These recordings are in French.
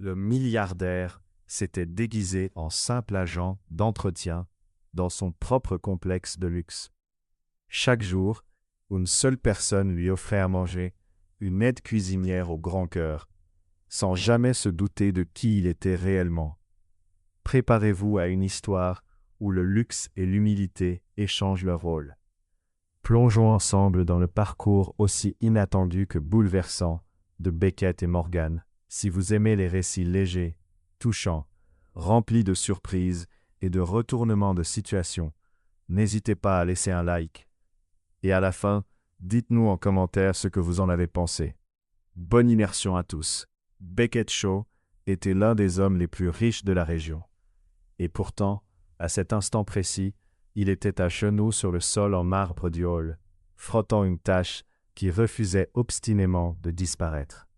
Le milliardaire s'était déguisé en simple agent d'entretien dans son propre complexe de luxe. Chaque jour, une seule personne lui offrait à manger, une aide cuisinière au grand cœur, sans jamais se douter de qui il était réellement. Préparez-vous à une histoire où le luxe et l'humilité échangent leur rôle. Plongeons ensemble dans le parcours aussi inattendu que bouleversant de Beckett et Morgan. Si vous aimez les récits légers, touchants, remplis de surprises et de retournements de situation, n'hésitez pas à laisser un like. Et à la fin, dites-nous en commentaire ce que vous en avez pensé. Bonne immersion à tous. Beckett Shaw était l'un des hommes les plus riches de la région. Et pourtant, à cet instant précis, il était à genoux sur le sol en marbre du hall, frottant une tache qui refusait obstinément de disparaître.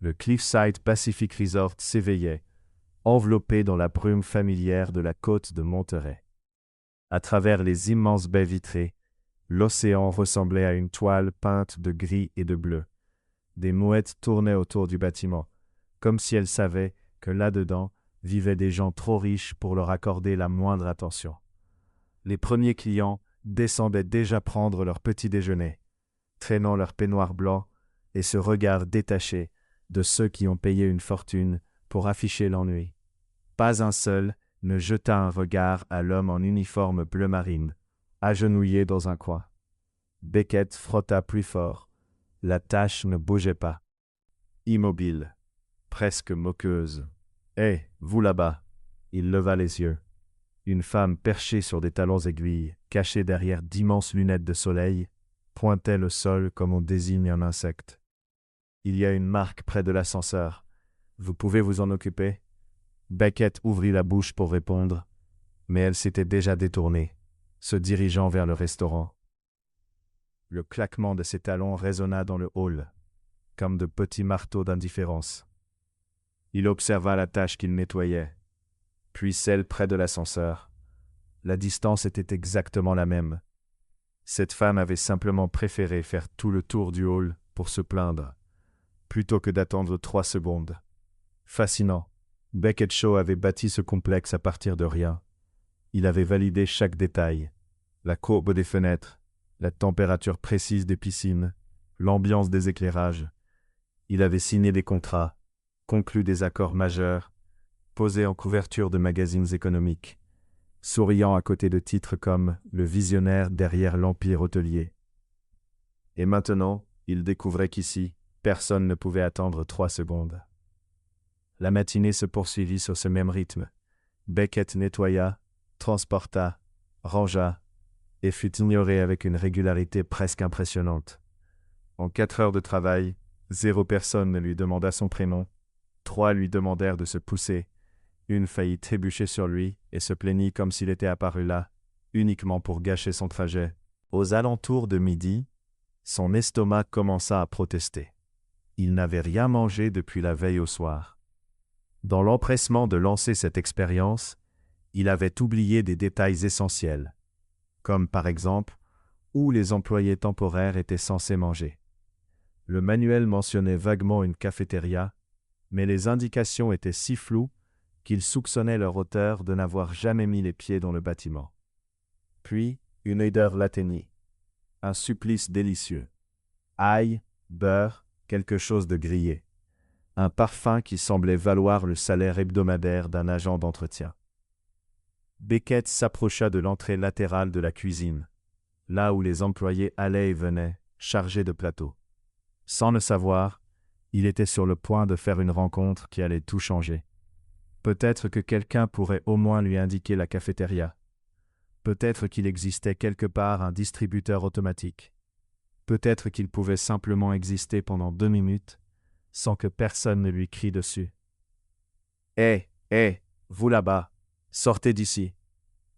Le Cliffside Pacific Resort s'éveillait, enveloppé dans la brume familière de la côte de Monterey. À travers les immenses baies vitrées, l'océan ressemblait à une toile peinte de gris et de bleu. Des mouettes tournaient autour du bâtiment, comme si elles savaient que là-dedans vivaient des gens trop riches pour leur accorder la moindre attention. Les premiers clients descendaient déjà prendre leur petit déjeuner, traînant leur peignoir blanc et ce regard détaché de ceux qui ont payé une fortune pour afficher l'ennui. Pas un seul ne jeta un regard à l'homme en uniforme bleu marine, agenouillé dans un coin. Beckett frotta plus fort. La tache ne bougeait pas. Immobile, presque moqueuse. « Hé, vous là-bas !» Il leva les yeux. Une femme perchée sur des talons aiguilles, cachée derrière d'immenses lunettes de soleil, pointait le sol comme on désigne un insecte. « Il y a une marque près de l'ascenseur. Vous pouvez vous en occuper ?» Beckett ouvrit la bouche pour répondre, mais elle s'était déjà détournée, se dirigeant vers le restaurant. Le claquement de ses talons résonna dans le hall, comme de petits marteaux d'indifférence. Il observa la tâche qu'il nettoyait, puis celle près de l'ascenseur. La distance était exactement la même. Cette femme avait simplement préféré faire tout le tour du hall pour se plaindre, plutôt que d'attendre 3 secondes. Fascinant. Beckett Shaw avait bâti ce complexe à partir de rien. Il avait validé chaque détail. La courbe des fenêtres, la température précise des piscines, l'ambiance des éclairages. Il avait signé des contrats, conclu des accords majeurs, posé en couverture de magazines économiques, souriant à côté de titres comme « Le visionnaire derrière l'empire hôtelier ». Et maintenant, il découvrait qu'ici, personne ne pouvait attendre 3 secondes. La matinée se poursuivit sur ce même rythme. Beckett nettoya, transporta, rangea, et fut ignoré avec une régularité presque impressionnante. En 4 heures de travail, 0 personne ne lui demanda son prénom. 3 lui demandèrent de se pousser. Une faillit trébucher sur lui et se plaignit comme s'il était apparu là, uniquement pour gâcher son trajet. Aux alentours de midi, son estomac commença à protester. Il n'avait rien mangé depuis la veille au soir. Dans l'empressement de lancer cette expérience, il avait oublié des détails essentiels, comme par exemple où les employés temporaires étaient censés manger. Le manuel mentionnait vaguement une cafétéria, mais les indications étaient si floues qu'il soupçonnait leur auteur de n'avoir jamais mis les pieds dans le bâtiment. Puis, une odeur l'atteignit. Un supplice délicieux. Ail, beurre, quelque chose de grillé. Un parfum qui semblait valoir le salaire hebdomadaire d'un agent d'entretien. Beckett s'approcha de l'entrée latérale de la cuisine, là où les employés allaient et venaient, chargés de plateaux. Sans le savoir, il était sur le point de faire une rencontre qui allait tout changer. Peut-être que quelqu'un pourrait au moins lui indiquer la cafétéria. Peut-être qu'il existait quelque part un distributeur automatique. Peut-être qu'il pouvait simplement exister pendant 2 minutes, sans que personne ne lui crie dessus. « Hé, vous là-bas, sortez d'ici !»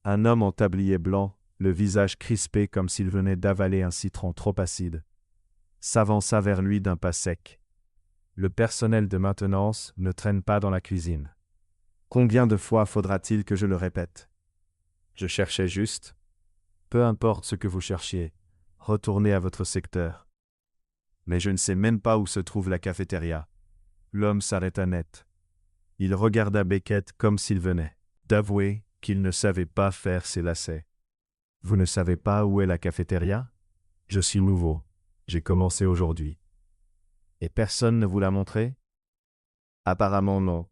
Un homme en tablier blanc, le visage crispé comme s'il venait d'avaler un citron trop acide, s'avança vers lui d'un pas sec. Le personnel de maintenance ne traîne pas dans la cuisine. Combien de fois faudra-t-il que je le répète? Je cherchais juste. Peu importe ce que vous cherchiez, retournez à votre secteur. Mais je ne sais même pas où se trouve la cafétéria. L'homme s'arrêta net. Il regarda Beckett comme s'il venait d'avouer qu'il ne savait pas faire ses lacets. « Vous ne savez pas où est la cafétéria ? Je suis nouveau. J'ai commencé aujourd'hui. » « Et personne ne vous l'a montré ? » « Apparemment non. »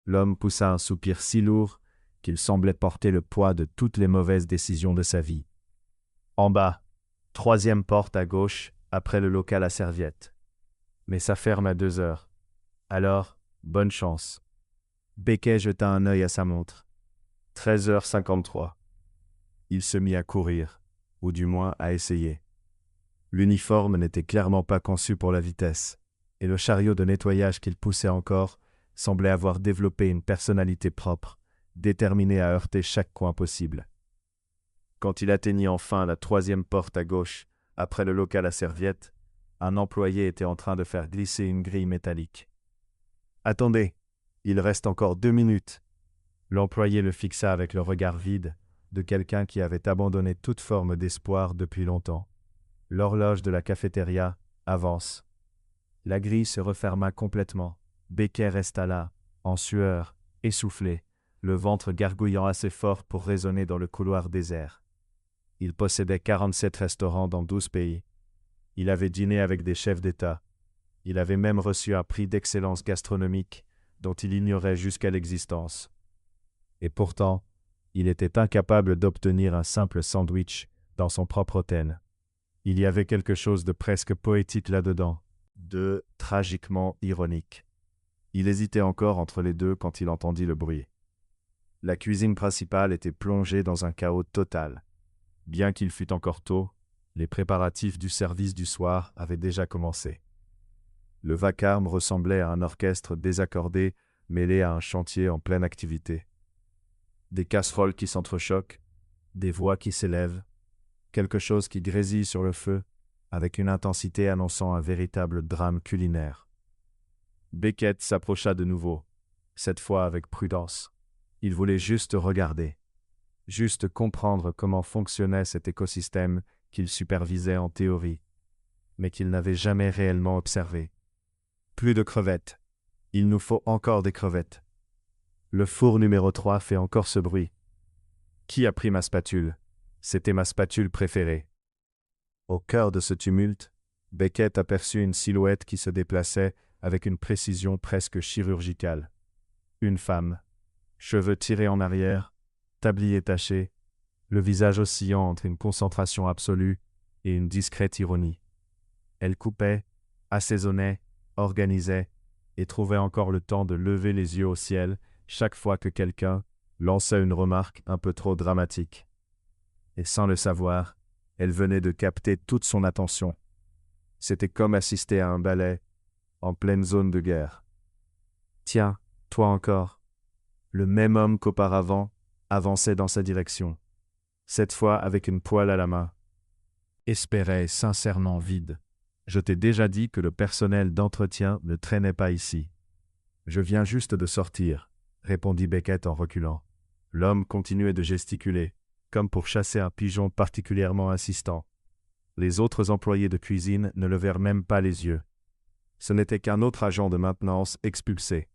L'homme poussa un soupir si lourd qu'il semblait porter le poids de toutes les mauvaises décisions de sa vie. « En bas, 3e porte à gauche, après le local à serviettes. Mais ça ferme à 2 heures. Alors, bonne chance. » Beckett jeta un œil à sa montre. 13h53. Il se mit à courir, ou du moins à essayer. L'uniforme n'était clairement pas conçu pour la vitesse, et le chariot de nettoyage qu'il poussait encore semblait avoir développé une personnalité propre, déterminé à heurter chaque coin possible. Quand il atteignit enfin la 3e porte à gauche, après le local à serviettes, un employé était en train de faire glisser une grille métallique. « Attendez, il reste encore 2 minutes. » L'employé le fixa avec le regard vide de quelqu'un qui avait abandonné toute forme d'espoir depuis longtemps. L'horloge de la cafétéria avance. La grille se referma complètement. Beckett resta là, en sueur, essoufflé, le ventre gargouillant assez fort pour résonner dans le couloir désert. Il possédait 47 restaurants dans 12 pays. Il avait dîné avec des chefs d'État. Il avait même reçu un prix d'excellence gastronomique dont il ignorait jusqu'à l'existence. Et pourtant, il était incapable d'obtenir un simple sandwich dans son propre hôtel. Il y avait quelque chose de presque poétique là-dedans, de tragiquement ironique. Il hésitait encore entre les deux quand il entendit le bruit. La cuisine principale était plongée dans un chaos total. Bien qu'il fût encore tôt, les préparatifs du service du soir avaient déjà commencé. Le vacarme ressemblait à un orchestre désaccordé mêlé à un chantier en pleine activité. Des casseroles qui s'entrechoquent, des voix qui s'élèvent, quelque chose qui grésille sur le feu, avec une intensité annonçant un véritable drame culinaire. Beckett s'approcha de nouveau, cette fois avec prudence. Il voulait juste regarder, juste comprendre comment fonctionnait cet écosystème qu'il supervisait en théorie, mais qu'il n'avait jamais réellement observé. Plus de crevettes. Il nous faut encore des crevettes. Le four numéro 3 fait encore ce bruit. Qui a pris ma spatule ? C'était ma spatule préférée. Au cœur de ce tumulte, Beckett aperçut une silhouette qui se déplaçait avec une précision presque chirurgicale. Une femme, cheveux tirés en arrière, tablier taché, le visage oscillant entre une concentration absolue et une discrète ironie. Elle coupait, assaisonnait, organisait, et trouvait encore le temps de lever les yeux au ciel chaque fois que quelqu'un lançait une remarque un peu trop dramatique. Et sans le savoir, elle venait de capter toute son attention. C'était comme assister à un ballet en pleine zone de guerre. « Tiens, toi encore !» Le même homme qu'auparavant avançait dans sa direction, cette fois avec une poêle à la main. Espérait sincèrement vide. « Je t'ai déjà dit que le personnel d'entretien ne traînait pas ici. »« Je viens juste de sortir, » répondit Beckett en reculant. L'homme continuait de gesticuler, comme pour chasser un pigeon particulièrement insistant. Les autres employés de cuisine ne levèrent même pas les yeux. Ce n'était qu'un autre agent de maintenance expulsé.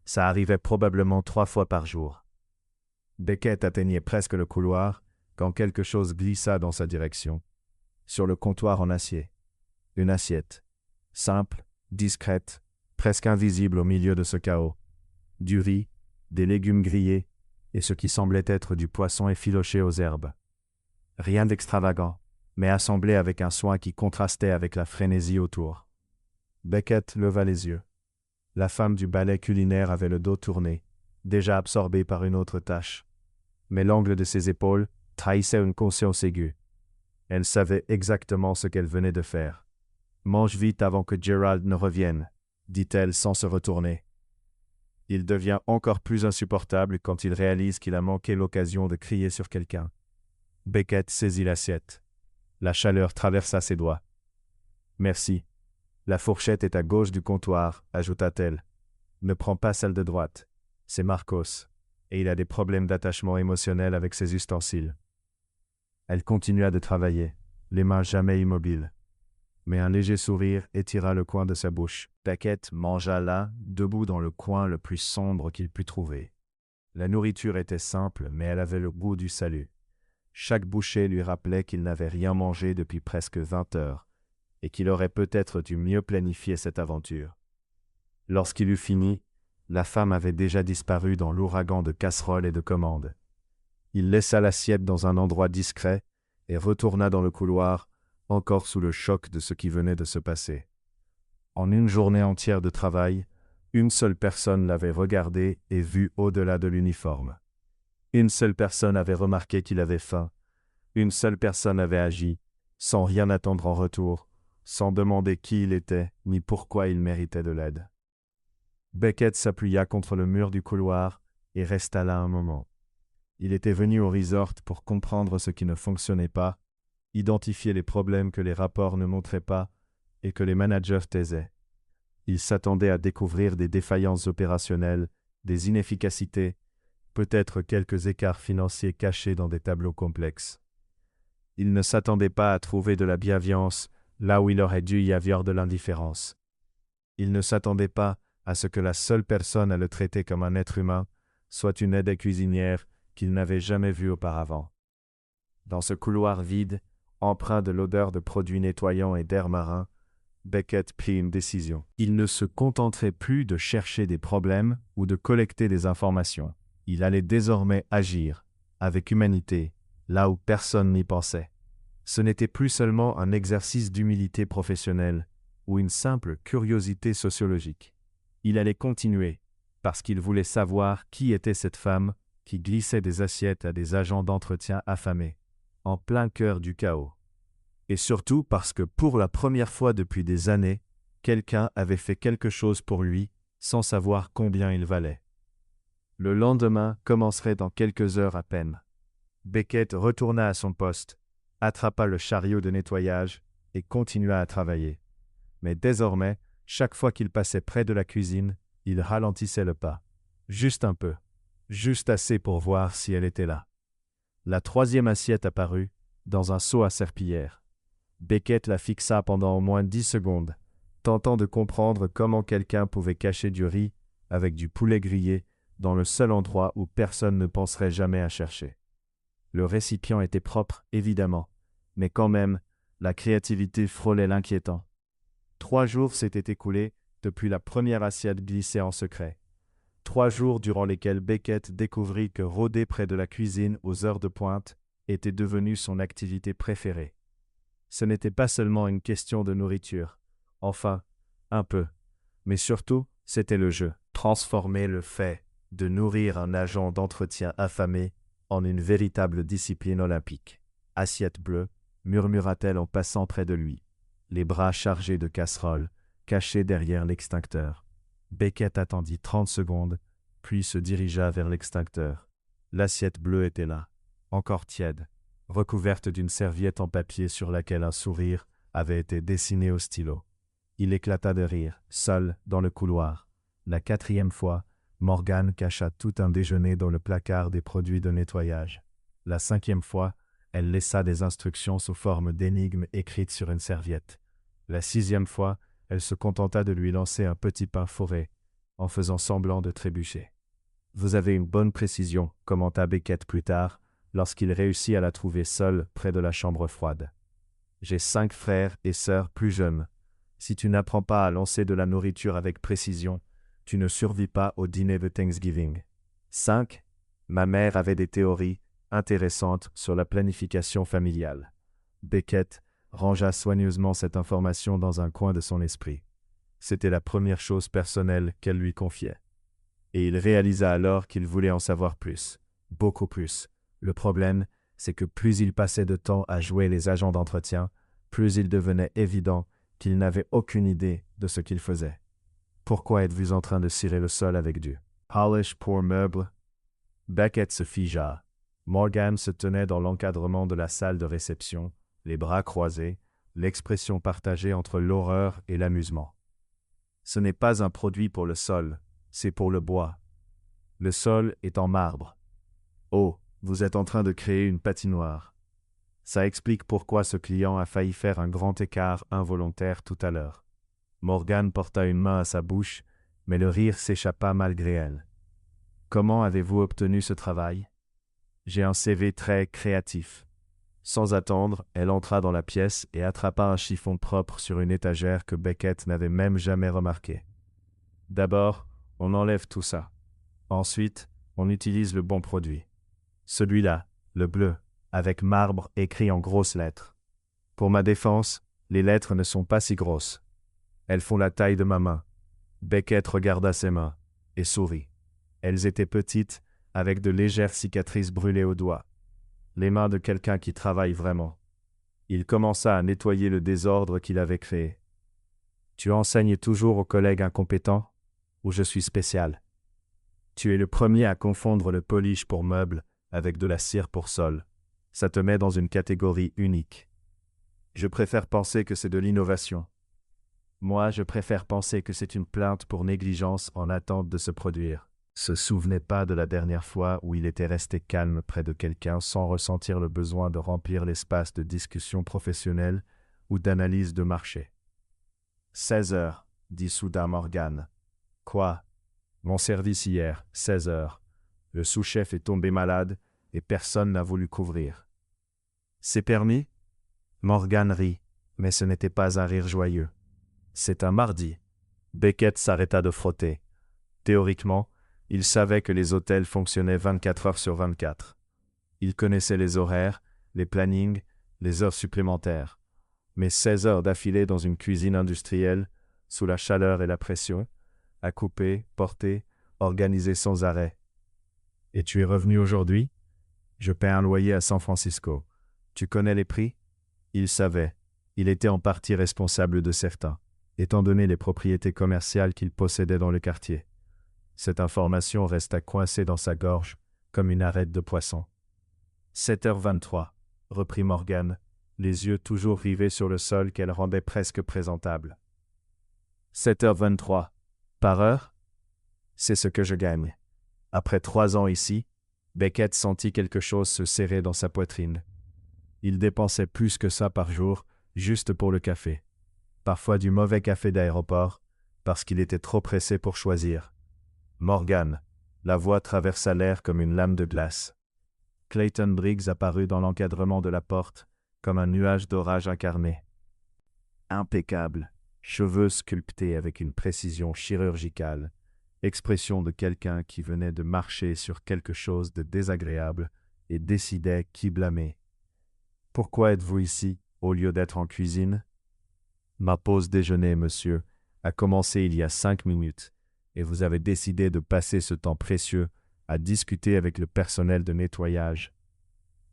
Ça arrivait probablement 3 fois par jour. Beckett atteignait presque le couloir quand quelque chose glissa dans sa direction. Sur le comptoir en acier. Une assiette. Simple, discrète, presque invisible au milieu de ce chaos. Du riz, des légumes grillés et ce qui semblait être du poisson effiloché aux herbes. Rien d'extravagant, mais assemblé avec un soin qui contrastait avec la frénésie autour. Beckett leva les yeux. La femme du balai culinaire avait le dos tourné, déjà absorbée par une autre tâche. Mais l'angle de ses épaules trahissait une conscience aiguë. Elle savait exactement ce qu'elle venait de faire. « Mange vite avant que Gerald ne revienne », dit-elle sans se retourner. Il devient encore plus insupportable quand il réalise qu'il a manqué l'occasion de crier sur quelqu'un. Beckett saisit l'assiette. La chaleur traversa ses doigts. « Merci. La fourchette est à gauche du comptoir, ajouta-t-elle. Ne prends pas celle de droite. C'est Marcos, et il a des problèmes d'attachement émotionnel avec ses ustensiles. » Elle continua de travailler, les mains jamais immobiles. mais un léger sourire étira le coin de sa bouche. Beckett mangea là, debout dans le coin le plus sombre qu'il put trouver. La nourriture était simple, mais elle avait le goût du salut. Chaque bouchée lui rappelait qu'il n'avait rien mangé depuis presque 20 heures, et qu'il aurait peut-être dû mieux planifier cette aventure. Lorsqu'il eut fini, la femme avait déjà disparu dans l'ouragan de casseroles et de commandes. Il laissa l'assiette dans un endroit discret et retourna dans le couloir, encore sous le choc de ce qui venait de se passer. En une journée entière de travail, une seule personne l'avait regardé et vu au-delà de l'uniforme. Une seule personne avait remarqué qu'il avait faim. Une seule personne avait agi, sans rien attendre en retour, sans demander qui il était ni pourquoi il méritait de l'aide. Beckett s'appuya contre le mur du couloir et resta là un moment. Il était venu au resort pour comprendre ce qui ne fonctionnait pas, identifier les problèmes que les rapports ne montraient pas et que les managers taisaient. Il s'attendait à découvrir des défaillances opérationnelles, des inefficacités, peut-être quelques écarts financiers cachés dans des tableaux complexes. Il ne s'attendait pas à trouver de la bienveillance là où il aurait dû y avoir de l'indifférence. Il ne s'attendait pas à ce que la seule personne à le traiter comme un être humain soit une aide cuisinière qu'il n'avait jamais vue auparavant. Dans ce couloir vide, empreint de l'odeur de produits nettoyants et d'air marin, Beckett prit une décision. Il ne se contenterait plus de chercher des problèmes ou de collecter des informations. Il allait désormais agir, avec humanité, là où personne n'y pensait. Ce n'était plus seulement un exercice d'humilité professionnelle ou une simple curiosité sociologique. Il allait continuer, parce qu'il voulait savoir qui était cette femme qui glissait des assiettes à des agents d'entretien affamés, en plein cœur du chaos. Et surtout parce que pour la première fois depuis des années, quelqu'un avait fait quelque chose pour lui sans savoir combien il valait. Le lendemain commencerait dans quelques heures à peine. Beckett retourna à son poste, attrapa le chariot de nettoyage et continua à travailler. Mais désormais, chaque fois qu'il passait près de la cuisine, il ralentissait le pas. Juste un peu. Juste assez pour voir si elle était là. La troisième assiette apparut, dans un seau à serpillière. Beckett la fixa pendant au moins 10 secondes, tentant de comprendre comment quelqu'un pouvait cacher du riz avec du poulet grillé dans le seul endroit où personne ne penserait jamais à chercher. Le récipient était propre, évidemment, mais quand même, la créativité frôlait l'inquiétant. 3 jours s'étaient écoulés depuis la première assiette glissée en secret. 3 jours durant lesquels Beckett découvrit que rôder près de la cuisine aux heures de pointe était devenu son activité préférée. Ce n'était pas seulement une question de nourriture, enfin, un peu, mais surtout, c'était le jeu. Transformer le fait de nourrir un agent d'entretien affamé en une véritable discipline olympique. « Assiette bleue », murmura-t-elle en passant près de lui, les bras chargés de casseroles, cachés derrière l'extincteur. Beckett attendit 30 secondes, puis se dirigea vers l'extincteur. L'assiette bleue était là, encore tiède, recouverte d'une serviette en papier sur laquelle un sourire avait été dessiné au stylo. Il éclata de rire, seul, dans le couloir. La 4e fois, Morgan cacha tout un déjeuner dans le placard des produits de nettoyage. La 5e fois, elle laissa des instructions sous forme d'énigmes écrites sur une serviette. La 6e fois, elle se contenta de lui lancer un petit pain foré, en faisant semblant de trébucher. « Vous avez une bonne précision », commenta Beckett plus tard, lorsqu'il réussit à la trouver seule près de la chambre froide. « J'ai 5 frères et sœurs plus jeunes. Si tu n'apprends pas à lancer de la nourriture avec précision, tu ne survis pas au dîner de Thanksgiving. 5. Ma mère avait des théories intéressantes sur la planification familiale. » Beckett rangea soigneusement cette information dans un coin de son esprit. C'était la première chose personnelle qu'elle lui confiait. Et il réalisa alors qu'il voulait en savoir plus, beaucoup plus. Le problème, c'est que plus il passait de temps à jouer les agents d'entretien, plus il devenait évident qu'il n'avait aucune idée de ce qu'il faisait. Pourquoi êtes-vous en train de cirer le sol avec du polish pour meubles? Beckett se figea. Morgan se tenait dans l'encadrement de la salle de réception, les bras croisés, l'expression partagée entre l'horreur et l'amusement. Ce n'est pas un produit pour le sol, c'est pour le bois. Le sol est en marbre. Oh, vous êtes en train de créer une patinoire. Ça explique pourquoi ce client a failli faire un grand écart involontaire tout à l'heure. Morgane porta une main à sa bouche, mais le rire s'échappa malgré elle. Comment avez-vous obtenu ce travail? J'ai un CV très créatif. Sans attendre, elle entra dans la pièce et attrapa un chiffon propre sur une étagère que Beckett n'avait même jamais remarqué. D'abord, on enlève tout ça. Ensuite, on utilise le bon produit. Celui-là, le bleu, avec marbre écrit en grosses lettres. Pour ma défense, les lettres ne sont pas si grosses. Elles font la taille de ma main. Beckett regarda ses mains et sourit. Elles étaient petites, avec de légères cicatrices brûlées aux doigts. Les mains de quelqu'un qui travaille vraiment. Il commença à nettoyer le désordre qu'il avait créé. Tu enseignes toujours aux collègues incompétents, ou je suis spécial? Tu es le premier à confondre le polish pour meubles avec de la cire pour sol. Ça te met dans une catégorie unique. Je préfère penser que c'est de l'innovation. Moi, je préfère penser que c'est une plainte pour négligence en attente de se produire. Se souvenait pas de la dernière fois où il était resté calme près de quelqu'un sans ressentir le besoin de remplir l'espace de discussion professionnelle ou d'analyse de marché. 16 heures, dit soudain Morgane. Quoi? Mon service hier, 16 heures. Le sous-chef est tombé malade et personne n'a voulu couvrir. C'est permis? Morgane rit, mais ce n'était pas un rire joyeux. C'est un mardi. Beckett s'arrêta de frotter. Théoriquement, il savait que les hôtels fonctionnaient 24 heures sur 24. Il connaissait les horaires, les plannings, les heures supplémentaires. Mais 16 heures d'affilée dans une cuisine industrielle, sous la chaleur et la pression, à couper, porter, organiser sans arrêt. Et tu es revenu aujourd'hui? Je paie un loyer à San Francisco. Tu connais les prix? Il savait. Il était en partie responsable de certains, étant donné les propriétés commerciales qu'il possédait dans le quartier. Cette information resta coincée dans sa gorge, comme une arête de poisson. 7h23, reprit Morgane, les yeux toujours rivés sur le sol qu'elle rendait presque présentable. 7h23, par heure? C'est ce que je gagne. Après 3 ans ici, Beckett sentit quelque chose se serrer dans sa poitrine. Il dépensait plus que ça par jour, juste pour le café. Parfois du mauvais café d'aéroport, parce qu'il était trop pressé pour choisir. Morgane, la voix traversa l'air comme une lame de glace. Clayton Briggs apparut dans l'encadrement de la porte, comme un nuage d'orage incarné. Impeccable, cheveux sculptés avec une précision chirurgicale, expression de quelqu'un qui venait de marcher sur quelque chose de désagréable et décidait qui blâmer. Pourquoi êtes-vous ici, au lieu d'être en cuisine? Ma pause déjeuner, monsieur, a commencé il y a 5 minutes, et vous avez décidé de passer ce temps précieux à discuter avec le personnel de nettoyage.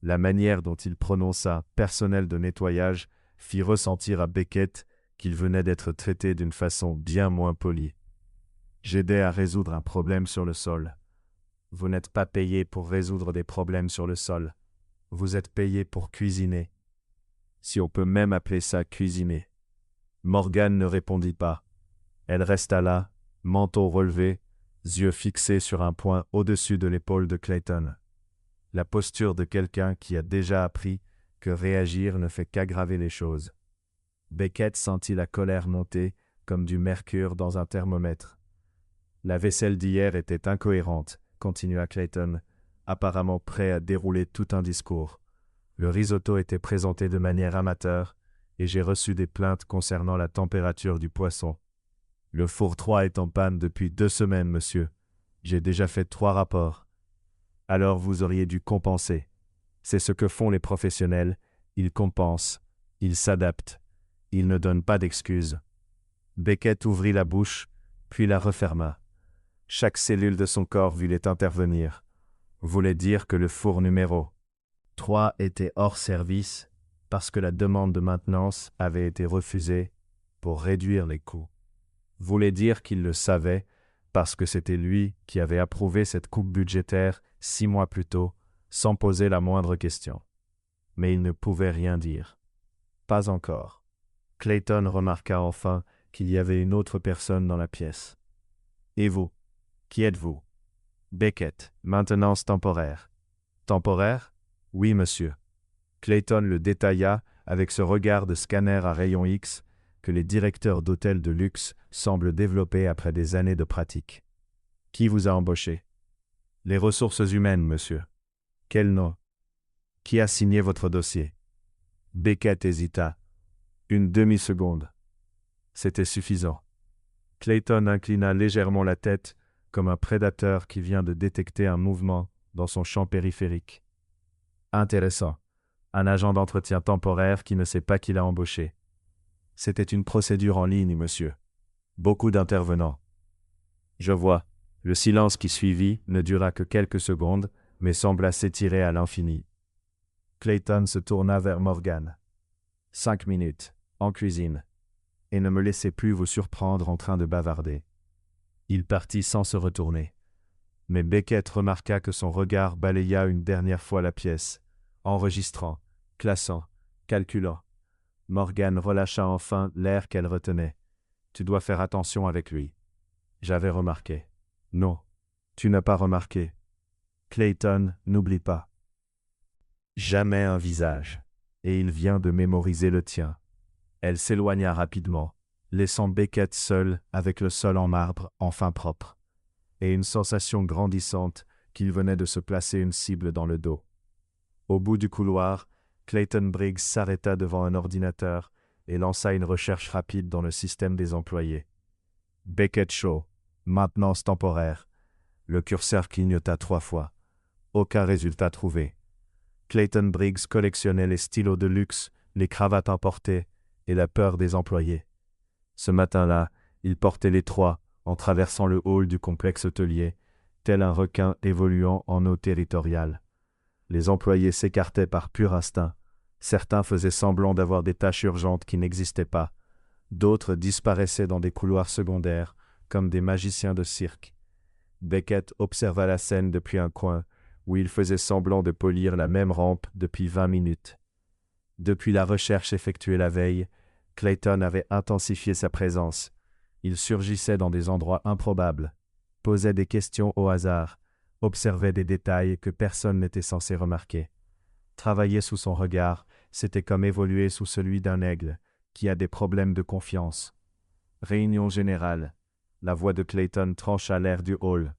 La manière dont il prononça « personnel de nettoyage » fit ressentir à Beckett qu'il venait d'être traité d'une façon bien moins polie. J'aidais à résoudre un problème sur le sol. Vous n'êtes pas payé pour résoudre des problèmes sur le sol. Vous êtes payé pour cuisiner. Si on peut même appeler ça cuisiner. Morgane ne répondit pas. Elle resta là, menton relevé, yeux fixés sur un point au-dessus de l'épaule de Clayton. La posture de quelqu'un qui a déjà appris que réagir ne fait qu'aggraver les choses. Beckett sentit la colère monter comme du mercure dans un thermomètre. La vaisselle d'hier était incohérente, continua Clayton, apparemment prêt à dérouler tout un discours. Le risotto était présenté de manière amateur et j'ai reçu des plaintes concernant la température du poisson. Le four 3 est en panne depuis 2 semaines, monsieur. J'ai déjà fait 3 rapports. Alors vous auriez dû compenser. C'est ce que font les professionnels. Ils compensent. Ils s'adaptent. Ils ne donnent pas d'excuses. Beckett ouvrit la bouche, puis la referma. Chaque cellule de son corps voulait intervenir. Voulait dire que le four numéro 3 était hors service parce que la demande de maintenance avait été refusée pour réduire les coûts. Voulait dire qu'il le savait parce que c'était lui qui avait approuvé cette coupe budgétaire 6 mois plus tôt, sans poser la moindre question. Mais il ne pouvait rien dire. Pas encore. Clayton remarqua enfin qu'il y avait une autre personne dans la pièce. « Et vous? Qui êtes-vous? » « Beckett, maintenance temporaire. »« Temporaire? » « Oui, monsieur. » Clayton le détailla avec ce regard de scanner à rayon X que les directeurs d'hôtels de luxe semblent développer après des années de pratique. Qui vous a embauché? Les ressources humaines, monsieur. Quel nom? Qui a signé votre dossier? Beckett hésita. Une demi-seconde. C'était suffisant. Clayton inclina légèrement la tête, comme un prédateur qui vient de détecter un mouvement dans son champ périphérique. Intéressant. Un agent d'entretien temporaire qui ne sait pas qui l'a embauché. C'était une procédure en ligne, monsieur. Beaucoup d'intervenants. Je vois. Le silence qui suivit ne dura que quelques secondes, mais sembla s'étirer à l'infini. Clayton se tourna vers Morgan. 5 minutes, en cuisine. Et ne me laissez plus vous surprendre en train de bavarder. Il partit sans se retourner. Mais Beckett remarqua que son regard balaya une dernière fois la pièce, enregistrant, classant, calculant. Morgan relâcha enfin l'air qu'elle retenait. « Tu dois faire attention avec lui. » J'avais remarqué. « Non, tu n'as pas remarqué. Clayton, n'oublie pas. Jamais un visage. Et il vient de mémoriser le tien. » Elle s'éloigna rapidement, laissant Beckett seul avec le sol en marbre enfin propre, et une sensation grandissante qu'il venait de se placer une cible dans le dos. Au bout du couloir, Clayton Briggs s'arrêta devant un ordinateur et lança une recherche rapide dans le système des employés. Beckett Shaw, maintenance temporaire. Le curseur clignota 3 fois. Aucun résultat trouvé. Clayton Briggs collectionnait les stylos de luxe, les cravates importées et la peur des employés. Ce matin-là, il portait les 3 en traversant le hall du complexe hôtelier, tel un requin évoluant en eau territoriale. Les employés s'écartaient par pur instinct. Certains faisaient semblant d'avoir des tâches urgentes qui n'existaient pas. D'autres disparaissaient dans des couloirs secondaires, comme des magiciens de cirque. Beckett observa la scène depuis un coin, où il faisait semblant de polir la même rampe depuis 20 minutes. Depuis la recherche effectuée la veille, Clayton avait intensifié sa présence. Il surgissait dans des endroits improbables, posait des questions au hasard, observait des détails que personne n'était censé remarquer. Travailler sous son regard, c'était comme évoluer sous celui d'un aigle, qui a des problèmes de confiance. Réunion générale. La voix de Clayton trancha l'air du hall.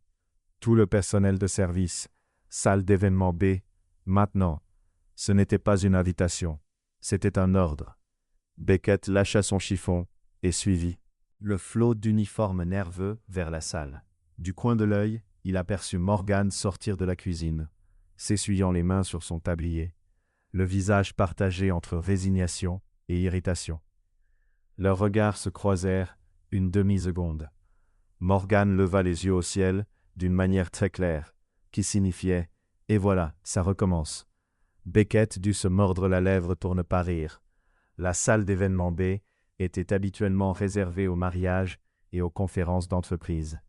Tout le personnel de service. Salle d'événement B. Maintenant. Ce n'était pas une invitation. C'était un ordre. Beckett lâcha son chiffon et suivit le flot d'uniformes nerveux vers la salle. Du coin de l'œil, il aperçut Morgan sortir de la cuisine, s'essuyant les mains sur son tablier, le visage partagé entre résignation et irritation. Leurs regards se croisèrent une demi-seconde. Morgan leva les yeux au ciel d'une manière très claire, qui signifiait « Et voilà, ça recommence ». Beckett dut se mordre la lèvre pour ne pas rire. La salle d'événement B était habituellement réservée aux mariages et aux conférences d'entreprise.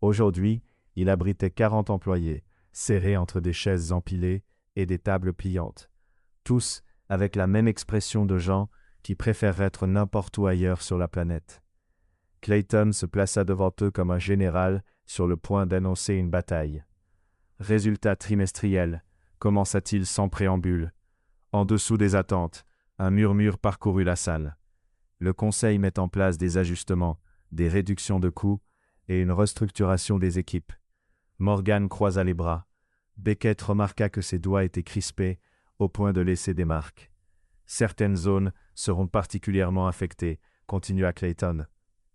Aujourd'hui, il abritait 40 employés, serrés entre des chaises empilées et des tables pliantes. Tous avec la même expression de gens qui préfèrent être n'importe où ailleurs sur la planète. Clayton se plaça devant eux comme un général sur le point d'annoncer une bataille. Résultat trimestriel, commença-t-il sans préambule. En dessous des attentes, un murmure parcourut la salle. Le conseil met en place des ajustements, des réductions de coûts et une restructuration des équipes. Morgan croisa les bras. Beckett remarqua que ses doigts étaient crispés au point de laisser des marques. Certaines zones seront particulièrement affectées, continua Clayton,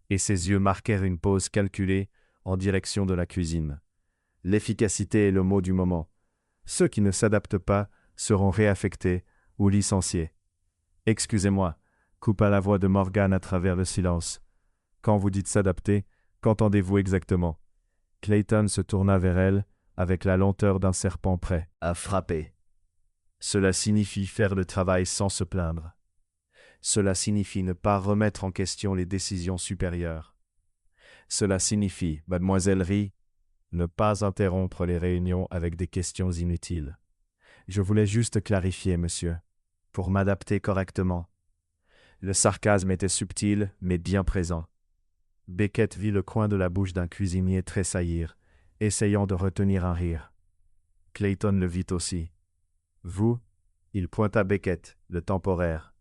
et ses yeux marquèrent une pause calculée en direction de la cuisine. L'efficacité est le mot du moment. Ceux qui ne s'adaptent pas seront réaffectés ou licenciés. Excusez-moi, coupa la voix de Morgan à travers le silence. Quand vous dites s'adapter, qu'entendez-vous exactement? Clayton se tourna vers elle avec la lenteur d'un serpent prêt à frapper. Cela signifie faire le travail sans se plaindre. Cela signifie ne pas remettre en question les décisions supérieures. Cela signifie, mademoiselle Rie, ne pas interrompre les réunions avec des questions inutiles. Je voulais juste clarifier, monsieur, pour m'adapter correctement. Le sarcasme était subtil, mais bien présent. Beckett vit le coin de la bouche d'un cuisinier tressaillir, essayant de retenir un rire. Clayton le vit aussi. « Vous, Il pointa Beckett, le temporaire.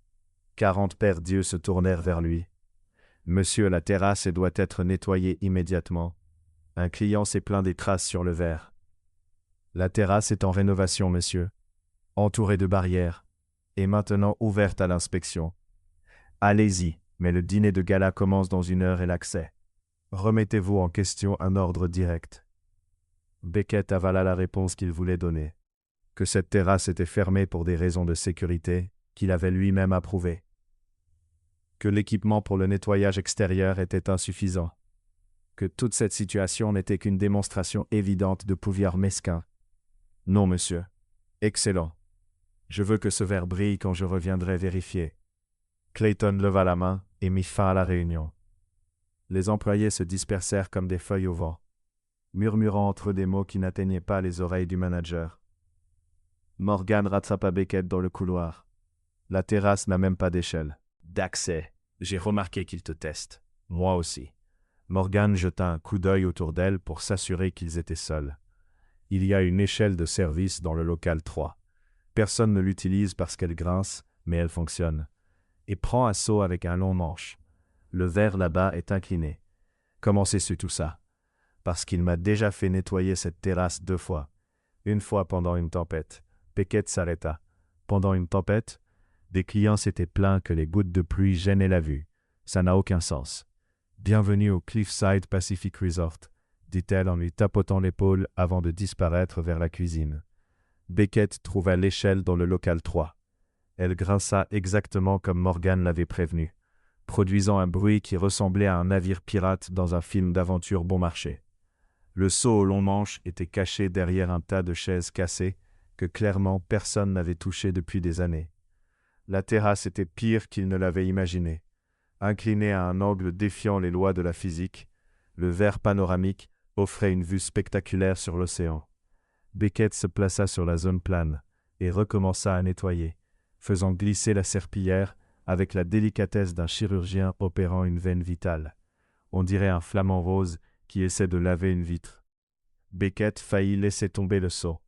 40 paires d'yeux se tournèrent vers lui. Monsieur, la terrasse doit être nettoyée immédiatement. Un client s'est plaint des traces sur le verre. La terrasse est en rénovation, monsieur. Entourée de barrières. Et maintenant ouverte à l'inspection. Allez-y, mais le dîner de gala commence dans 1 heure et l'accès. Remettez-vous en question un ordre direct. Beckett avala la réponse qu'il voulait donner. Que cette terrasse était fermée pour des raisons de sécurité, qu'il avait lui-même approuvées. Que l'équipement pour le nettoyage extérieur était insuffisant. Que toute cette situation n'était qu'une démonstration évidente de pouvoir mesquin. Non, monsieur. Excellent. Je veux que ce verre brille quand je reviendrai vérifier. Clayton leva la main et mit fin à la réunion. Les employés se dispersèrent comme des feuilles au vent, murmurant entre eux des mots qui n'atteignaient pas les oreilles du manager. Morgan rattrapa Beckett dans le couloir. La terrasse n'a même pas d'échelle d'accès. J'ai remarqué qu'il te teste. Moi aussi. Morgan jeta un coup d'œil autour d'elle pour s'assurer qu'ils étaient seuls. Il y a une échelle de service dans le local 3. Personne ne l'utilise parce qu'elle grince, mais elle fonctionne. Et prend assaut avec un long manche. Le verre là-bas est incliné. Comment sais-tu tout ça? Parce qu'il m'a déjà fait nettoyer cette terrasse 2 fois. Une fois pendant une tempête. Beckett s'arrêta. Pendant une tempête? Des clients s'étaient plaints que les gouttes de pluie gênaient la vue. Ça n'a aucun sens. Bienvenue au Cliffside Pacific Resort, dit-elle en lui tapotant l'épaule avant de disparaître vers la cuisine. Beckett trouva l'échelle dans le local 3. Elle grinça exactement comme Morgan l'avait prévenu, produisant un bruit qui ressemblait à un navire pirate dans un film d'aventure bon marché. Le seau au long manche était caché derrière un tas de chaises cassées que clairement personne n'avait touché depuis des années. La terrasse était pire qu'il ne l'avait imaginé. Incliné à un angle défiant les lois de la physique, le verre panoramique offrait une vue spectaculaire sur l'océan. Beckett se plaça sur la zone plane et recommença à nettoyer, faisant glisser la serpillière avec la délicatesse d'un chirurgien opérant une veine vitale. On dirait un flamant rose qui essaie de laver une vitre. Beckett faillit laisser tomber le seau.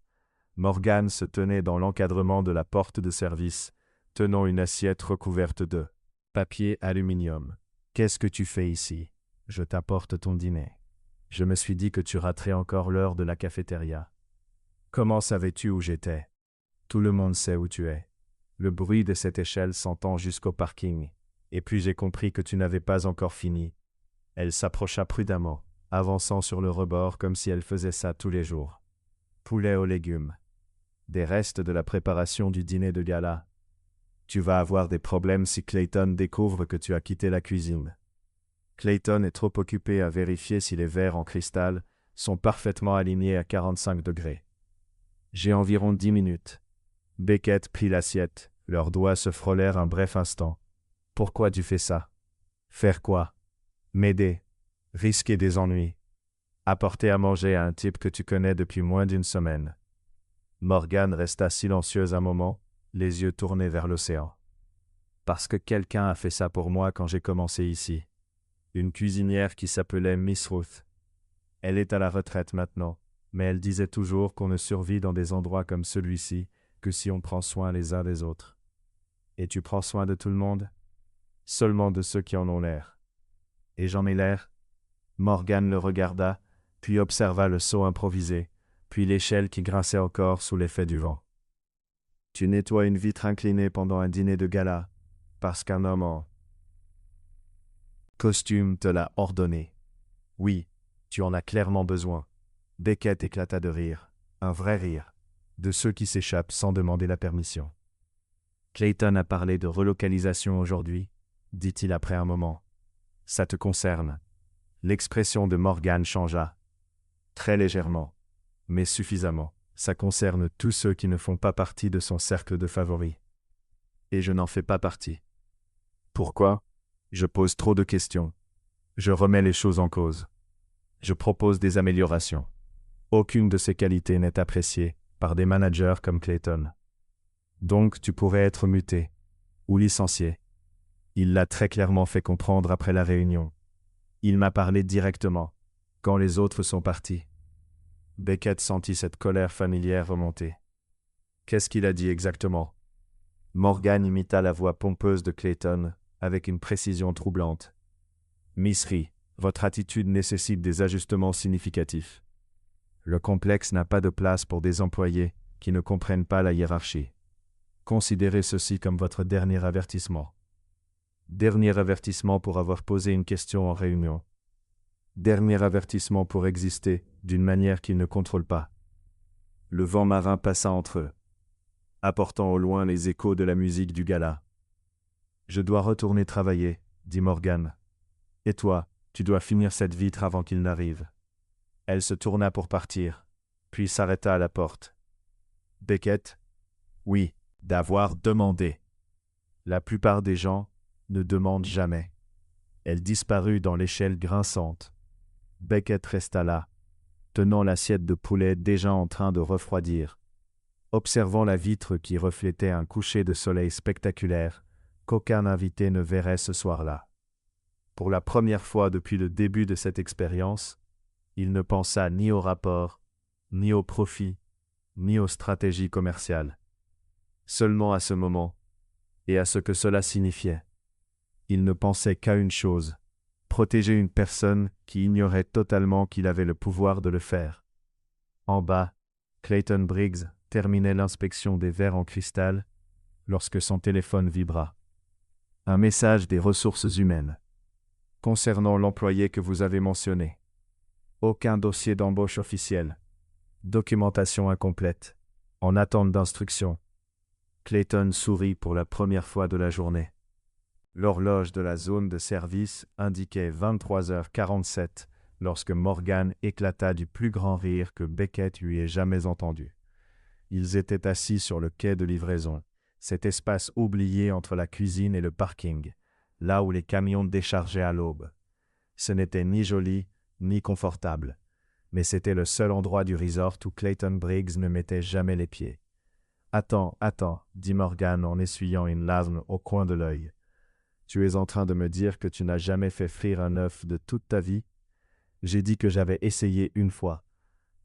Morgan se tenait dans l'encadrement de la porte de service, tenant une assiette recouverte de papier aluminium. « Qu'est-ce que tu fais ici? Je t'apporte ton dîner. Je me suis dit que tu raterais encore l'heure de la cafétéria. Comment savais-tu où j'étais? Tout le monde sait où tu es. Le bruit de cette échelle s'entend jusqu'au parking. Et puis j'ai compris que tu n'avais pas encore fini. » Elle s'approcha prudemment, avançant sur le rebord comme si elle faisait ça tous les jours. Poulet aux légumes. Des restes de la préparation du dîner de gala. Tu vas avoir des problèmes si Clayton découvre que tu as quitté la cuisine. Clayton est trop occupé à vérifier si les verres en cristal sont parfaitement alignés à 45 degrés. J'ai environ 10 minutes. Beckett prit l'assiette, leurs doigts se frôlèrent un bref instant. Pourquoi tu fais ça? Faire quoi? M'aider. Risquer des ennuis. Apporter à manger à un type que tu connais depuis moins d'1 semaine. Morgan resta silencieuse un moment, les yeux tournés vers l'océan. Parce que quelqu'un a fait ça pour moi quand j'ai commencé ici. Une cuisinière qui s'appelait Miss Ruth. Elle est à la retraite maintenant, mais elle disait toujours qu'on ne survit dans des endroits comme celui-ci que si on prend soin les uns des autres. Et tu prends soin de tout le monde? Seulement de ceux qui en ont l'air. Et j'en ai l'air? Morgan le regarda, puis observa le seau improvisé, puis l'échelle qui grinçait encore sous l'effet du vent. Tu nettoies une vitre inclinée pendant un dîner de gala, parce qu'un homme en costume te l'a ordonné. Oui, tu en as clairement besoin. Beckett éclata de rire, un vrai rire, de ceux qui s'échappent sans demander la permission. Clayton a parlé de relocalisation aujourd'hui, dit-il après un moment. Ça te concerne. L'expression de Morgan changea. Très légèrement, mais suffisamment. Ça concerne tous ceux qui ne font pas partie de son cercle de favoris. Et je n'en fais pas partie. Pourquoi? Je pose trop de questions. Je remets les choses en cause. Je propose des améliorations. Aucune de ces qualités n'est appréciée par des managers comme Clayton. Donc tu pourrais être muté ou licencié. Il l'a très clairement fait comprendre après la réunion. Il m'a parlé directement, quand les autres sont partis. Beckett sentit cette colère familière remonter. Qu'est-ce qu'il a dit exactement? Morgan imita la voix pompeuse de Clayton, avec une précision troublante. Miss Ri, votre attitude nécessite des ajustements significatifs. Le complexe n'a pas de place pour des employés qui ne comprennent pas la hiérarchie. Considérez ceci comme votre dernier avertissement. Dernier avertissement pour avoir posé une question en réunion. Dernier avertissement pour exister d'une manière qu'ils ne contrôlent pas. Le vent marin passa entre eux, apportant au loin les échos de la musique du gala. « Je dois retourner travailler, » dit Morgan. « Et toi, tu dois finir cette vitre avant qu'il n'arrive. » Elle se tourna pour partir, puis s'arrêta à la porte. « Beckett ?»« Oui, d'avoir demandé. » La plupart des gens ne demandent jamais. Elle disparut dans l'échelle grinçante. Beckett resta là, tenant l'assiette de poulet déjà en train de refroidir, observant la vitre qui reflétait un coucher de soleil spectaculaire qu'aucun invité ne verrait ce soir-là. Pour la première fois depuis le début de cette expérience, il ne pensa ni au rapport, ni au profit, ni aux stratégies commerciales. Seulement à ce moment, et à ce que cela signifiait. Il ne pensait qu'à une chose, protéger une personne qui ignorait totalement qu'il avait le pouvoir de le faire. En bas, Clayton Briggs terminait l'inspection des verres en cristal lorsque son téléphone vibra. Un message des ressources humaines. Concernant l'employé que vous avez mentionné. Aucun dossier d'embauche officiel. Documentation incomplète. En attente d'instruction. Clayton sourit pour la première fois de la journée. L'horloge de la zone de service indiquait 23h47 lorsque Morgan éclata du plus grand rire que Beckett lui ait jamais entendu. Ils étaient assis sur le quai de livraison, cet espace oublié entre la cuisine et le parking, là où les camions déchargeaient à l'aube. Ce n'était ni joli, ni confortable, mais c'était le seul endroit du resort où Clayton Briggs ne mettait jamais les pieds. « Attends, dit Morgan en essuyant une larme au coin de l'œil. Tu es en train de me dire que tu n'as jamais fait frire un œuf de toute ta vie? J'ai dit que j'avais essayé une fois.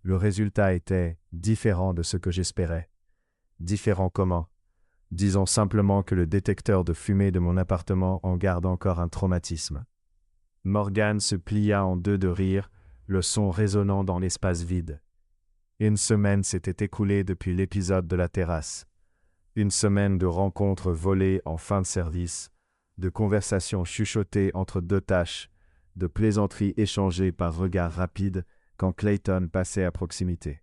Le résultat était différent de ce que j'espérais. Différent comment? Disons simplement que le détecteur de fumée de mon appartement en garde encore un traumatisme. » Morgan se plia en deux de rire, le son résonnant dans l'espace vide. Une semaine s'était écoulée depuis l'épisode de la terrasse. Une semaine de rencontres volées en fin de service, de conversations chuchotées entre deux tâches, de plaisanteries échangées par regards rapides quand Clayton passait à proximité.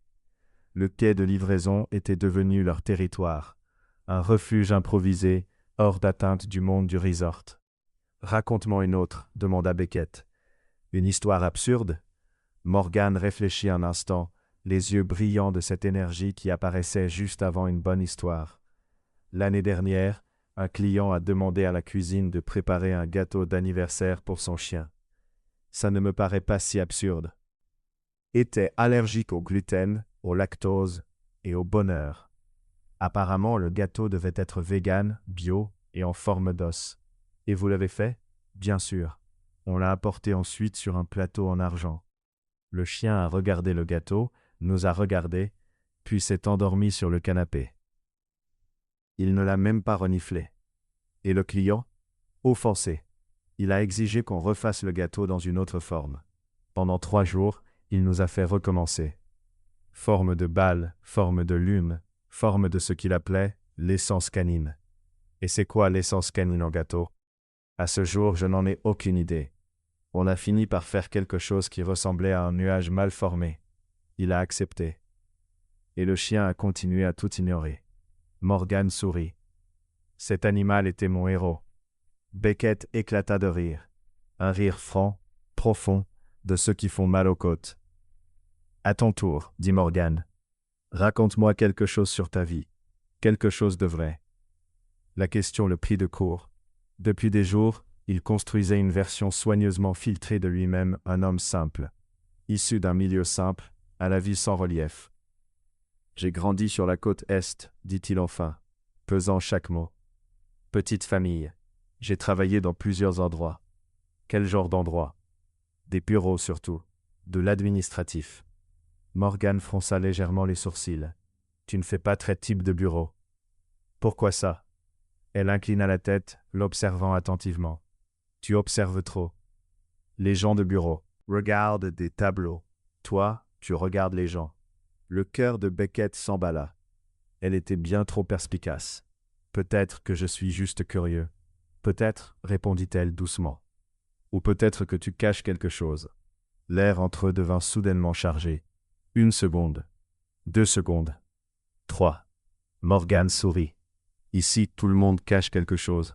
Le quai de livraison était devenu leur territoire, un refuge improvisé, hors d'atteinte du monde du resort. « Raconte-moi une autre, » demanda Beckett. « Une histoire absurde ?» Morgan réfléchit un instant, les yeux brillants de cette énergie qui apparaissait juste avant une bonne histoire. L'année dernière, un client a demandé à la cuisine de préparer un gâteau d'anniversaire pour son chien. Ça ne me paraît pas si absurde. Était allergique au gluten, au lactose et au bonheur. Apparemment, le gâteau devait être vegan, bio et en forme d'os. Et vous l'avez fait? Bien sûr. On l'a apporté ensuite sur un plateau en argent. Le chien a regardé le gâteau, nous a regardés, puis s'est endormi sur le canapé. Il ne l'a même pas reniflé. Et le client? Offensé. Il a exigé qu'on refasse le gâteau dans une autre forme. Pendant 3 jours, il nous a fait recommencer. Forme de balle, forme de lune, forme de ce qu'il appelait l'essence canine. Et c'est quoi l'essence canine en gâteau? À ce jour, je n'en ai aucune idée. On a fini par faire quelque chose qui ressemblait à un nuage mal formé. Il a accepté. Et le chien a continué à tout ignorer. Morgan sourit. Cet animal était mon héros. Beckett éclata de rire. Un rire franc, profond, de ceux qui font mal aux côtes. À ton tour, dit Morgan. Raconte-moi quelque chose sur ta vie. Quelque chose de vrai. La question le prit de court. Depuis des jours, il construisait une version soigneusement filtrée de lui-même, un homme simple. Issu d'un milieu simple, à la vie sans relief. J'ai grandi sur la côte Est, dit-il enfin, pesant chaque mot. Petite famille. J'ai travaillé dans plusieurs endroits. Quel genre d'endroits? Des bureaux surtout. De l'administratif. Morgan fronça légèrement les sourcils. Tu ne fais pas très type de bureau. Pourquoi ça? Elle inclina la tête, l'observant attentivement. Tu observes trop. Les gens de bureau regardent des tableaux. Toi, tu regardes les gens. Le cœur de Beckett s'emballa. Elle était bien trop perspicace. Peut-être que je suis juste curieux. Peut-être, répondit-elle doucement. Ou peut-être que tu caches quelque chose. L'air entre eux devint soudainement chargé. 1 seconde. 2 secondes. 3. Morgan sourit. Ici, tout le monde cache quelque chose.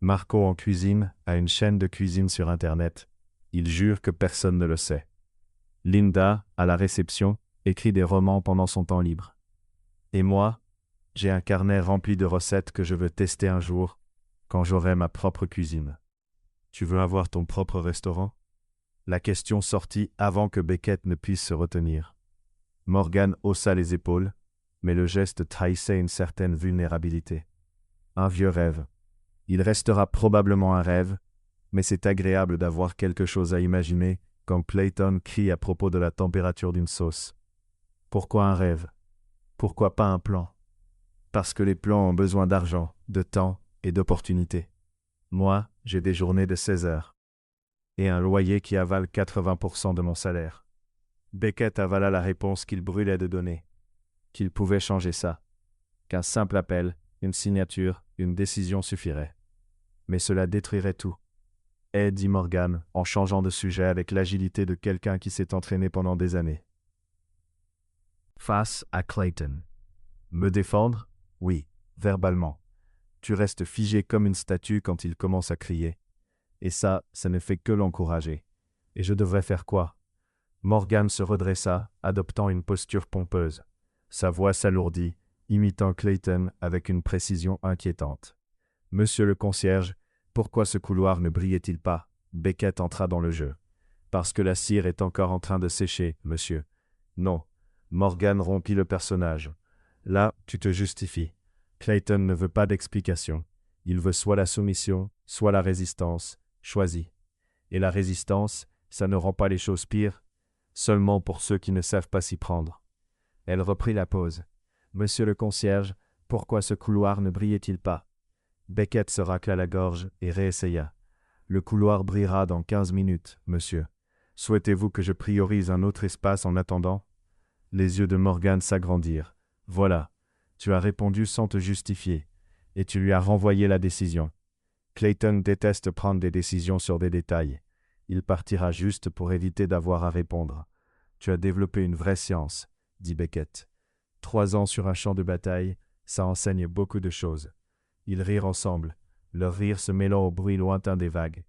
Marco en cuisine a une chaîne de cuisine sur Internet. Il jure que personne ne le sait. Linda, à la réception, écrit des romans pendant son temps libre. Et moi, j'ai un carnet rempli de recettes que je veux tester un jour, quand j'aurai ma propre cuisine. Tu veux avoir ton propre restaurant? La question sortit avant que Beckett ne puisse se retenir. Morgan haussa les épaules, mais le geste trahissait une certaine vulnérabilité. Un vieux rêve. Il restera probablement un rêve, mais c'est agréable d'avoir quelque chose à imaginer quand Clayton crie à propos de la température d'une sauce. Pourquoi un rêve? Pourquoi pas un plan? Parce que les plans ont besoin d'argent, de temps et d'opportunités. Moi, j'ai des journées de 16 heures. Et un loyer qui avale 80% de mon salaire. Beckett avala la réponse qu'il brûlait de donner. Qu'il pouvait changer ça. Qu'un simple appel, une signature, une décision suffirait. Mais cela détruirait tout. Eh, dit Morgan, en changeant de sujet avec l'agilité de quelqu'un qui s'est entraîné pendant des années. Face à Clayton. Me défendre? Oui, verbalement. Tu restes figé comme une statue quand il commence à crier. Et ça ne fait que l'encourager. Et je devrais faire quoi? Morgan se redressa, adoptant une posture pompeuse. Sa voix s'alourdit, imitant Clayton avec une précision inquiétante. « Monsieur le concierge, pourquoi ce couloir ne brillait-il pas ?» Beckett entra dans le jeu. « Parce que la cire est encore en train de sécher, monsieur. » « Non. » Morgan rompit le personnage. « Là, tu te justifies. Clayton ne veut pas d'explication. Il veut soit la soumission, soit la résistance. Choisis. Et la résistance, ça ne rend pas les choses pires, seulement pour ceux qui ne savent pas s'y prendre. » Elle reprit la pause. « Monsieur le concierge, pourquoi ce couloir ne brillait-il pas ?» Beckett se racla la gorge et réessaya. « Le couloir brillera dans 15 minutes, monsieur. Souhaitez-vous que je priorise un autre espace en attendant ?» Les yeux de Morgan s'agrandirent. « Voilà, tu as répondu sans te justifier, et tu lui as renvoyé la décision. Clayton déteste prendre des décisions sur des détails. Il partira juste pour éviter d'avoir à répondre. Tu as développé une vraie science, dit Beckett. 3 ans sur un champ de bataille, ça enseigne beaucoup de choses. » Ils rirent ensemble, leur rire se mêlant au bruit lointain des vagues.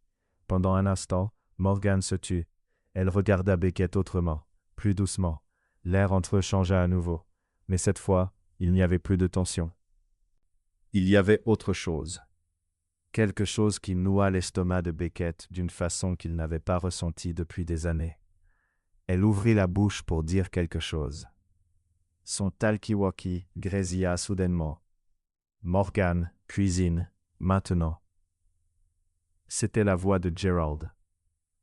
Pendant un instant, Morgan se tut. Elle regarda Beckett autrement, plus doucement. L'air entre eux changea à nouveau, mais cette fois, il n'y avait plus de tension. Il y avait autre chose. Quelque chose qui noua l'estomac de Beckett d'une façon qu'il n'avait pas ressentie depuis des années. Elle ouvrit la bouche pour dire quelque chose. Son talkie-walkie grésilla soudainement. Morgan, cuisine, maintenant. C'était la voix de Gerald,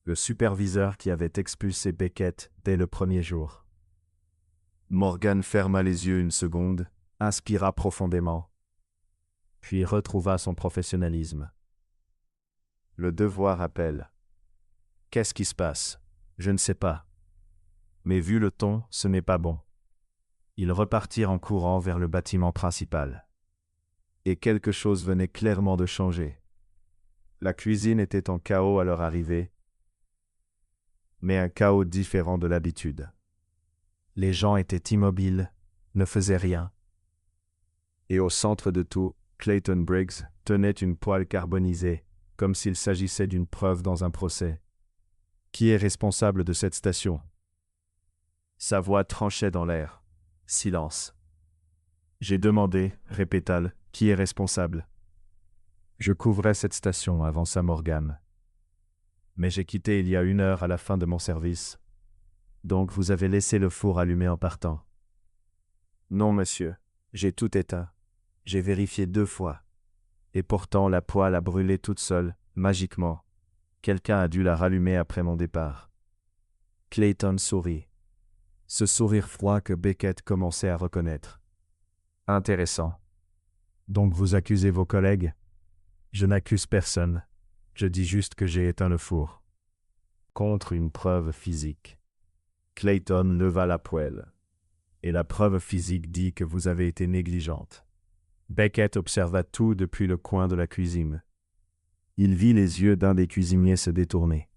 le superviseur qui avait expulsé Beckett dès le premier jour. Morgan ferma les yeux 1 seconde, inspira profondément, puis retrouva son professionnalisme. Le devoir appelle. Qu'est-ce qui se passe? Je ne sais pas. Mais vu le ton, ce n'est pas bon. Ils repartirent en courant vers le bâtiment principal. Et quelque chose venait clairement de changer. La cuisine était en chaos à leur arrivée, mais un chaos différent de l'habitude. Les gens étaient immobiles, ne faisaient rien. Et au centre de tout, Clayton Briggs tenait une poêle carbonisée, comme s'il s'agissait d'une preuve dans un procès. Qui est responsable de cette station? Sa voix tranchait dans l'air. Silence. J'ai demandé, répéta-t-elle, qui est responsable? Je couvrais cette station, avança Morgan. Mais j'ai quitté il y a 1 heure à la fin de mon service. Donc vous avez laissé le four allumé en partant? Non, monsieur. J'ai tout éteint. J'ai vérifié 2 fois. Et pourtant la poêle a brûlé toute seule, magiquement. Quelqu'un a dû la rallumer après mon départ. Clayton sourit. Ce sourire froid que Beckett commençait à reconnaître. Intéressant. Donc vous accusez vos collègues? Je n'accuse personne. Je dis juste que j'ai éteint le four. Contre une preuve physique. Clayton leva la poêle. Et la preuve physique dit que vous avez été négligente. Beckett observa tout depuis le coin de la cuisine. Il vit les yeux d'un des cuisiniers se détourner.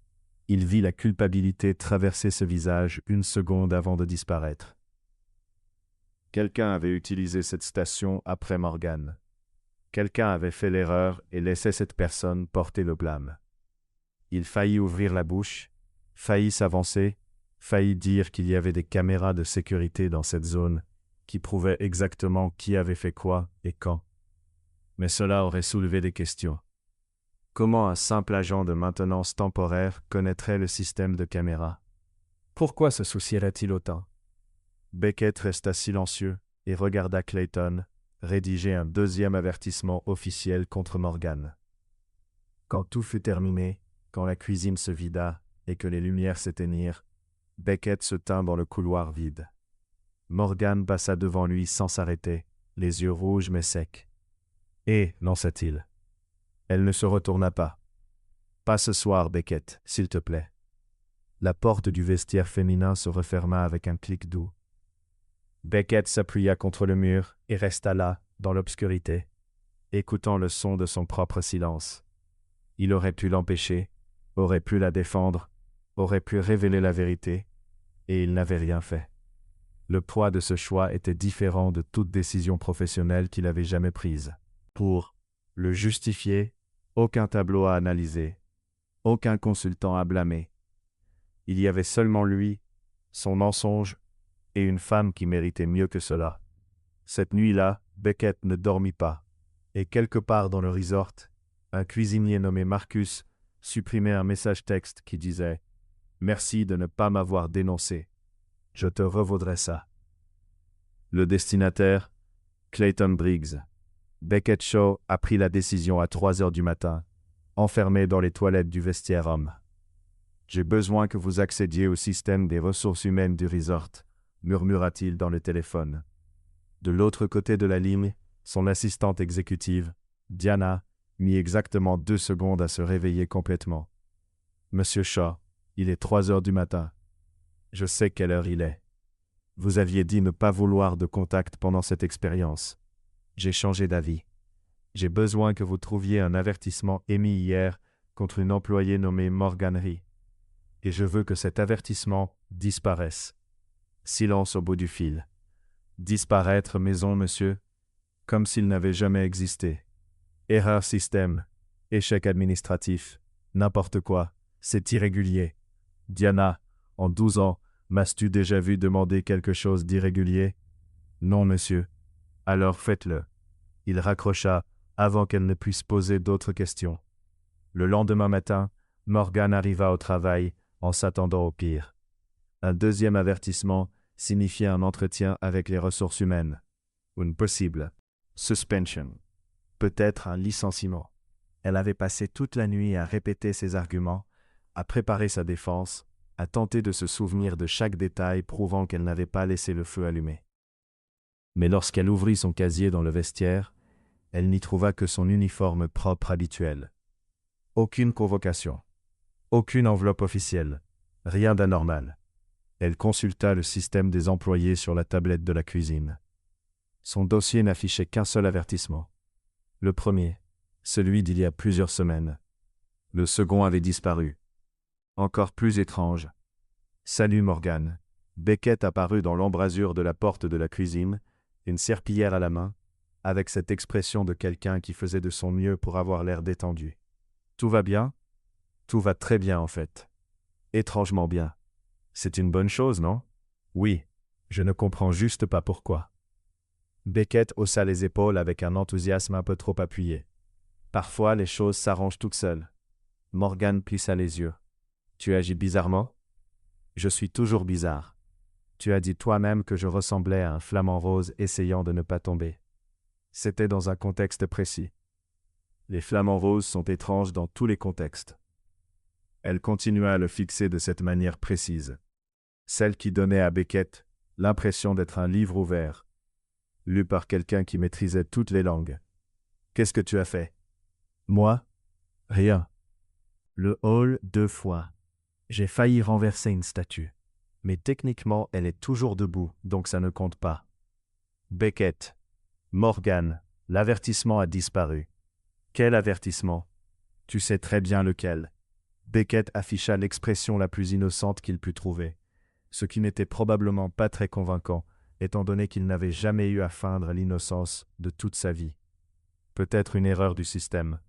Il vit la culpabilité traverser ce visage une seconde avant de disparaître. Quelqu'un avait utilisé cette station après Morgan. Quelqu'un avait fait l'erreur et laissé cette personne porter le blâme. Il faillit ouvrir la bouche, faillit s'avancer, faillit dire qu'il y avait des caméras de sécurité dans cette zone qui prouvaient exactement qui avait fait quoi et quand. Mais cela aurait soulevé des questions. Comment un simple agent de maintenance temporaire connaîtrait le système de caméra? Pourquoi se soucierait-il autant? Beckett resta silencieux et regarda Clayton rédiger un deuxième avertissement officiel contre Morgan. Quand tout fut terminé, quand la cuisine se vida et que les lumières s'éteignirent, Beckett se tint dans le couloir vide. Morgan passa devant lui sans s'arrêter, les yeux rouges mais secs. « Et, lança-t-il. Elle ne se retourna pas. « Pas ce soir, Beckett, s'il te plaît. » La porte du vestiaire féminin se referma avec un clic doux. Beckett s'appuya contre le mur et resta là, dans l'obscurité, écoutant le son de son propre silence. Il aurait pu l'empêcher, aurait pu la défendre, aurait pu révéler la vérité, et il n'avait rien fait. Le poids de ce choix était différent de toute décision professionnelle qu'il avait jamais prise. Pour le justifier, aucun tableau à analyser, aucun consultant à blâmer. Il y avait seulement lui, son mensonge, et une femme qui méritait mieux que cela. Cette nuit-là, Beckett ne dormit pas, et quelque part dans le resort, un cuisinier nommé Marcus supprimait un message texte qui disait « Merci de ne pas m'avoir dénoncé. Je te revaudrai ça. » Le destinataire, Clayton Briggs. Beckett Shaw a pris la décision à 3 heures du matin, enfermé dans les toilettes du vestiaire homme. « J'ai besoin que vous accédiez au système des ressources humaines du resort, » murmura-t-il dans le téléphone. De l'autre côté de la ligne, son assistante exécutive, Diana, mit exactement 2 secondes à se réveiller complètement. « Monsieur Shaw, il est 3 heures du matin. Je sais quelle heure il est. Vous aviez dit ne pas vouloir de contact pendant cette expérience. J'ai changé d'avis. J'ai besoin que vous trouviez un avertissement émis hier contre une employée nommée Morgan Rhee. Et je veux que cet avertissement disparaisse. » Silence au bout du fil. Disparaître, maison, monsieur, comme s'il n'avait jamais existé. Erreur système, échec administratif, n'importe quoi, c'est irrégulier. Diana, en 12 ans, m'as-tu déjà vu demander quelque chose d'irrégulier? Non, monsieur. Alors faites-le. Il raccrocha avant qu'elle ne puisse poser d'autres questions. Le lendemain matin, Morgan arriva au travail en s'attendant au pire. Un deuxième avertissement signifiait un entretien avec les ressources humaines. Une possible suspension. Peut-être un licenciement. Elle avait passé toute la nuit à répéter ses arguments, à préparer sa défense, à tenter de se souvenir de chaque détail prouvant qu'elle n'avait pas laissé le feu allumé. Mais lorsqu'elle ouvrit son casier dans le vestiaire, elle n'y trouva que son uniforme propre habituel. Aucune convocation. Aucune enveloppe officielle. Rien d'anormal. Elle consulta le système des employés sur la tablette de la cuisine. Son dossier n'affichait qu'un seul avertissement. Le premier, celui d'il y a plusieurs semaines. Le second avait disparu. Encore plus étrange. « Salut Morgan. » Beckett apparut dans l'embrasure de la porte de la cuisine, une serpillière à la main, avec cette expression de quelqu'un qui faisait de son mieux pour avoir l'air détendu. « Tout va bien? » « Tout va très bien en fait. Étrangement bien. C'est une bonne chose, non? » « Oui. Je ne comprends juste pas pourquoi. » Beckett haussa les épaules avec un enthousiasme un peu trop appuyé. « Parfois, les choses s'arrangent toutes seules. » Morgan plissa les yeux. « Tu agis bizarrement? » « Je suis toujours bizarre. Tu as dit toi-même que je ressemblais à un flamant rose essayant de ne pas tomber. C'était dans un contexte précis. Les flamants roses sont étranges dans tous les contextes. » Elle continua à le fixer de cette manière précise. Celle qui donnait à Beckett l'impression d'être un livre ouvert, lu par quelqu'un qui maîtrisait toutes les langues. Qu'est-ce que tu as fait? Moi? Rien. Le hall 2 fois. J'ai failli renverser une statue. Mais techniquement, elle est toujours debout, donc ça ne compte pas. Beckett. Morgan. L'avertissement a disparu. Quel avertissement? Tu sais très bien lequel. Beckett afficha l'expression la plus innocente qu'il put trouver, ce qui n'était probablement pas très convaincant, étant donné qu'il n'avait jamais eu à feindre l'innocence de toute sa vie. Peut-être une erreur du système.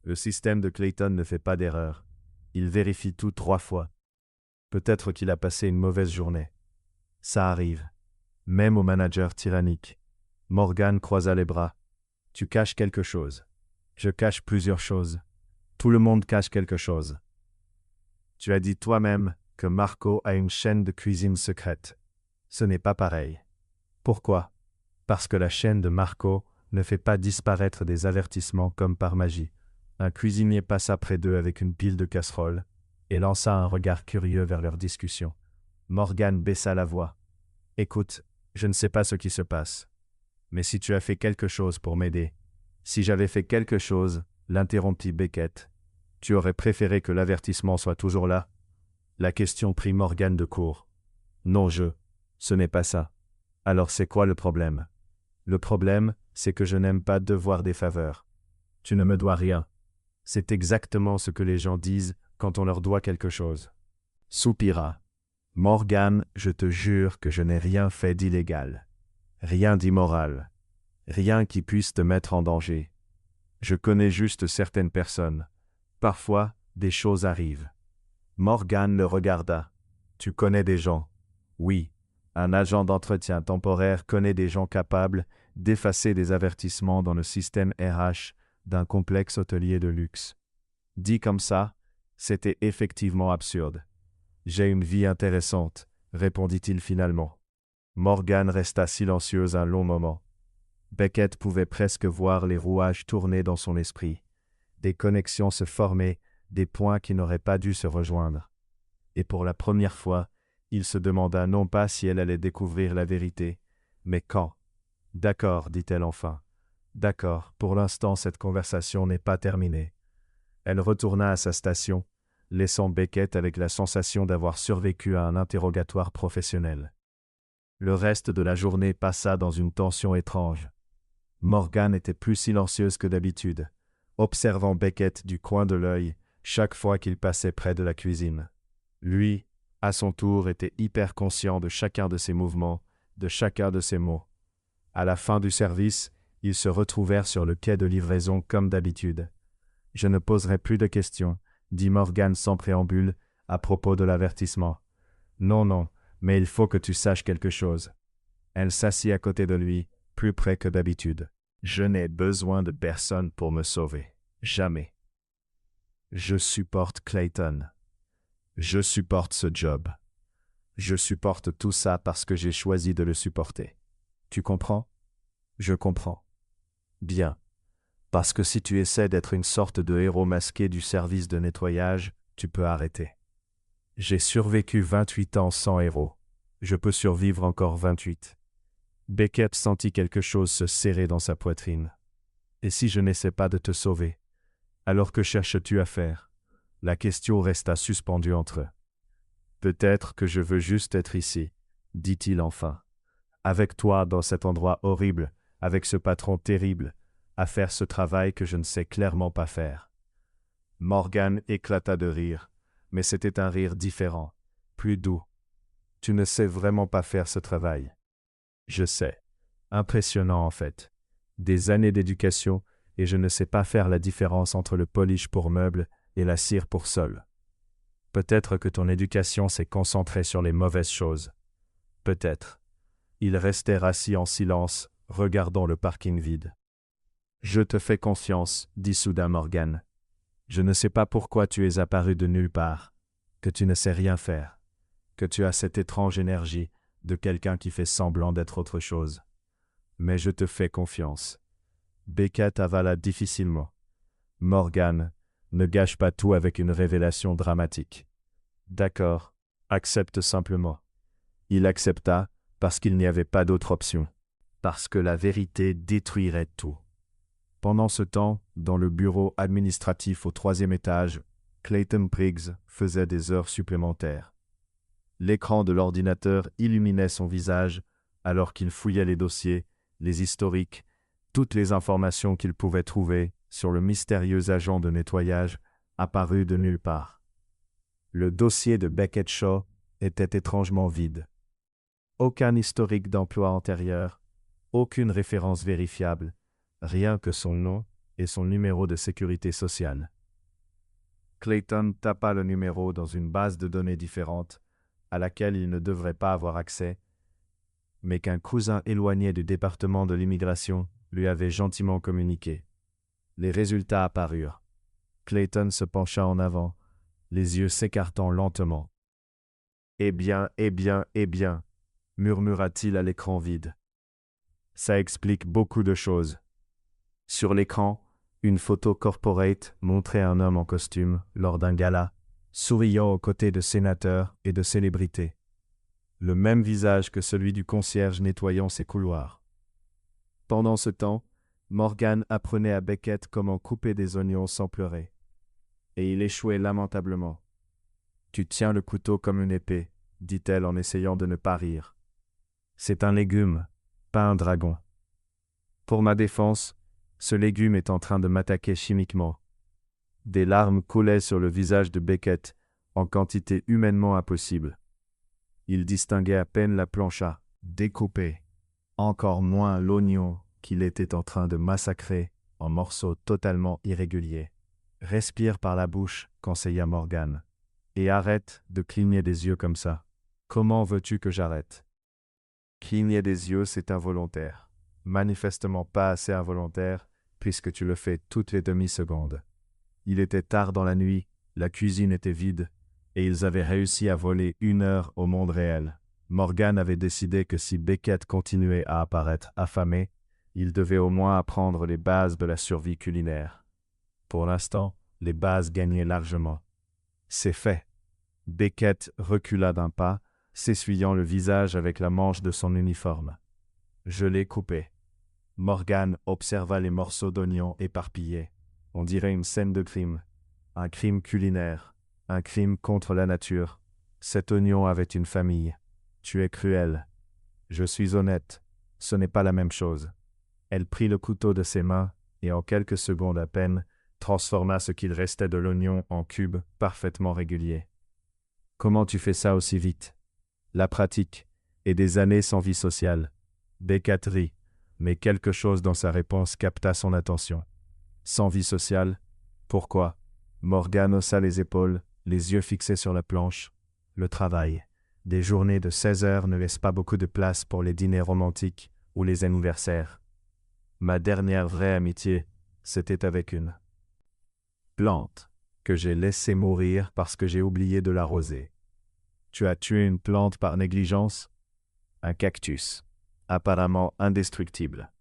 Le système de Clayton ne fait pas d'erreur. Il vérifie tout 3 fois. Peut-être qu'il a passé une mauvaise journée. Ça arrive. Même au manager tyrannique. Morgan croisa les bras. Tu caches quelque chose. Je cache plusieurs choses. Tout le monde cache quelque chose. Tu as dit toi-même que Marco a une chaîne de cuisine secrète. Ce n'est pas pareil. Pourquoi? Parce que la chaîne de Marco ne fait pas disparaître des avertissements comme par magie. Un cuisinier passa près d'eux avec une pile de casseroles et lança un regard curieux vers leur discussion. Morgan baissa la voix. « Écoute, je ne sais pas ce qui se passe. Mais si tu as fait quelque chose pour m'aider, si j'avais fait quelque chose, l'interrompit Beckett, tu aurais préféré que l'avertissement soit toujours là? » La question prit Morgan de court. « Non, ce n'est pas ça. Alors c'est quoi le problème? » Le problème, c'est que je n'aime pas devoir des faveurs. Tu ne me dois rien. C'est exactement ce que les gens disent quand on leur doit quelque chose. Soupira. Morgan, je te jure que je n'ai rien fait d'illégal. Rien d'immoral. Rien qui puisse te mettre en danger. Je connais juste certaines personnes. Parfois, des choses arrivent. Morgan le regarda. Tu connais des gens? Oui. Un agent d'entretien temporaire connaît des gens capables d'effacer des avertissements dans le système RH d'un complexe hôtelier de luxe. Dit comme ça, c'était effectivement absurde. J'ai une vie intéressante, répondit-il finalement. Morgan resta silencieuse un long moment. Beckett pouvait presque voir les rouages tourner dans son esprit. Des connexions se formaient, des points qui n'auraient pas dû se rejoindre. Et pour la première fois, il se demanda non pas si elle allait découvrir la vérité, mais quand. « D'accord, dit-elle enfin. « D'accord, pour l'instant cette conversation n'est pas terminée. » Elle retourna à sa station, laissant Beckett avec la sensation d'avoir survécu à un interrogatoire professionnel. Le reste de la journée passa dans une tension étrange. Morgan était plus silencieuse que d'habitude, observant Beckett du coin de l'œil chaque fois qu'il passait près de la cuisine. Lui, à son tour, était hyper conscient de chacun de ses mouvements, de chacun de ses mots. À la fin du service, ils se retrouvèrent sur le quai de livraison comme d'habitude. « Je ne poserai plus de questions, » dit Morgan sans préambule, à propos de l'avertissement. « Non, mais il faut que tu saches quelque chose. » Elle s'assit à côté de lui, plus près que d'habitude. « Je n'ai besoin de personne pour me sauver. Jamais. Je supporte Clayton. Je supporte ce job. Je supporte tout ça parce que j'ai choisi de le supporter. Tu comprends? Je comprends. Bien. Parce que si tu essaies d'être une sorte de héros masqué du service de nettoyage, tu peux arrêter. J'ai survécu 28 ans sans héros. Je peux survivre encore 28. Beckett sentit quelque chose se serrer dans sa poitrine. Et si je n'essaie pas de te sauver? Alors que cherches-tu à faire? La question resta suspendue entre eux. Peut-être que je veux juste être ici, dit-il enfin. Avec toi dans cet endroit horrible, avec ce patron terrible, à faire ce travail que je ne sais clairement pas faire. Morgan éclata de rire, mais c'était un rire différent, plus doux. Tu ne sais vraiment pas faire ce travail. Je sais. Impressionnant en fait. Des années d'éducation et je ne sais pas faire la différence entre le polish pour meubles et la cire pour sol. Peut-être que ton éducation s'est concentrée sur les mauvaises choses. Peut-être. Ils restèrent assis en silence, regardant le parking vide. Je te fais confiance, dit soudain Morgan. Je ne sais pas pourquoi tu es apparu de nulle part, que tu ne sais rien faire, que tu as cette étrange énergie de quelqu'un qui fait semblant d'être autre chose. Mais je te fais confiance. Beckett avala difficilement. Morgan, ne gâche pas tout avec une révélation dramatique. D'accord, accepte simplement. Il accepta parce qu'il n'y avait pas d'autre option. Parce que la vérité détruirait tout. Pendant ce temps, dans le bureau administratif au 3e étage, Clayton Briggs faisait des heures supplémentaires. L'écran de l'ordinateur illuminait son visage alors qu'il fouillait les dossiers, les historiques, toutes les informations qu'il pouvait trouver sur le mystérieux agent de nettoyage apparu de nulle part. Le dossier de Beckett Shaw était étrangement vide. Aucun historique d'emploi antérieur, aucune référence vérifiable, rien que son nom et son numéro de sécurité sociale. Clayton tapa le numéro dans une base de données différente, à laquelle il ne devrait pas avoir accès, mais qu'un cousin éloigné du département de l'immigration lui avait gentiment communiqué. Les résultats apparurent. Clayton se pencha en avant, les yeux s'écartant lentement. « Eh bien, murmura-t-il à l'écran vide. Ça explique beaucoup de choses. Sur l'écran, une photo corporate montrait un homme en costume lors d'un gala, souriant aux côtés de sénateurs et de célébrités. Le même visage que celui du concierge nettoyant ses couloirs. Pendant ce temps, Morgan apprenait à Beckett comment couper des oignons sans pleurer. Et il échouait lamentablement. « Tu tiens le couteau comme une épée, » dit-elle en essayant de ne pas rire. « C'est un légume, pas un dragon. Pour ma défense, ce légume est en train de m'attaquer chimiquement. » Des larmes coulaient sur le visage de Beckett, en quantité humainement impossible. Il distinguait à peine la plancha, découpée, encore moins l'oignon qu'il était en train de massacrer en morceaux totalement irréguliers. « Respire par la bouche, » conseilla Morgan. « Et arrête de cligner des yeux comme ça. »« Comment veux-tu que j'arrête ?»« Cligner des yeux, c'est involontaire. Manifestement pas assez involontaire, puisque tu le fais toutes les demi-secondes. » Il était tard dans la nuit, la cuisine était vide, et ils avaient réussi à voler 1 heure au monde réel. Morgan avait décidé que si Beckett continuait à apparaître affamé, il devait au moins apprendre les bases de la survie culinaire. Pour l'instant, les bases gagnaient largement. C'est fait. Beckett recula d'un pas, s'essuyant le visage avec la manche de son uniforme. Je l'ai coupé. Morgan observa les morceaux d'oignon éparpillés. On dirait une scène de crime. Un crime culinaire. Un crime contre la nature. Cet oignon avait une famille. Tu es cruel. Je suis honnête. Ce n'est pas la même chose. Elle prit le couteau de ses mains et en quelques secondes à peine, transforma ce qu'il restait de l'oignon en cubes parfaitement réguliers. Comment tu fais ça aussi vite? La pratique et des années sans vie sociale. Beckett rit, mais quelque chose dans sa réponse capta son attention. Sans vie sociale? Pourquoi? Morgan haussa les épaules, les yeux fixés sur la planche. Le travail. Des journées de 16 heures ne laissent pas beaucoup de place pour les dîners romantiques ou les anniversaires. Ma dernière vraie amitié, c'était avec une plante que j'ai laissée mourir parce que j'ai oublié de l'arroser. Tu as tué une plante par négligence? Un cactus, apparemment indestructible.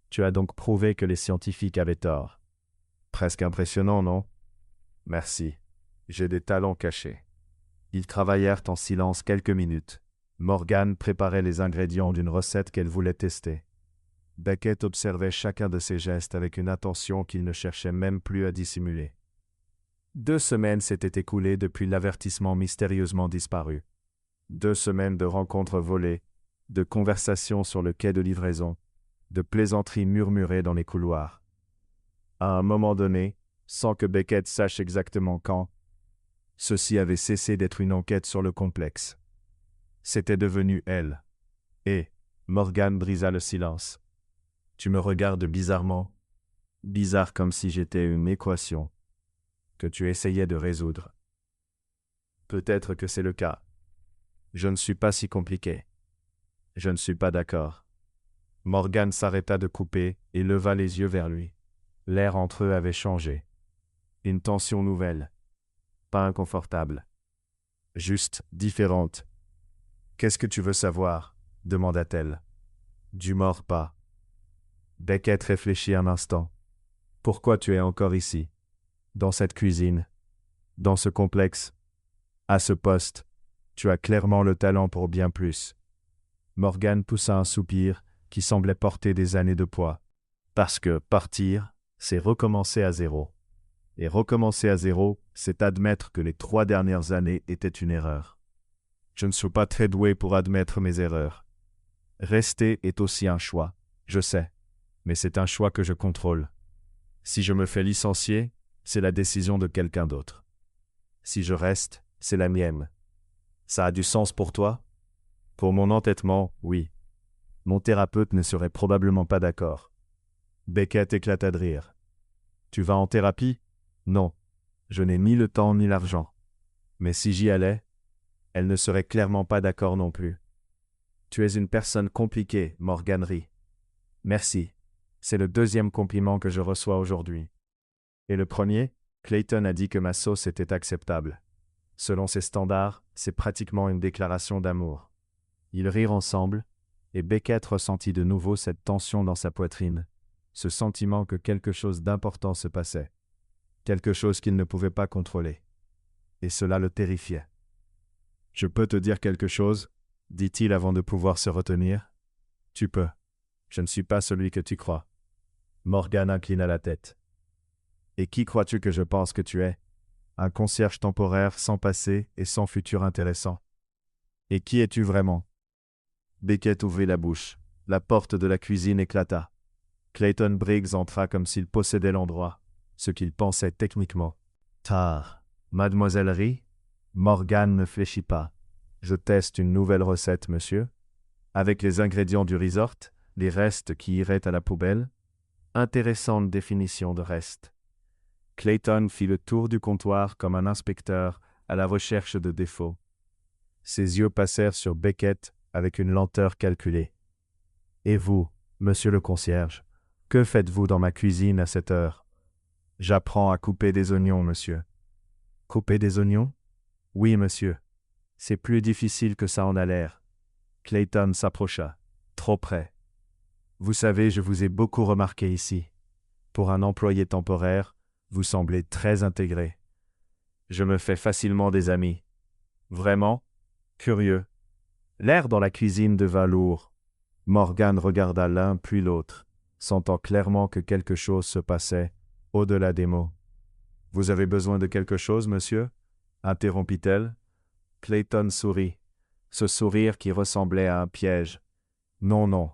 Tu as donc prouvé que les scientifiques avaient tort. Presque impressionnant, non? Merci. J'ai des talents cachés. Ils travaillèrent en silence quelques minutes. Morgan préparait les ingrédients d'une recette qu'elle voulait tester. Beckett observait chacun de ses gestes avec une attention qu'il ne cherchait même plus à dissimuler. 2 semaines s'étaient écoulées depuis l'avertissement mystérieusement disparu. 2 semaines de rencontres volées, de conversations sur le quai de livraison, de plaisanteries murmurées dans les couloirs. À un moment donné, sans que Beckett sache exactement quand, ceci avait cessé d'être une enquête sur le complexe. C'était devenu elle. Et Morgan brisa le silence. Tu me regardes bizarrement, bizarre comme si j'étais une équation que tu essayais de résoudre. Peut-être que c'est le cas. Je ne suis pas si compliqué. Je ne suis pas d'accord. Morgan s'arrêta de couper et leva les yeux vers lui. L'air entre eux avait changé. Une tension nouvelle. Pas inconfortable. Juste différente. Qu'est-ce que tu veux savoir? Demanda-t-elle. Du mord pas. Beckett réfléchit un instant. Pourquoi tu es encore ici? Dans cette cuisine? Dans ce complexe? À ce poste? Tu as clairement le talent pour bien plus. Morgan poussa un soupir qui semblait porter des années de poids. Parce que partir, c'est recommencer à zéro. Et recommencer à zéro, c'est admettre que les 3 dernières années étaient une erreur. Je ne suis pas très doué pour admettre mes erreurs. Rester est aussi un choix, je sais, mais c'est un choix que je contrôle. Si je me fais licencier, c'est la décision de quelqu'un d'autre. Si je reste, c'est la mienne. Ça a du sens pour toi? Pour mon entêtement, oui. Mon thérapeute ne serait probablement pas d'accord. Beckett éclata de rire. Tu vas en thérapie? Non. Je n'ai ni le temps ni l'argent. Mais si j'y allais, elle ne serait clairement pas d'accord non plus. Tu es une personne compliquée, Morgan rit. Merci. C'est le 2e compliment que je reçois aujourd'hui. Et le premier, Clayton a dit que ma sauce était acceptable. Selon ses standards, c'est pratiquement une déclaration d'amour. Ils rirent ensemble, et Beckett ressentit de nouveau cette tension dans sa poitrine, ce sentiment que quelque chose d'important se passait, quelque chose qu'il ne pouvait pas contrôler. Et cela le terrifiait. « Je peux te dire quelque chose ?» dit-il avant de pouvoir se retenir. « Tu peux. Je ne suis pas celui que tu crois. » Morgan inclina la tête. « Et qui crois-tu que je pense que tu es? Un concierge temporaire sans passé et sans futur intéressant. Et qui es-tu vraiment? » Beckett ouvrit la bouche. La porte de la cuisine éclata. Clayton Briggs entra comme s'il possédait l'endroit, ce qu'il pensait techniquement. Tard. Mademoiselle rit. Morgan ne fléchit pas. Je teste une nouvelle recette, monsieur. Avec les ingrédients du resort, les restes qui iraient à la poubelle. Intéressante définition de reste. Clayton fit le tour du comptoir comme un inspecteur à la recherche de défauts. Ses yeux passèrent sur Beckett avec une lenteur calculée. « Et vous, monsieur le concierge, que faites-vous dans ma cuisine à cette heure? »« J'apprends à couper des oignons, monsieur. »« Couper des oignons? »« Oui, monsieur. C'est plus difficile que ça en a l'air. » Clayton s'approcha, trop près. « Vous savez, je vous ai beaucoup remarqué ici. Pour un employé temporaire, vous semblez très intégré. Je me fais facilement des amis. Vraiment? Curieux. » L'air dans la cuisine devint lourd. Morgan regarda l'un puis l'autre, sentant clairement que quelque chose se passait, au-delà des mots. « Vous avez besoin de quelque chose, monsieur ?» interrompit-elle. Clayton sourit, ce sourire qui ressemblait à un piège. « Non, non.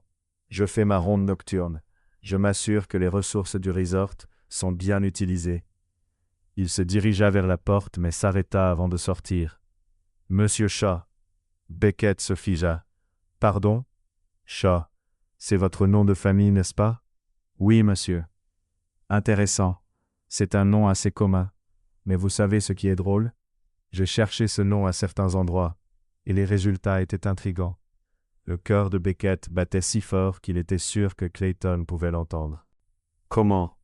Je fais ma ronde nocturne. Je m'assure que les ressources du resort sont bien utilisées. » Il se dirigea vers la porte mais s'arrêta avant de sortir. « Monsieur Shaw. » Beckett se figea. « Pardon? Shaw. C'est votre nom de famille, n'est-ce pas? »« Oui, monsieur. »« Intéressant. C'est un nom assez commun. Mais vous savez ce qui est drôle? J'ai cherché ce nom à certains endroits, et les résultats étaient intrigants. » Le cœur de Beckett battait si fort qu'il était sûr que Clayton pouvait l'entendre. « Comment? »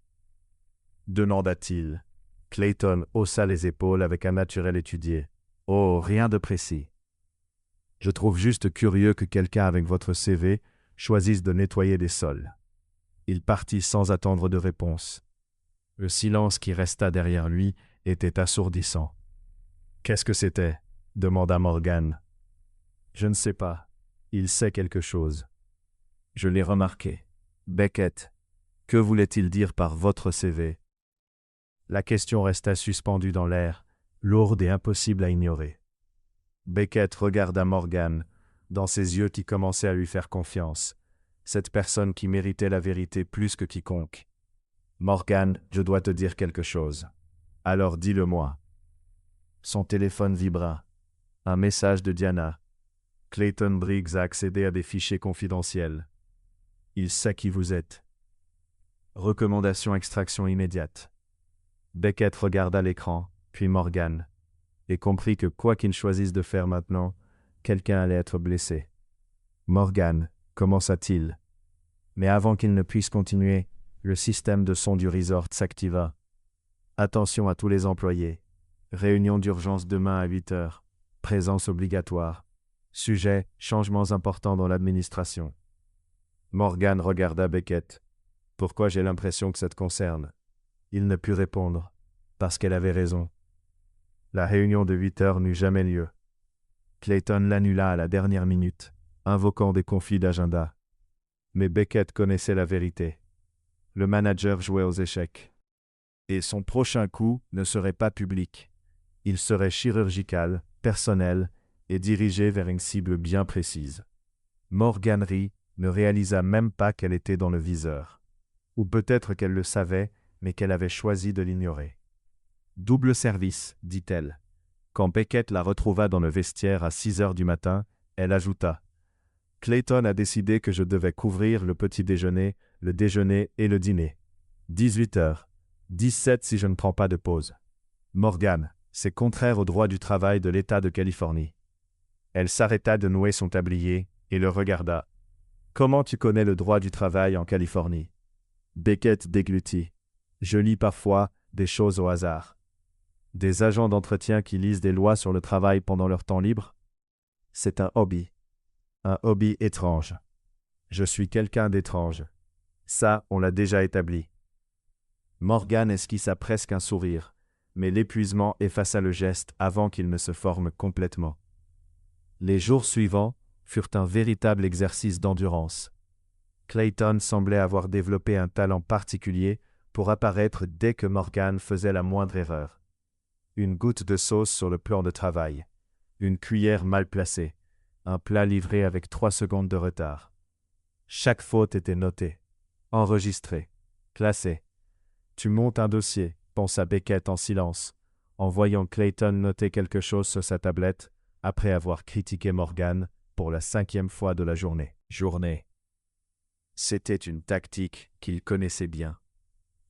demanda-t-il. Clayton haussa les épaules avec un naturel étudié. « Oh, rien de précis. Je trouve juste curieux que quelqu'un avec votre CV choisisse de nettoyer des sols. » Il partit sans attendre de réponse. Le silence qui resta derrière lui était assourdissant. « Qu'est-ce que c'était? » demanda Morgan. « Je ne sais pas. Il sait quelque chose. » « Je l'ai remarqué. »« Beckett, que voulait-il dire par votre CV? » La question resta suspendue dans l'air, lourde et impossible à ignorer. Beckett regarda Morgan, dans ses yeux qui commençaient à lui faire confiance, cette personne qui méritait la vérité plus que quiconque. « Morgan, je dois te dire quelque chose. Alors dis-le-moi. » Son téléphone vibra. Un message de Diana. Clayton Briggs a accédé à des fichiers confidentiels. Il sait qui vous êtes. Recommandation extraction immédiate. Beckett regarda l'écran, puis Morgan, et comprit que quoi qu'il choisisse de faire maintenant, quelqu'un allait être blessé. Morgan, commença-t-il. Mais avant qu'il ne puisse continuer, le système de son du resort s'activa. Attention à tous les employés. Réunion d'urgence demain à 8 heures. Présence obligatoire. Sujet, changements importants dans l'administration. Morgan regarda Beckett. Pourquoi j'ai l'impression que ça te concerne? Il ne put répondre, parce qu'elle avait raison. La réunion de 8 heures n'eut jamais lieu. Clayton l'annula à la dernière minute, invoquant des conflits d'agenda. Mais Beckett connaissait la vérité. le manager jouait aux échecs. Et son prochain coup ne serait pas public. Il serait chirurgical, personnel et dirigé vers une cible bien précise. Morgan Lee ne réalisa même pas qu'elle était dans le viseur. Ou peut-être qu'elle le savait, mais qu'elle avait choisi de l'ignorer. « Double service », dit-elle. Quand Beckett la retrouva dans le vestiaire à 6 heures du matin, elle ajouta « Clayton a décidé que je devais couvrir le petit déjeuner, le déjeuner et le dîner. 18 heures. 17 si je ne prends pas de pause. Morgan, c'est contraire au droit du travail de l'État de Californie. » Elle s'arrêta de nouer son tablier et le regarda. « Comment tu connais le droit du travail en Californie ?» Beckett déglutit. « Je lis parfois des choses au hasard. » Des agents d'entretien qui lisent des lois sur le travail pendant leur temps libre? C'est un hobby. Un hobby étrange. Je suis quelqu'un d'étrange. Ça, on l'a déjà établi. Morgan esquissa presque un sourire, mais l'épuisement effaça le geste avant qu'il ne se forme complètement. Les jours suivants furent un véritable exercice d'endurance. Clayton semblait avoir développé un talent particulier pour apparaître dès que Morgan faisait la moindre erreur. Une goutte de sauce sur le plan de travail, une cuillère mal placée, un plat livré avec 3 secondes de retard. Chaque faute était notée, enregistrée, classée. « Tu montes un dossier », pensa Beckett en silence, en voyant Clayton noter quelque chose sur sa tablette, après avoir critiqué Morgan pour la 5e fois de la journée. C'était une tactique qu'il connaissait bien.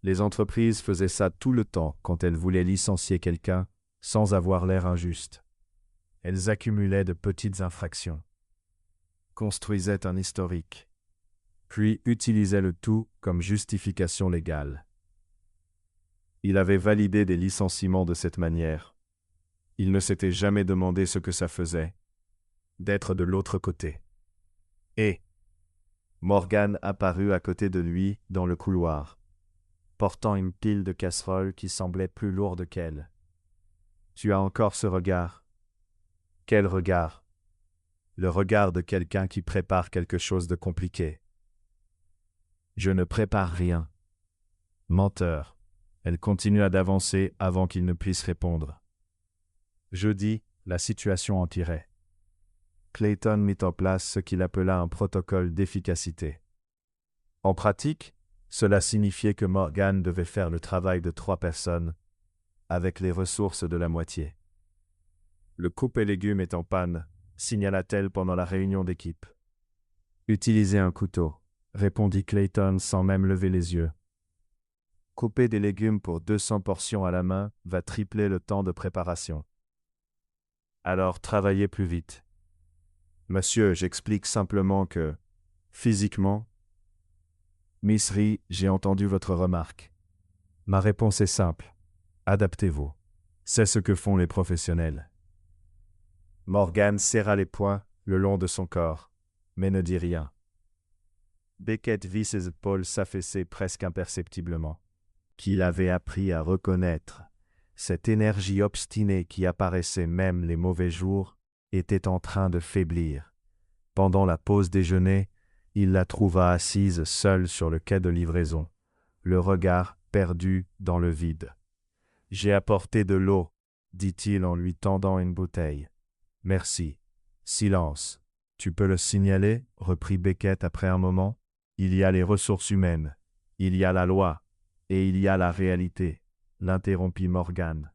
Les entreprises faisaient ça tout le temps quand elles voulaient licencier quelqu'un sans avoir l'air injuste. Elles accumulaient de petites infractions, construisaient un historique, puis utilisaient le tout comme justification légale. Il avait validé des licenciements de cette manière. Il ne s'était jamais demandé ce que ça faisait, d'être de l'autre côté. Et Morgan apparut à côté de lui dans le couloir, portant une pile de casseroles qui semblait plus lourde qu'elle. « Tu as encore ce regard. » « Quel regard ?» « Le regard de quelqu'un qui prépare quelque chose de compliqué. »« Je ne prépare rien. » Menteur. Elle continua d'avancer avant qu'il ne puisse répondre. Jeudi, la situation empirait. Clayton mit en place ce qu'il appela un protocole d'efficacité. En pratique, cela signifiait que Morgan devait faire le travail de 3 personnes, avec les ressources de la moitié. « Le coupe-légumes est en panne », signala-t-elle pendant la réunion d'équipe. « Utilisez un couteau », répondit Clayton sans même lever les yeux. « Couper des légumes pour 200 portions à la main va tripler le temps de préparation. Alors travaillez plus vite. » « Monsieur, j'explique simplement que, physiquement, Miss Lee, j'ai entendu votre remarque. Ma réponse est simple. Adaptez-vous. C'est ce que font les professionnels. » Morgan serra les poings le long de son corps, mais ne dit rien. Beckett vit ses épaules s'affaisser presque imperceptiblement. Qu'il avait appris à reconnaître, cette énergie obstinée qui apparaissait même les mauvais jours, était en train de faiblir. Pendant la pause déjeuner, il la trouva assise seule sur le quai de livraison, le regard perdu dans le vide. « J'ai apporté de l'eau, » dit-il en lui tendant une bouteille. « Merci. » Silence. « Tu peux le signaler » reprit Beckett après un moment. « Il y a les ressources humaines, il y a la loi, et il y a la réalité, » l'interrompit Morgan.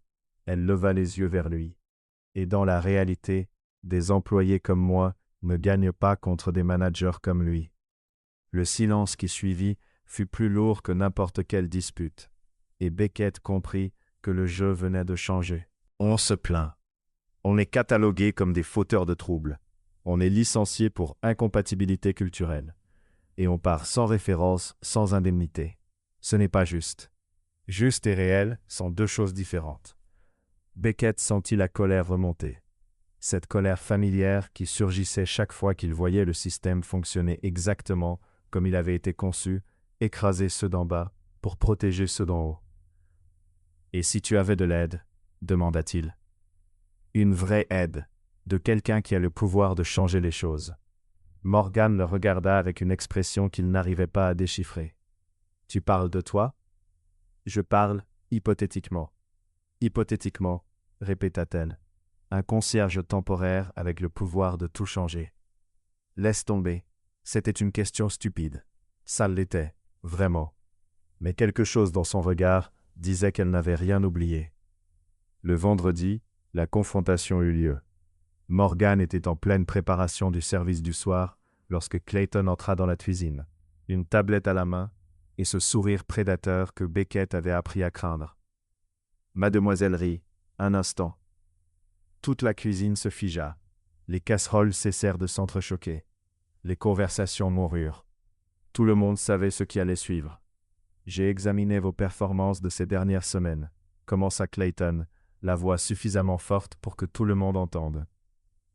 Elle leva les yeux vers lui. « Et dans la réalité, des employés comme moi ne gagnent pas contre des managers comme lui. » Le silence qui suivit fut plus lourd que n'importe quelle dispute, et Beckett comprit que le jeu venait de changer. On se plaint. On est catalogué comme des fauteurs de troubles. On est licencié pour incompatibilité culturelle. Et on part sans référence, sans indemnité. Ce n'est pas juste. Juste et réel sont 2 choses différentes. Beckett sentit la colère remonter. Cette colère familière qui surgissait chaque fois qu'il voyait le système fonctionner exactement comme il avait été conçu, écraser ceux d'en bas pour protéger ceux d'en haut. « Et si tu avais de l'aide ?» demanda-t-il. « Une vraie aide, de quelqu'un qui a le pouvoir de changer les choses. » Morgan le regarda avec une expression qu'il n'arrivait pas à déchiffrer. Tu parles de toi? Je parle hypothétiquement. Hypothétiquement, répéta-t-elle. Un concierge temporaire avec le pouvoir de tout changer. Laisse tomber. C'était une question stupide. Ça l'était, vraiment. Mais quelque chose dans son regard disait qu'elle n'avait rien oublié. Le vendredi, la confrontation eut lieu. Morgan était en pleine préparation du service du soir lorsque Clayton entra dans la cuisine, une tablette à la main et ce sourire prédateur que Beckett avait appris à craindre. Mademoiselle rit, un instant. Toute la cuisine se figea. Les casseroles cessèrent de s'entrechoquer. Les conversations moururent. Tout le monde savait ce qui allait suivre. J'ai examiné vos performances de ces dernières semaines, commença Clayton, la voix suffisamment forte pour que tout le monde entende.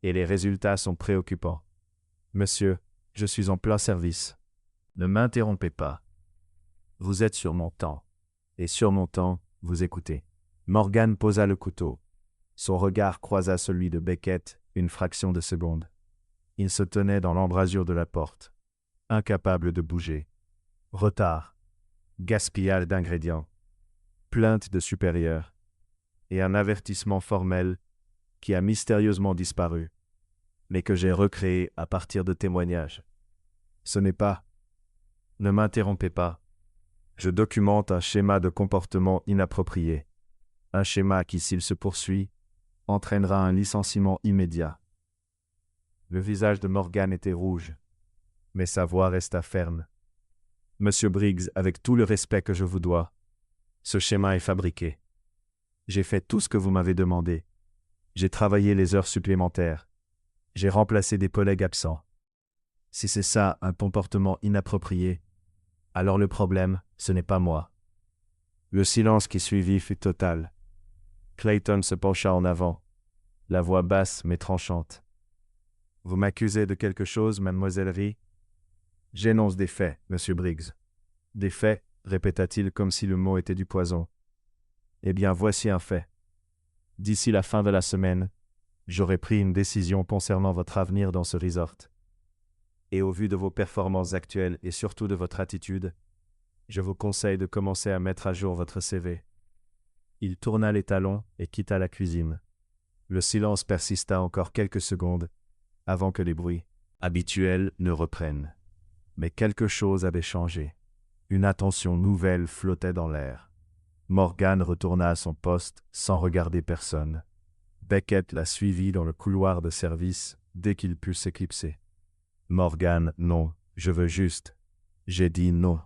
Et les résultats sont préoccupants. Monsieur, je suis en plein service. Ne m'interrompez pas. Vous êtes sur mon temps. Et sur mon temps, vous écoutez. Morgan posa le couteau. Son regard croisa celui de Beckett une fraction de seconde. Il se tenait dans l'embrasure de la porte, incapable de bouger. Retard, gaspillage d'ingrédients, plainte de supérieur, et un avertissement formel qui a mystérieusement disparu, mais que j'ai recréé à partir de témoignages. Ce n'est pas. Ne m'interrompez pas. Je documente un schéma de comportement inapproprié. Un schéma qui, s'il se poursuit, entraînera un licenciement immédiat. Le visage de Morgan était rouge, mais sa voix resta ferme. Monsieur Briggs, avec tout le respect que je vous dois, ce schéma est fabriqué. J'ai fait tout ce que vous m'avez demandé. J'ai travaillé les heures supplémentaires. J'ai remplacé des collègues absents. Si c'est ça, un comportement inapproprié, alors le problème, ce n'est pas moi. Le silence qui suivit fut total. Clayton se pencha en avant, la voix basse mais tranchante. Vous m'accusez de quelque chose, mademoiselle Rie? J'énonce des faits, monsieur Briggs. Des faits, répéta-t-il comme si le mot était du poison. Eh bien, voici un fait. D'ici la fin de la semaine, j'aurai pris une décision concernant votre avenir dans ce resort. Et au vu de vos performances actuelles et surtout de votre attitude, je vous conseille de commencer à mettre à jour votre CV. Il tourna les talons et quitta la cuisine. Le silence persista encore quelques secondes avant que les bruits habituels ne reprennent. Mais quelque chose avait changé. Une attention nouvelle flottait dans l'air. Morgan retourna à son poste sans regarder personne. Beckett la suivit dans le couloir de service dès qu'il put s'éclipser. Morgan, non, je veux juste. J'ai dit non.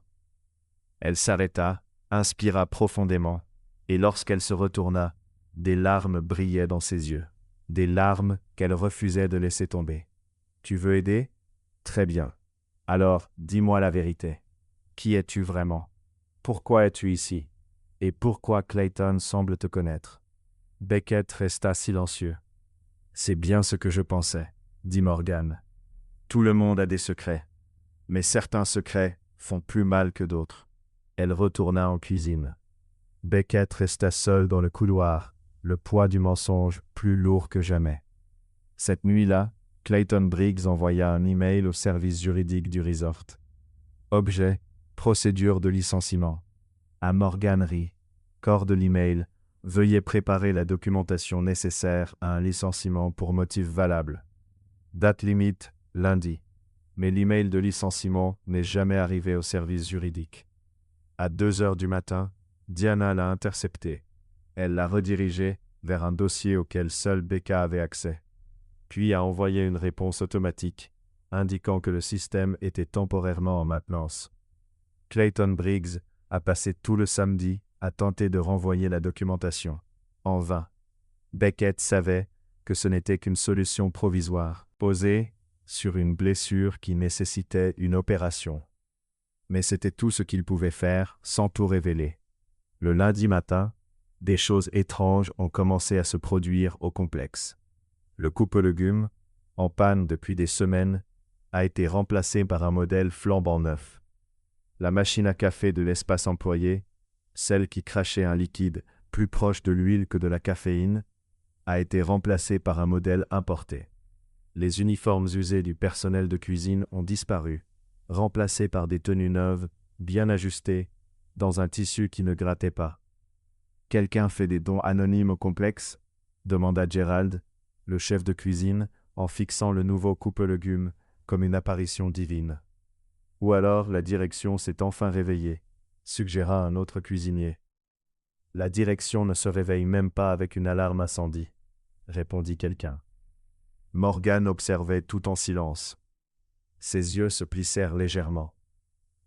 Elle s'arrêta, inspira profondément, et lorsqu'elle se retourna, des larmes brillaient dans ses yeux. Des larmes qu'elle refusait de laisser tomber. Tu veux aider? Très bien. Alors, dis-moi la vérité. Qui es-tu vraiment? Pourquoi es-tu ici? Et pourquoi Clayton semble te connaître? Beckett resta silencieux. C'est bien ce que je pensais, dit Morgan. Tout le monde a des secrets, mais certains secrets font plus mal que d'autres. Elle retourna en cuisine. Beckett resta seul dans le couloir, le poids du mensonge plus lourd que jamais. Cette nuit-là, Clayton Briggs envoya un email au service juridique du resort. Objet, procédure de licenciement. À Morgan Rie, corps de l'email, veuillez préparer la documentation nécessaire à un licenciement pour motif valable. Date limite, lundi. Mais l'email de licenciement n'est jamais arrivé au service juridique. À 2 heures du matin, Diana l'a intercepté. Elle l'a redirigé vers un dossier auquel seul Becca avait accès, puis a envoyé une réponse automatique, indiquant que le système était temporairement en maintenance. Clayton Briggs a passé tout le samedi à tenter de renvoyer la documentation. En vain. Beckett savait que ce n'était qu'une solution provisoire, posée sur une blessure qui nécessitait une opération. Mais c'était tout ce qu'il pouvait faire sans tout révéler. Le lundi matin, des choses étranges ont commencé à se produire au complexe. Le coupe-légumes, en panne depuis des semaines, a été remplacé par un modèle flambant neuf. La machine à café de l'espace employé, celle qui crachait un liquide plus proche de l'huile que de la caféine, a été remplacée par un modèle importé. Les uniformes usés du personnel de cuisine ont disparu, remplacés par des tenues neuves, bien ajustées dans un tissu qui ne grattait pas. « Quelqu'un fait des dons anonymes au complexe ?» demanda Gerald, le chef de cuisine, en fixant le nouveau coupe-légumes comme une apparition divine. Ou alors la direction s'est enfin réveillée, suggéra un autre cuisinier. La direction ne se réveille même pas avec une alarme incendie, répondit quelqu'un. Morgan observait tout en silence. Ses yeux se plissèrent légèrement.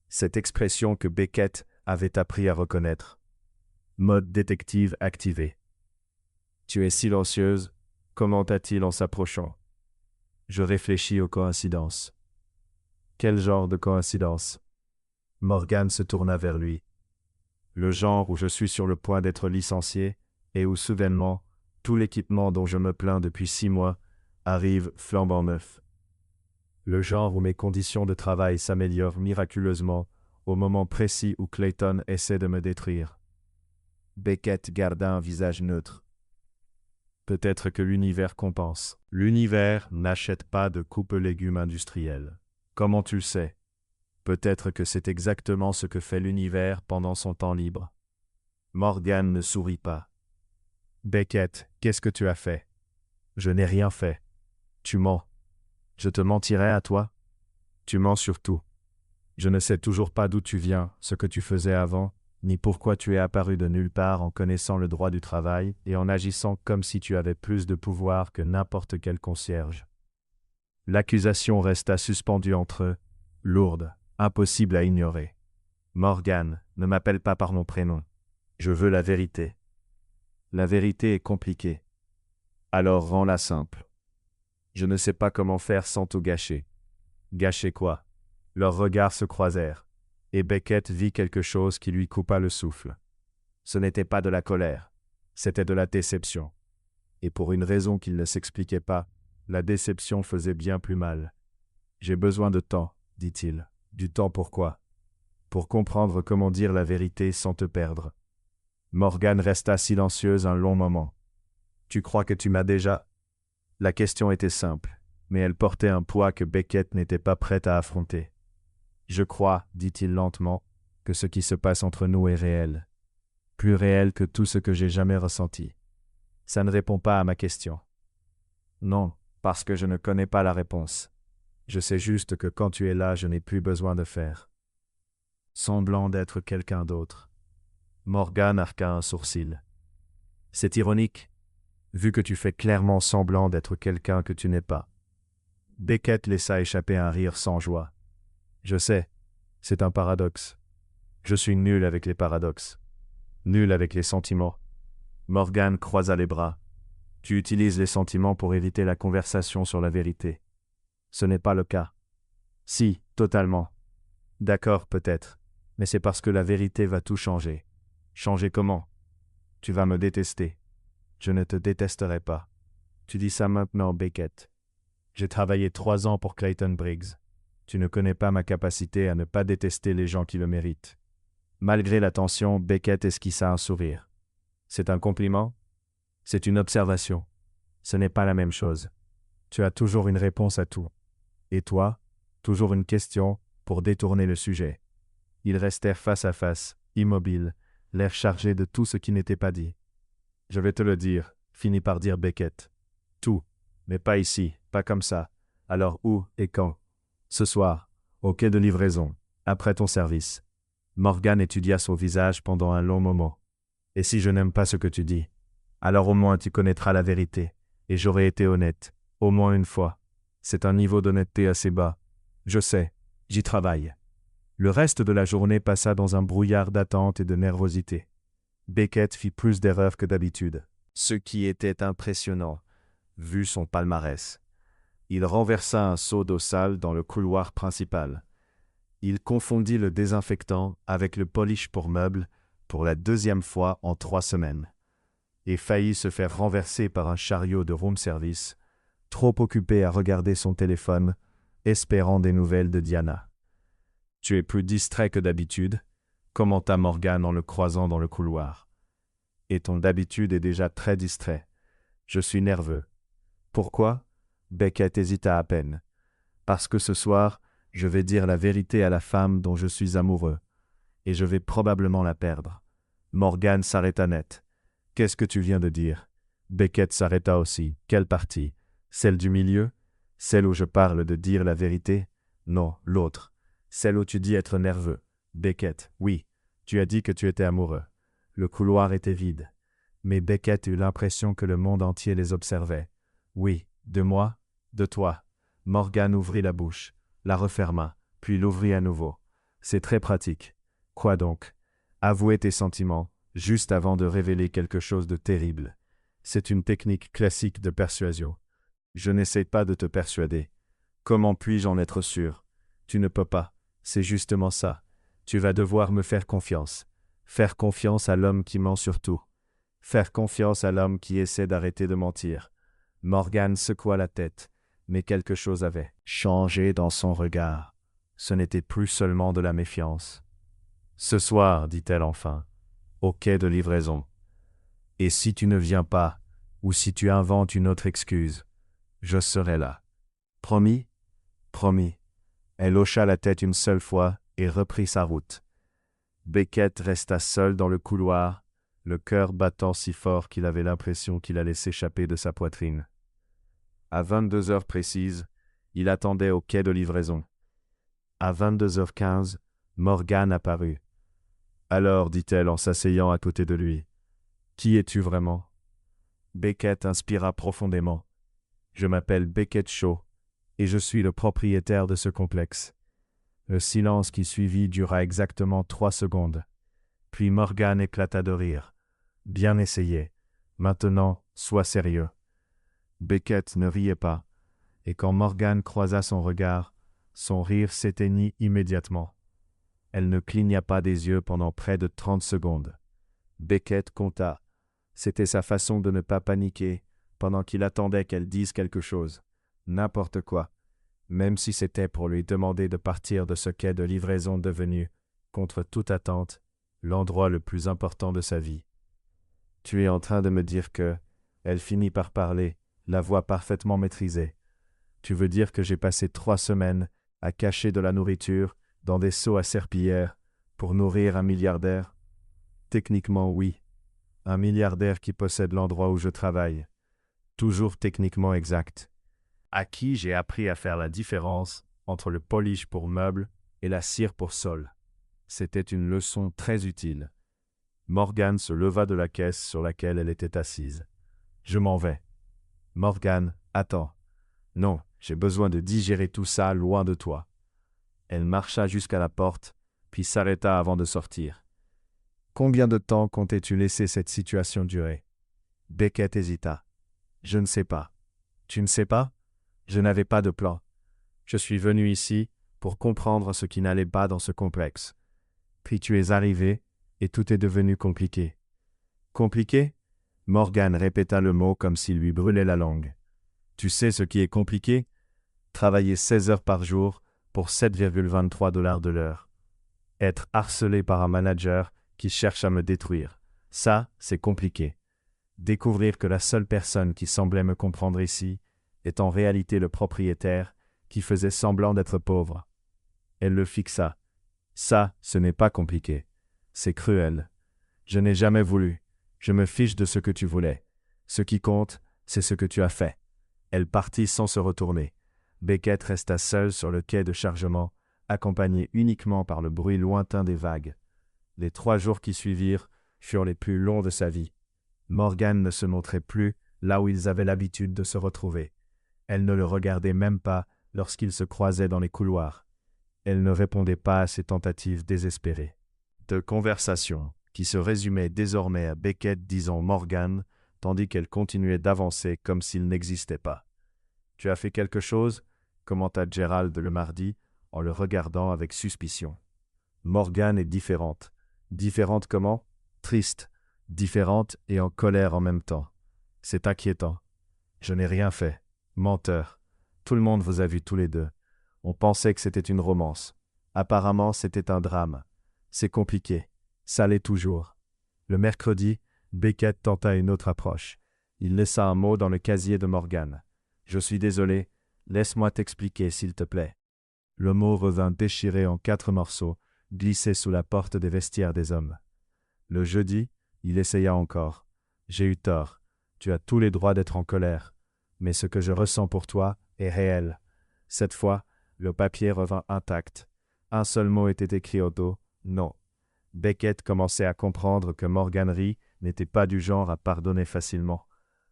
Cette expression que Beckett avait appris à reconnaître. Mode détective activé. Tu es silencieuse, commenta-t-il en s'approchant. Je réfléchis aux coïncidences. Quel genre de coïncidence? Morgan se tourna vers lui. Le genre où je suis sur le point d'être licencié et où soudainement, tout l'équipement dont je me plains depuis 6 mois arrive flambant neuf. Le genre où mes conditions de travail s'améliorent miraculeusement au moment précis où Clayton essaie de me détruire. Beckett garda un visage neutre. Peut-être que l'univers compense. L'univers n'achète pas de coupe-légumes industriels. Comment tu le sais? Peut-être que c'est exactement ce que fait l'univers pendant son temps libre. Morgan ne sourit pas. Beckett, qu'est-ce que tu as fait? Je n'ai rien fait. Tu mens. Je te mentirais à toi? Tu mens surtout. Je ne sais toujours pas d'où tu viens, ce que tu faisais avant, ni pourquoi tu es apparu de nulle part en connaissant le droit du travail et en agissant comme si tu avais plus de pouvoir que n'importe quel concierge. L'accusation resta suspendue entre eux, lourde, impossible à ignorer. Morgan, ne m'appelle pas par mon prénom. Je veux la vérité. La vérité est compliquée. Alors rends-la simple. Je ne sais pas comment faire sans tout gâcher. Gâcher quoi? Leurs regards se croisèrent, et Beckett vit quelque chose qui lui coupa le souffle. Ce n'était pas de la colère, c'était de la déception. Et pour une raison qu'il ne s'expliquait pas, la déception faisait bien plus mal. « J'ai besoin de temps, dit-il. Du temps pourquoi? Pour comprendre comment dire la vérité sans te perdre. » Morgan resta silencieuse un long moment. « Tu crois que tu m'as déjà... » La question était simple, mais elle portait un poids que Beckett n'était pas prêt à affronter. « Je crois, dit-il lentement, que ce qui se passe entre nous est réel. Plus réel que tout ce que j'ai jamais ressenti. Ça ne répond pas à ma question. » Non, parce que je ne connais pas la réponse. Je sais juste que quand tu es là, je n'ai plus besoin de faire. Semblant d'être quelqu'un d'autre. Morgan arqua un sourcil. C'est ironique, vu que tu fais clairement semblant d'être quelqu'un que tu n'es pas. Beckett laissa échapper un rire sans joie. Je sais, c'est un paradoxe. Je suis nul avec les paradoxes. Nul avec les sentiments. Morgan croisa les bras. Tu utilises les sentiments pour éviter la conversation sur la vérité. Ce n'est pas le cas. Si, totalement. D'accord, peut-être. Mais c'est parce que la vérité va tout changer. Changer comment? Tu vas me détester. Je ne te détesterai pas. Tu dis ça maintenant, Beckett. J'ai travaillé 3 ans pour Clayton Briggs. Tu ne connais pas ma capacité à ne pas détester les gens qui le méritent. Malgré la tension, Beckett esquissa un sourire. C'est un compliment? C'est une observation. Ce n'est pas la même chose. Tu as toujours une réponse à tout. Et toi, toujours une question pour détourner le sujet. Ils restèrent face à face, immobiles, l'air chargé de tout ce qui n'était pas dit. Je vais te le dire, finit par dire Beckett. Tout, mais pas ici, pas comme ça. Alors où et quand? Ce soir, au quai de livraison, après ton service. Morgan étudia son visage pendant un long moment. Et si je n'aime pas ce que tu dis? Alors au moins tu connaîtras la vérité, et j'aurai été honnête, au moins une fois. C'est un niveau d'honnêteté assez bas. Je sais, j'y travaille. Le reste de la journée passa dans un brouillard d'attente et de nervosité. Beckett fit plus d'erreurs que d'habitude, ce qui était impressionnant, vu son palmarès. Il renversa un seau d'eau sale dans le couloir principal. Il confondit le désinfectant avec le polish pour meubles pour la 2e fois en 3 semaines, et faillit se faire renverser par un chariot de room service, trop occupé à regarder son téléphone, espérant des nouvelles de Diana. « Tu es plus distrait que d'habitude » commenta Morgan en le croisant dans le couloir. « Et ton d'habitude est déjà très distrait. Je suis nerveux. » « Pourquoi » Beckett hésita à peine. « Parce que ce soir, je vais dire la vérité à la femme dont je suis amoureux. et je vais probablement la perdre. Morgan s'arrêta net. Qu'est-ce que tu viens de dire? Beckett s'arrêta aussi. Quelle partie? Celle du milieu? Celle où je parle de dire la vérité? Non, l'autre. Celle où tu dis être nerveux. Beckett, oui. Tu as dit que tu étais amoureux. Le couloir était vide. Mais Beckett eut l'impression que le monde entier les observait. Oui, de moi, de toi. Morgan ouvrit la bouche, la referma, puis l'ouvrit à nouveau. C'est très pratique. Quoi donc? Avouer tes sentiments, juste avant de révéler quelque chose de terrible. C'est une technique classique de persuasion. Je n'essaie pas de te persuader. Comment puis-je en être sûr? Tu ne peux pas. C'est justement ça. Tu vas devoir me faire confiance. Faire confiance à l'homme qui ment sur tout. Faire confiance à l'homme qui essaie d'arrêter de mentir. Morgan secoua la tête, mais quelque chose avait changé dans son regard. Ce n'était plus seulement de la méfiance. Ce soir, dit-elle enfin, au quai de livraison. Et si tu ne viens pas, ou si tu inventes une autre excuse, je serai là. Promis? Promis. Elle hocha la tête une seule fois et reprit sa route. Beckett resta seul dans le couloir, le cœur battant si fort qu'il avait l'impression qu'il allait s'échapper de sa poitrine. À 22 heures précises, il attendait au quai de livraison. À 22h15, Morgan apparut. Alors, dit-elle en s'asseyant à côté de lui, « Qui es-tu vraiment ?» Beckett inspira profondément. « Je m'appelle Beckett Shaw, et je suis le propriétaire de ce complexe. » Le silence qui suivit dura exactement 3 secondes. Puis Morgan éclata de rire. « Bien essayé. Maintenant, sois sérieux. » Beckett ne riait pas, et quand Morgan croisa son regard, son rire s'éteignit immédiatement. Elle ne cligna pas des yeux pendant près de 30 secondes. Beckett compta. C'était sa façon de ne pas paniquer pendant qu'il attendait qu'elle dise quelque chose. N'importe quoi. Même si c'était pour lui demander de partir de ce quai de livraison devenu, contre toute attente, l'endroit le plus important de sa vie. « Tu es en train de me dire que… » Elle finit par parler, la voix parfaitement maîtrisée. « Tu veux dire que j'ai passé 3 semaines à cacher de la nourriture dans des seaux à serpillière pour nourrir un milliardaire? » Techniquement, oui. Un milliardaire qui possède l'endroit où je travaille. Toujours techniquement exact. À qui j'ai appris à faire la différence entre le polish pour meubles et la cire pour sol. C'était une leçon très utile. Morgan se leva de la caisse sur laquelle elle était assise. « Je m'en vais. »« Morgan, attends. »« Non, j'ai besoin de digérer tout ça loin de toi. » Elle marcha jusqu'à la porte, puis s'arrêta avant de sortir. « Combien de temps comptais-tu laisser cette situation durer ?» Beckett hésita. « Je ne sais pas. »« Tu ne sais pas ?» ?»« Je n'avais pas de plan. Je suis venu ici pour comprendre ce qui n'allait pas dans ce complexe. Puis tu es arrivé et tout est devenu compliqué. »« Compliqué ?» Morgan répéta le mot comme s'il lui brûlait la langue. « Tu sais ce qui est compliqué? Travailler 16 heures par jour pour 7,23 $ de l'heure. Être harcelé par un manager qui cherche à me détruire. Ça, c'est compliqué. Découvrir que la seule personne qui semblait me comprendre ici est en réalité le propriétaire qui faisait semblant d'être pauvre. » Elle le fixa. « Ça, ce n'est pas compliqué. C'est cruel. Je n'ai jamais voulu. Je me fiche de ce que tu voulais. Ce qui compte, c'est ce que tu as fait. » Elle partit sans se retourner. Beckett resta seul sur le quai de chargement, accompagné uniquement par le bruit lointain des vagues. Les 3 jours qui suivirent furent les plus longs de sa vie. Morgan ne se montrait plus là où ils avaient l'habitude de se retrouver. Elle ne le regardait même pas lorsqu'ils se croisaient dans les couloirs. Elle ne répondait pas à ses tentatives désespérées. De conversation qui se résumait désormais à Beckett disant Morgan, tandis qu'elle continuait d'avancer comme s'il n'existait pas. « Tu as fait quelque chose ?» commenta Gerald le mardi, en le regardant avec suspicion. Morgan est différente. Différente comment? Triste. Différente et en colère en même temps. C'est inquiétant. Je n'ai rien fait. Menteur. Tout le monde vous a vus tous les deux. On pensait que c'était une romance. Apparemment, c'était un drame. C'est compliqué. Ça l'est toujours. Le mercredi, Beckett tenta une autre approche. Il laissa un mot dans le casier de Morgan. « Je suis désolé. Laisse-moi t'expliquer, s'il te plaît. » Le mot revint déchiré en 4 morceaux, glissé sous la porte des vestiaires des hommes. Le jeudi, il essaya encore. J'ai eu tort. Tu as tous les droits d'être en colère. Mais ce que je ressens pour toi est réel. Cette fois, le papier revint intact. Un seul mot était écrit au dos, non. Beckett commençait à comprendre que Morgan Lee n'était pas du genre à pardonner facilement.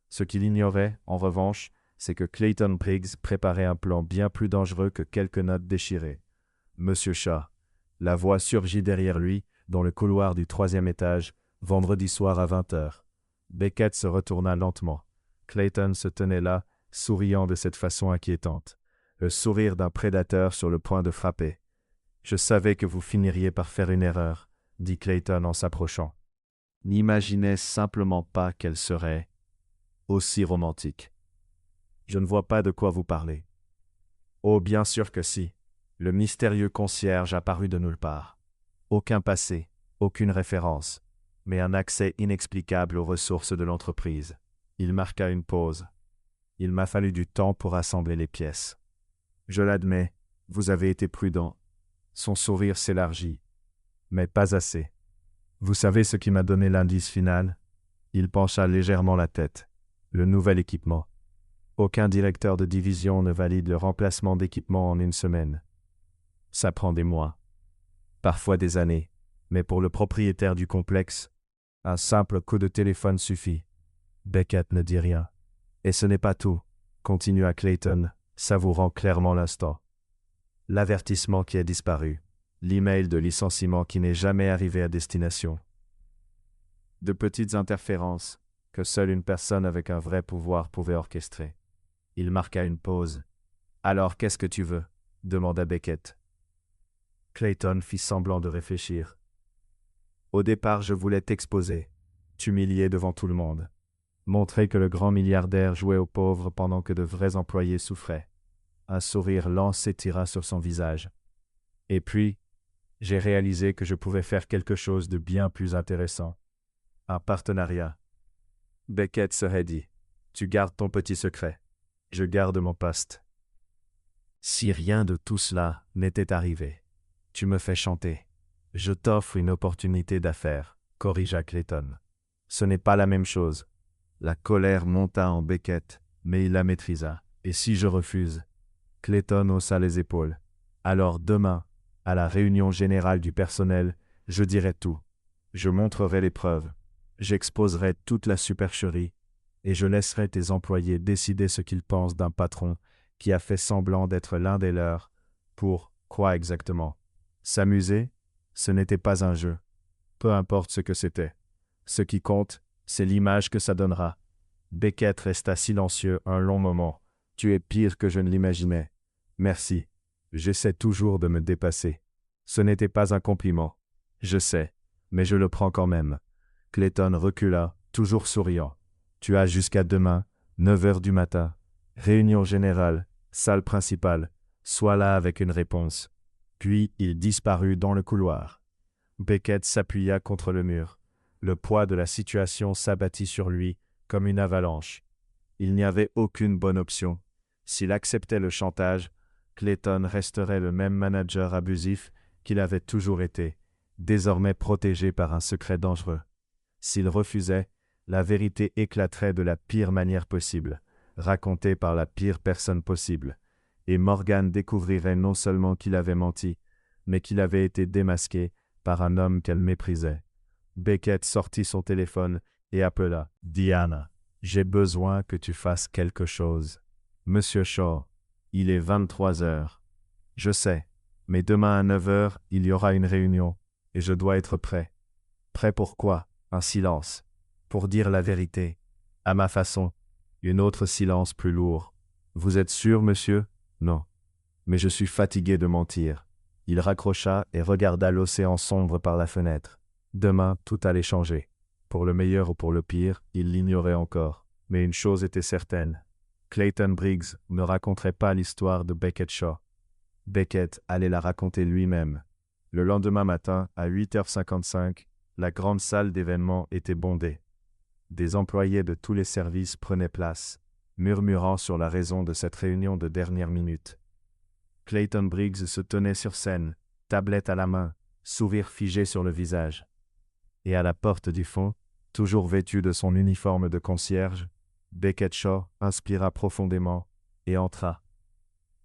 Ce qu'il ignorait, en revanche, c'est que Clayton Briggs préparait un plan bien plus dangereux que quelques notes déchirées. Monsieur Shaw. La voix surgit derrière lui, dans le couloir du 3e étage, vendredi soir à 20h. Beckett se retourna lentement. Clayton se tenait là, souriant de cette façon inquiétante. Le sourire d'un prédateur sur le point de frapper. « Je savais que vous finiriez par faire une erreur, » dit Clayton en s'approchant. « N'imaginez simplement pas qu'elle serait aussi romantique. Je ne vois pas de quoi vous parlez. » « Oh, bien sûr que si. » Le mystérieux concierge apparut de nulle part. Aucun passé, aucune référence, mais un accès inexplicable aux ressources de l'entreprise. Il marqua une pause. Il m'a fallu du temps pour assembler les pièces. Je l'admets, vous avez été prudent. Son sourire s'élargit, mais pas assez. Vous savez ce qui m'a donné l'indice final? Il pencha légèrement la tête. Le nouvel équipement. Aucun directeur de division ne valide le remplacement d'équipement en une semaine. Ça prend des mois, parfois des années, mais pour le propriétaire du complexe, un simple coup de téléphone suffit. Beckett ne dit rien. Et ce n'est pas tout, continua Clayton, savourant clairement l'instant. L'avertissement qui a disparu, l'email de licenciement qui n'est jamais arrivé à destination. De petites interférences que seule une personne avec un vrai pouvoir pouvait orchestrer. Il marqua une pause. « Alors qu'est-ce que tu veux ?» demanda Beckett. Clayton fit semblant de réfléchir. « Au départ, je voulais t'exposer, t'humilier devant tout le monde, montrer que le grand milliardaire jouait aux pauvres pendant que de vrais employés souffraient. » Un sourire lent s'étira sur son visage. « Et puis, j'ai réalisé que je pouvais faire quelque chose de bien plus intéressant. Un partenariat. » Beckett se raidit. « Tu gardes ton petit secret. Je garde mon poste. » Si rien de tout cela n'était arrivé, tu me fais chanter. Je t'offre une opportunité d'affaires, corrigea Clayton. Ce n'est pas la même chose. La colère monta en Beckett, mais il la maîtrisa. Et si je refuse? Clayton haussa les épaules. Alors demain, à la réunion générale du personnel, je dirai tout. Je montrerai les preuves. J'exposerai toute la supercherie et je laisserai tes employés décider ce qu'ils pensent d'un patron qui a fait semblant d'être l'un des leurs. Pour quoi exactement? S'amuser? Ce n'était pas un jeu. Peu importe ce que c'était. Ce qui compte, c'est l'image que ça donnera. Beckett resta silencieux un long moment. Tu es pire que je ne l'imaginais. Merci. J'essaie toujours de me dépasser. Ce n'était pas un compliment. Je sais, mais je le prends quand même. Clayton recula, toujours souriant. Tu as jusqu'à demain, 9h du matin. Réunion générale, salle principale. Sois là avec une réponse. Puis il disparut dans le couloir. Beckett s'appuya contre le mur. Le poids de la situation s'abattit sur lui comme une avalanche. Il n'y avait aucune bonne option. S'il acceptait le chantage, Clayton resterait le même manager abusif qu'il avait toujours été, désormais protégé par un secret dangereux. S'il refusait, la vérité éclaterait de la pire manière possible, racontée par la pire personne possible, et Morgan découvrirait non seulement qu'il avait menti, mais qu'il avait été démasqué par un homme qu'elle méprisait. Beckett sortit son téléphone et appela « Diana, j'ai besoin que tu fasses quelque chose. »« Monsieur Shaw, il est 23h. Je sais, mais demain à 9h, il y aura une réunion, et je dois être prêt. » « Prêt pour quoi? » Un silence. « Pour dire la vérité. À ma façon. » Un autre silence plus lourd. « Vous êtes sûr, monsieur? » « Non. Mais je suis fatigué de mentir. » Il raccrocha et regarda l'océan sombre par la fenêtre. Demain, tout allait changer. Pour le meilleur ou pour le pire, il l'ignorait encore. Mais une chose était certaine. Clayton Briggs ne raconterait pas l'histoire de Beckett Shaw. Beckett allait la raconter lui-même. Le lendemain matin, à 8h55, la grande salle d'événements était bondée. Des employés de tous les services prenaient place, murmurant sur la raison de cette réunion de dernière minute. Clayton Briggs se tenait sur scène, tablette à la main, sourire figé sur le visage. Et à la porte du fond, toujours vêtu de son uniforme de concierge, Beckett Shaw inspira profondément et entra.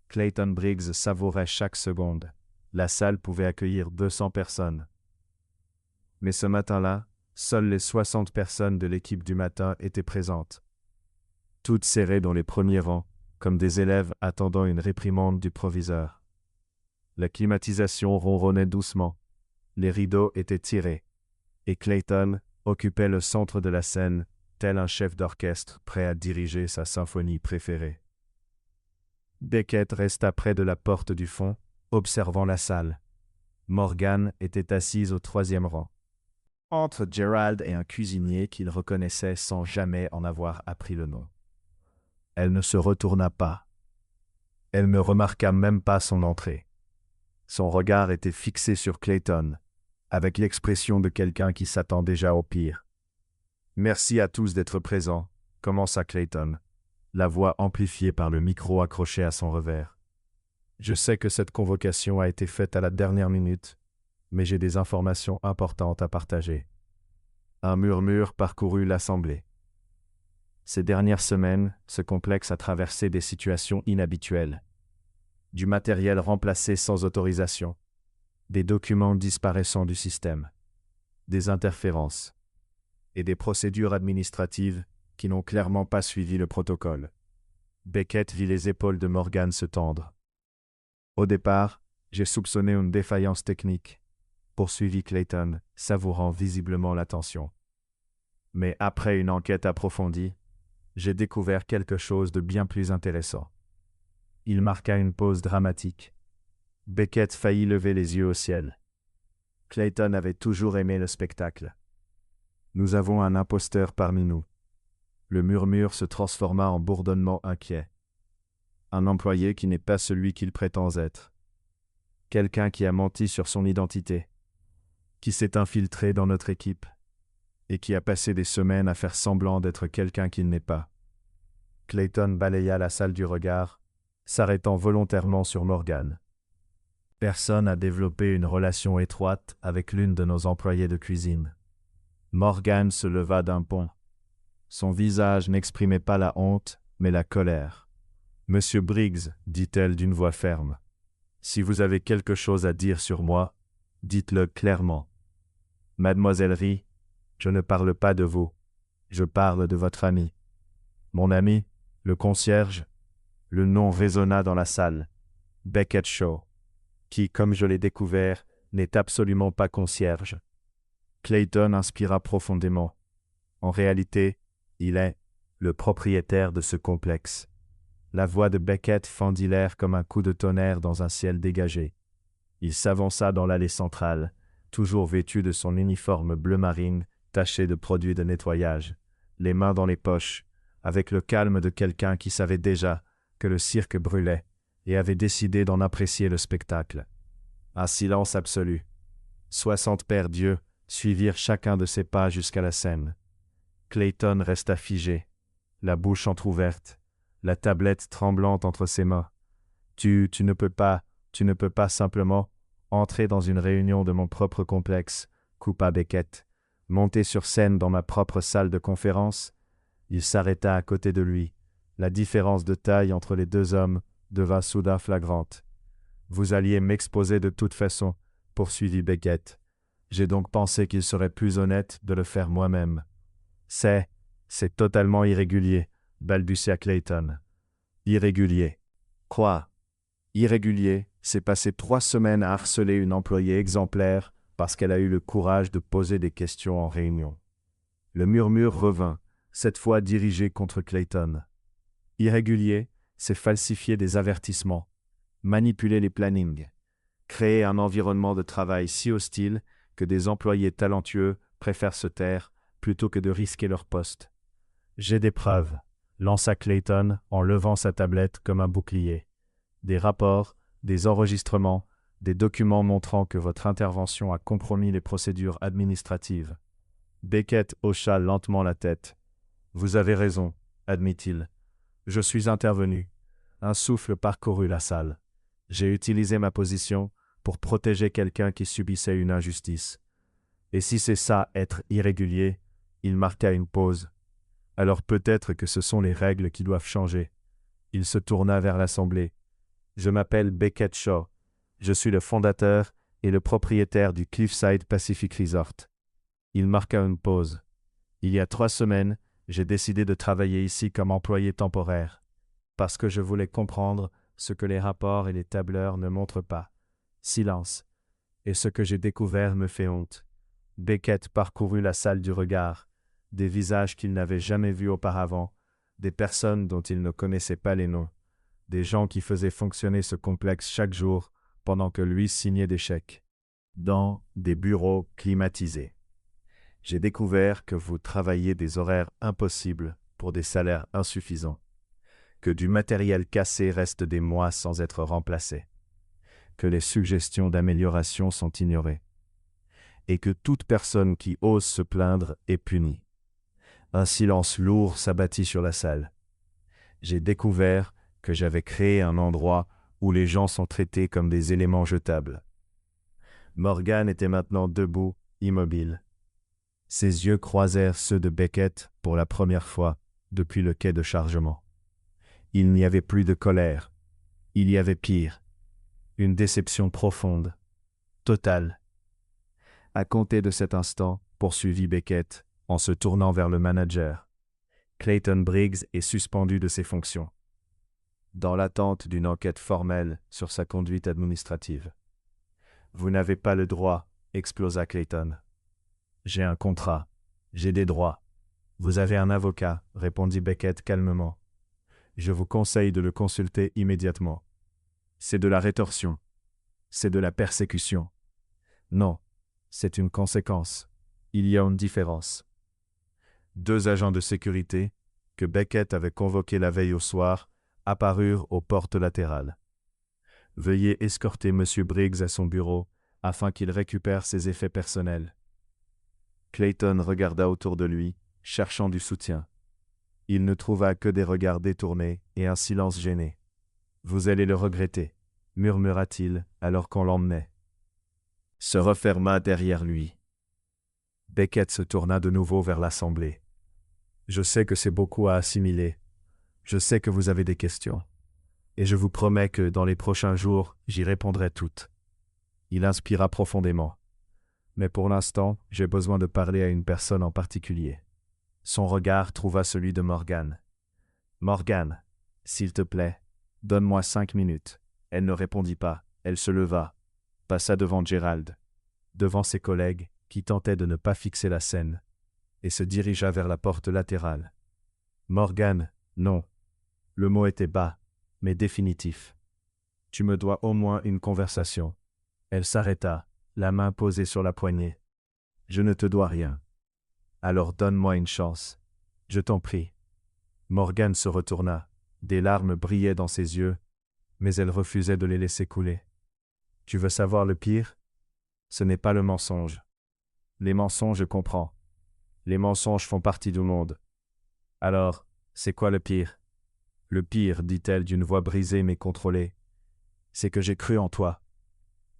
Clayton Briggs savourait chaque seconde. La salle pouvait accueillir 200 personnes. Mais ce matin-là, seules les 60 personnes de l'équipe du matin étaient présentes. Toutes serrées dans les premiers rangs, comme des élèves attendant une réprimande du proviseur. La climatisation ronronnait doucement. Les rideaux étaient tirés. Et Clayton occupait le centre de la scène, tel un chef d'orchestre prêt à diriger sa symphonie préférée. Beckett resta près de la porte du fond, observant la salle. Morgan était assise au 3e rang, entre Gerald et un cuisinier qu'il reconnaissait sans jamais en avoir appris le nom. Elle ne se retourna pas. Elle ne remarqua même pas son entrée. Son regard était fixé sur Clayton, avec l'expression de quelqu'un qui s'attend déjà au pire. « Merci à tous d'être présents », commença Clayton, la voix amplifiée par le micro accroché à son revers. « Je sais que cette convocation a été faite à la dernière minute, mais j'ai des informations importantes à partager. » Un murmure parcourut l'assemblée. Ces dernières semaines, ce complexe a traversé des situations inhabituelles. Du matériel remplacé sans autorisation, des documents disparaissant du système, des interférences et des procédures administratives qui n'ont clairement pas suivi le protocole. Beckett vit les épaules de Morgan se tendre. « Au départ, j'ai soupçonné une défaillance technique, » poursuivit Clayton, savourant visiblement la tension. « Mais après une enquête approfondie, j'ai découvert quelque chose de bien plus intéressant. » Il marqua une pause dramatique. Beckett faillit lever les yeux au ciel. Clayton avait toujours aimé le spectacle. « Nous avons un imposteur parmi nous. » Le murmure se transforma en bourdonnement inquiet. Un employé qui n'est pas celui qu'il prétend être. Quelqu'un qui a menti sur son identité, qui s'est infiltré dans notre équipe et qui a passé des semaines à faire semblant d'être quelqu'un qu'il n'est pas. Clayton balaya la salle du regard, s'arrêtant volontairement sur Morgan. Personne n'a développé une relation étroite avec l'une de nos employés de cuisine. Morgan se leva d'un bond. Son visage n'exprimait pas la honte, mais la colère. « Monsieur Briggs, dit-elle d'une voix ferme, si vous avez quelque chose à dire sur moi, dites-le clairement. Mademoiselle Rie, je ne parle pas de vous, je parle de votre ami. Mon ami, le concierge, le nom résonna dans la salle, Beckett Shaw, qui, comme je l'ai découvert, n'est absolument pas concierge. » Clayton inspira profondément. En réalité, il est le propriétaire de ce complexe. La voix de Beckett fendit l'air comme un coup de tonnerre dans un ciel dégagé. Il s'avança dans l'allée centrale, toujours vêtu de son uniforme bleu marine, taché de produits de nettoyage, les mains dans les poches, avec le calme de quelqu'un qui savait déjà que le cirque brûlait et avait décidé d'en apprécier le spectacle. Un silence absolu. 60 paires d'yeux suivirent chacun de ses pas jusqu'à la scène. Clayton resta figé, la bouche entr'ouverte, la tablette tremblante entre ses mains. Tu ne peux pas simplement entrer dans une réunion de mon propre complexe, coupa Beckett. Monter sur scène dans ma propre salle de conférence. Il s'arrêta à côté de lui. La différence de taille entre les deux hommes devint soudain flagrante. Vous alliez m'exposer de toute façon, poursuivit Beckett. J'ai donc pensé qu'il serait plus honnête de le faire moi-même. C'est totalement irrégulier, balbutia Clayton. Irrégulier. Quoi? Irrégulier, c'est passer 3 semaines à harceler une employée exemplaire parce qu'elle a eu le courage de poser des questions en réunion. Le murmure revint, cette fois dirigé contre Clayton. Irrégulier, c'est falsifier des avertissements, manipuler les plannings, créer un environnement de travail si hostile que des employés talentueux préfèrent se taire plutôt que de risquer leur poste. J'ai des preuves, lança Clayton en levant sa tablette comme un bouclier. Des rapports, des enregistrements, des documents montrant que votre intervention a compromis les procédures administratives. Beckett hocha lentement la tête. Vous avez raison, admit-il. Je suis intervenu. Un souffle parcourut la salle. J'ai utilisé ma position pour protéger quelqu'un qui subissait une injustice. Et si c'est ça, être irrégulier, il marqua une pause. Alors peut-être que ce sont les règles qui doivent changer. Il se tourna vers l'assemblée. Je m'appelle Beckett Shaw. Je suis le fondateur et le propriétaire du Cliffside Pacific Resort. Il marqua une pause. Il y a 3 semaines, j'ai décidé de travailler ici comme employé temporaire, parce que je voulais comprendre ce que les rapports et les tableurs ne montrent pas. Silence. Et ce que j'ai découvert me fait honte. Beckett parcourut la salle du regard, des visages qu'il n'avait jamais vus auparavant, des personnes dont il ne connaissait pas les noms, des gens qui faisaient fonctionner ce complexe chaque jour pendant que lui signait des chèques, dans des bureaux climatisés. J'ai découvert que vous travailliez des horaires impossibles pour des salaires insuffisants, que du matériel cassé reste des mois sans être remplacé, que les suggestions d'amélioration sont ignorées, et que toute personne qui ose se plaindre est punie. Un silence lourd s'abattit sur la salle. J'ai découvert que j'avais créé un endroit où les gens sont traités comme des éléments jetables. Morgan était maintenant debout, immobile. Ses yeux croisèrent ceux de Beckett pour la première fois depuis le quai de chargement. Il n'y avait plus de colère. Il y avait pire. Une déception profonde, totale. À compter de cet instant, poursuivit Beckett, en se tournant vers le manager, Clayton Briggs est suspendu de ses fonctions, dans l'attente d'une enquête formelle sur sa conduite administrative. Vous n'avez pas le droit, explosa Clayton. J'ai un contrat. J'ai des droits. Vous avez un avocat, répondit Beckett calmement. Je vous conseille de le consulter immédiatement. C'est de la rétorsion. C'est de la persécution. Non, c'est une conséquence. Il y a une différence. 2 agents de sécurité, que Beckett avait convoqués la veille au soir, apparurent aux portes latérales. Veuillez escorter M. Briggs à son bureau, afin qu'il récupère ses effets personnels. Clayton regarda autour de lui, cherchant du soutien. Il ne trouva que des regards détournés et un silence gêné. « Vous allez le regretter », murmura-t-il alors qu'on l'emmenait. Se referma derrière lui. Beckett se tourna de nouveau vers l'assemblée. « Je sais que c'est beaucoup à assimiler. Je sais que vous avez des questions. Et je vous promets que dans les prochains jours, j'y répondrai toutes. » Il inspira profondément. Mais pour l'instant, j'ai besoin de parler à une personne en particulier. Son regard trouva celui de Morgan. « Morgan, s'il te plaît, donne-moi 5 minutes. » Elle ne répondit pas. Elle se leva, passa devant Gerald, devant ses collègues qui tentaient de ne pas fixer la scène, et se dirigea vers la porte latérale. « Morgan, non. » Le mot était bas, mais définitif. « Tu me dois au moins une conversation. » Elle s'arrêta, la main posée sur la poignée. « Je ne te dois rien. Alors donne-moi une chance. Je t'en prie. » Morgan se retourna. Des larmes brillaient dans ses yeux, mais elle refusait de les laisser couler. « Tu veux savoir le pire? Ce n'est pas le mensonge. Les mensonges, je comprends. Les mensonges font partie du monde. Alors, c'est quoi le pire? » « Le pire, dit-elle d'une voix brisée mais contrôlée, c'est que j'ai cru en toi.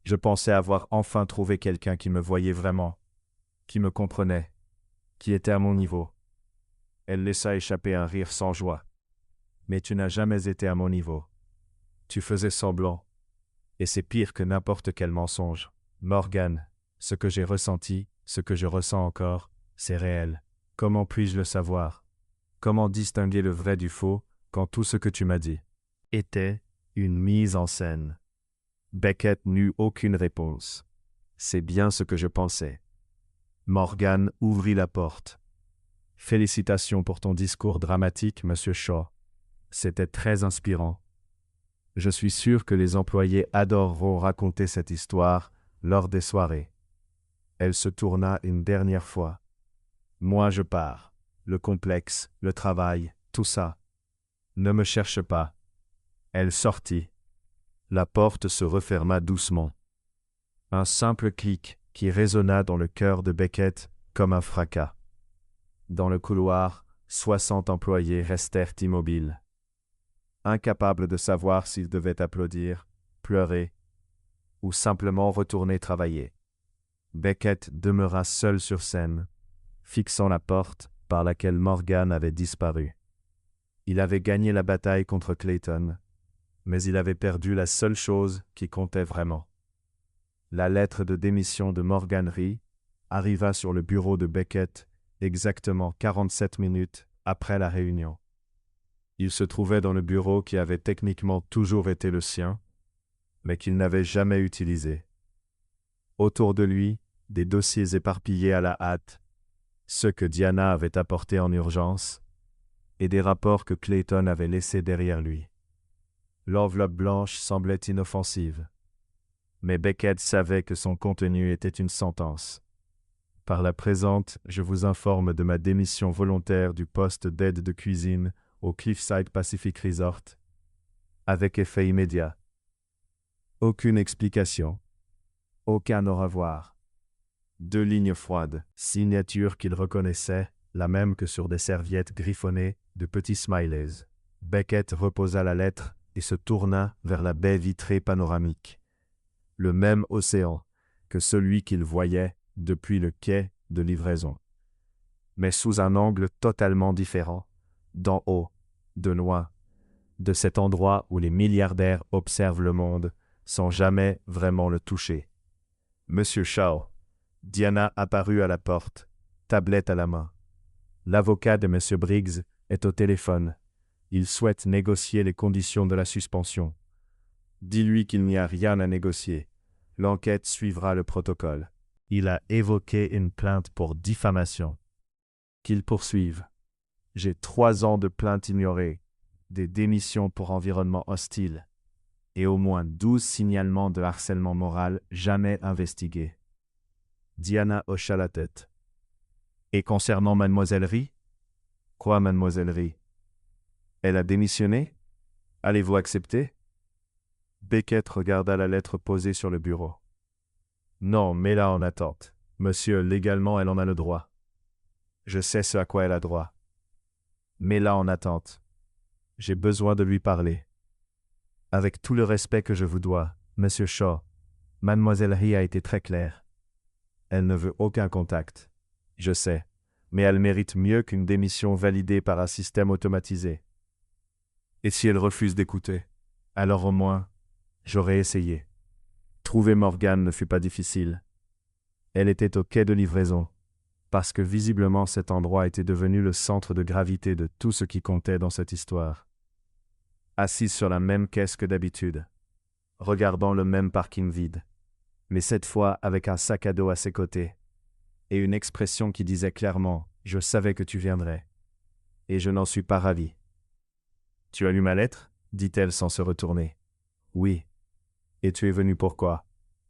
Je pensais avoir enfin trouvé quelqu'un qui me voyait vraiment, qui me comprenait, qui était à mon niveau. » Elle laissa échapper un rire sans joie. « Mais tu n'as jamais été à mon niveau. Tu faisais semblant. Et c'est pire que n'importe quel mensonge. Morgan, ce que j'ai ressenti, ce que je ressens encore, c'est réel. Comment puis-je le savoir? Comment distinguer le vrai du faux quand tout ce que tu m'as dit était une mise en scène? » Beckett n'eut aucune réponse. « C'est bien ce que je pensais. » Morgan ouvrit la porte. « Félicitations pour ton discours dramatique, Monsieur Shaw. C'était très inspirant. Je suis sûr que les employés adoreront raconter cette histoire lors des soirées. » Elle se tourna une dernière fois. « Moi je pars. Le complexe, le travail, tout ça. Ne me cherche pas. » Elle sortit. La porte se referma doucement. Un simple clic qui résonna dans le cœur de Beckett comme un fracas. Dans le couloir, 60 employés restèrent immobiles, incapables de savoir s'ils devaient applaudir, pleurer ou simplement retourner travailler. Beckett demeura seul sur scène, fixant la porte par laquelle Morgan avait disparu. Il avait gagné la bataille contre Clayton, mais il avait perdu la seule chose qui comptait vraiment. La lettre de démission de Morgan Rhee arriva sur le bureau de Beckett exactement 47 minutes après la réunion. Il se trouvait dans le bureau qui avait techniquement toujours été le sien, mais qu'il n'avait jamais utilisé. Autour de lui, des dossiers éparpillés à la hâte, ceux que Diana avait apportés en urgence, et des rapports que Clayton avait laissés derrière lui. L'enveloppe blanche semblait inoffensive, mais Beckett savait que son contenu était une sentence. Par la présente, je vous informe de ma démission volontaire du poste d'aide de cuisine au Cliffside Pacific Resort, avec effet immédiat. Aucune explication, aucun au revoir. 2 lignes froides, signature qu'il reconnaissait, la même que sur des serviettes griffonnées de petits smileys. Beckett reposa la lettre et se tourna vers la baie vitrée panoramique. Le même océan que celui qu'il voyait depuis le quai de livraison, mais sous un angle totalement différent, d'en haut, de loin, de cet endroit où les milliardaires observent le monde sans jamais vraiment le toucher. Monsieur Shaw, Diana apparut à la porte, tablette à la main. L'avocat de Monsieur Briggs est au téléphone. Il souhaite négocier les conditions de la suspension. Dis-lui qu'il n'y a rien à négocier. L'enquête suivra le protocole. Il a évoqué une plainte pour diffamation. Qu'il poursuive. J'ai 3 ans de plaintes ignorées, des démissions pour environnement hostile, et au moins 12 signalements de harcèlement moral jamais investigués. Diana hocha la tête. Et concernant Mademoiselle Rhee? Quoi, Mademoiselle Rhee? Elle a démissionné? Allez-vous accepter? Beckett regarda la lettre posée sur le bureau. Non, mets-la en attente. Monsieur, légalement, elle en a le droit. Je sais ce à quoi elle a droit. Mets-la en attente. J'ai besoin de lui parler. Avec tout le respect que je vous dois, Monsieur Shaw, Mademoiselle Rhee a été très claire. Elle ne veut aucun contact. Je sais, mais elle mérite mieux qu'une démission validée par un système automatisé. Et si elle refuse d'écouter? Alors au moins, j'aurais essayé. Trouver Morgan ne fut pas difficile. Elle était au quai de livraison, parce que visiblement cet endroit était devenu le centre de gravité de tout ce qui comptait dans cette histoire. Assise sur la même caisse que d'habitude, regardant le même parking vide, mais cette fois avec un sac à dos à ses côtés, et une expression qui disait clairement « Je savais que tu viendrais, et je n'en suis pas ravi. » « Tu as lu ma lettre ?» dit-elle sans se retourner. « Oui. Et tu es venu pourquoi?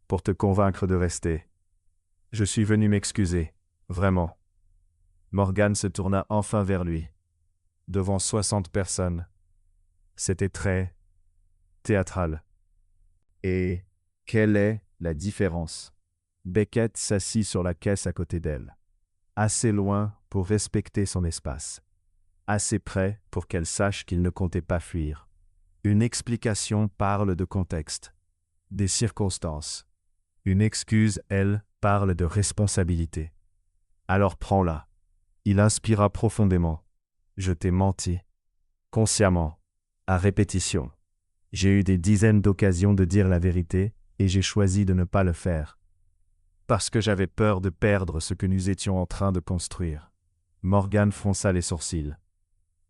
Pour te convaincre de rester. » « Je suis venu m'excuser, vraiment. » Morgan se tourna enfin vers lui, devant 60 personnes. C'était très théâtral. Et quelle est la différence? Beckett s'assit sur la caisse à côté d'elle, assez loin pour respecter son espace, assez près pour qu'elle sache qu'il ne comptait pas fuir. Une explication parle de contexte, des circonstances. Une excuse, elle, parle de responsabilité. Alors prends-la. Il inspira profondément. Je t'ai menti. Consciemment. À répétition. J'ai eu des dizaines d'occasions de dire la vérité et j'ai choisi de ne pas le faire. Parce que j'avais peur de perdre ce que nous étions en train de construire. Morgan fronça les sourcils.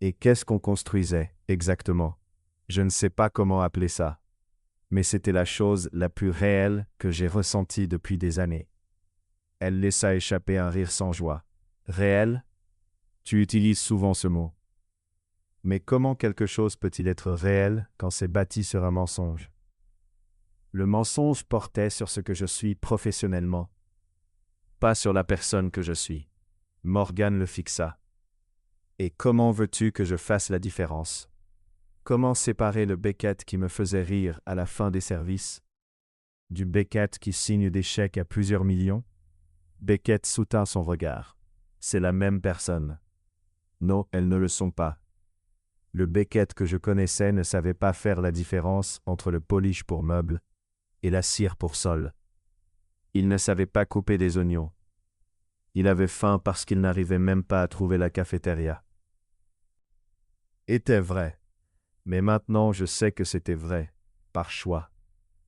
Et qu'est-ce qu'on construisait, exactement? Je ne sais pas comment appeler ça. Mais c'était la chose la plus réelle que j'ai ressentie depuis des années. Elle laissa échapper un rire sans joie. Réel? Tu utilises souvent ce mot. Mais comment quelque chose peut-il être réel quand c'est bâti sur un mensonge? Le mensonge portait sur ce que je suis professionnellement, pas sur la personne que je suis. Morgan le fixa. Et comment veux-tu que je fasse la différence? Comment séparer le Beckett qui me faisait rire à la fin des services du Beckett qui signe des chèques à plusieurs millions? Beckett soutint son regard. C'est la même personne. Non, elles ne le sont pas. Le Beckett que je connaissais ne savait pas faire la différence entre le polish pour meubles et la cire pour sol. Il ne savait pas couper des oignons. Il avait faim parce qu'il n'arrivait même pas à trouver la cafétéria. Était vrai. Mais maintenant je sais que c'était vrai, par choix.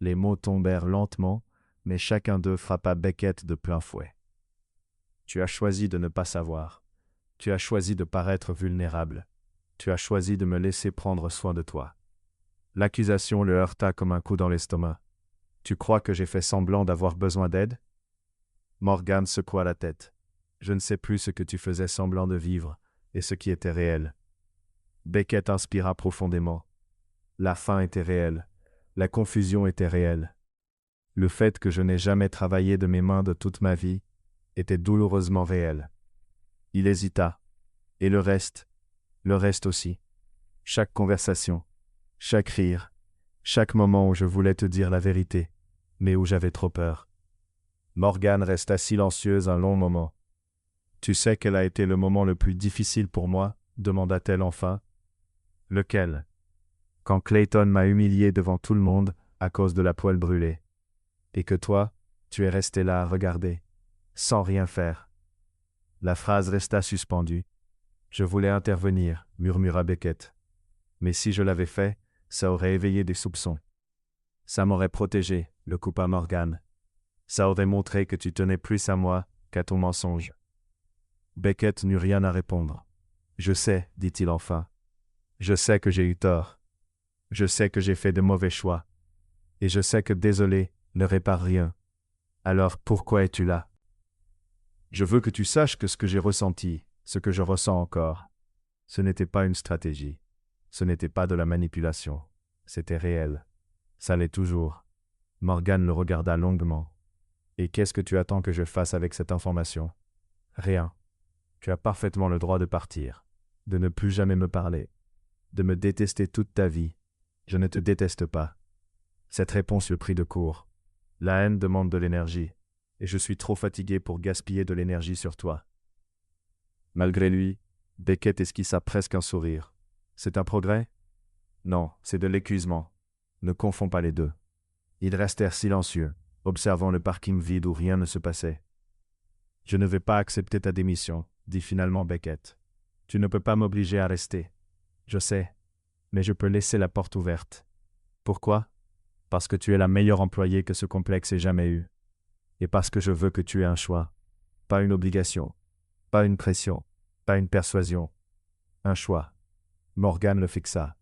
Les mots tombèrent lentement, mais chacun d'eux frappa Beckett de plein fouet. Tu as choisi de ne pas savoir. Tu as choisi de paraître vulnérable. Tu as choisi de me laisser prendre soin de toi. L'accusation le heurta comme un coup dans l'estomac. Tu crois que j'ai fait semblant d'avoir besoin d'aide? Morgan secoua la tête. Je ne sais plus ce que tu faisais semblant de vivre, et ce qui était réel. Beckett inspira profondément. La faim était réelle. La confusion était réelle. Le fait que je n'ai jamais travaillé de mes mains de toute ma vie était douloureusement réel. Il hésita. Et le reste aussi. Chaque conversation, chaque rire, chaque moment où je voulais te dire la vérité, mais où j'avais trop peur. Morgan resta silencieuse un long moment. Tu sais quel a été le moment le plus difficile pour moi? Demanda-t-elle enfin. Lequel? Quand Clayton m'a humilié devant tout le monde à cause de la poêle brûlée. Et que toi, tu es resté là à regarder, sans rien faire. La phrase resta suspendue. Je voulais intervenir, murmura Beckett. Mais si je l'avais fait, ça aurait éveillé des soupçons. Ça m'aurait protégé, le coupa Morgan. Ça aurait montré que tu tenais plus à moi qu'à ton mensonge. Beckett n'eut rien à répondre. Je sais, dit-il enfin. Je sais que j'ai eu tort. Je sais que j'ai fait de mauvais choix. Et je sais que désolé ne répare rien. Alors pourquoi es-tu là? Je veux que tu saches que ce que j'ai ressenti, ce que je ressens encore, ce n'était pas une stratégie. Ce n'était pas de la manipulation. C'était réel. Ça l'est toujours. Morgan le regarda longuement. Et qu'est-ce que tu attends que je fasse avec cette information? Rien. Tu as parfaitement le droit de partir, de ne plus jamais me parler, de me détester toute ta vie. Je ne te déteste pas. Cette réponse le prit de court. La haine demande de l'énergie, et je suis trop fatigué pour gaspiller de l'énergie sur toi. Malgré lui, Beckett esquissa presque un sourire. C'est un progrès? Non, c'est de l'écuisement. Ne confonds pas les deux. Ils restèrent silencieux, observant le parking vide où rien ne se passait. Je ne vais pas accepter ta démission, dit finalement Beckett. Tu ne peux pas m'obliger à rester. Je sais, mais je peux laisser la porte ouverte. Pourquoi? Parce que tu es la meilleure employée que ce complexe ait jamais eue. Et parce que je veux que tu aies un choix. Pas une obligation. Pas une pression. Pas une persuasion. Un choix. Morgan le fixa.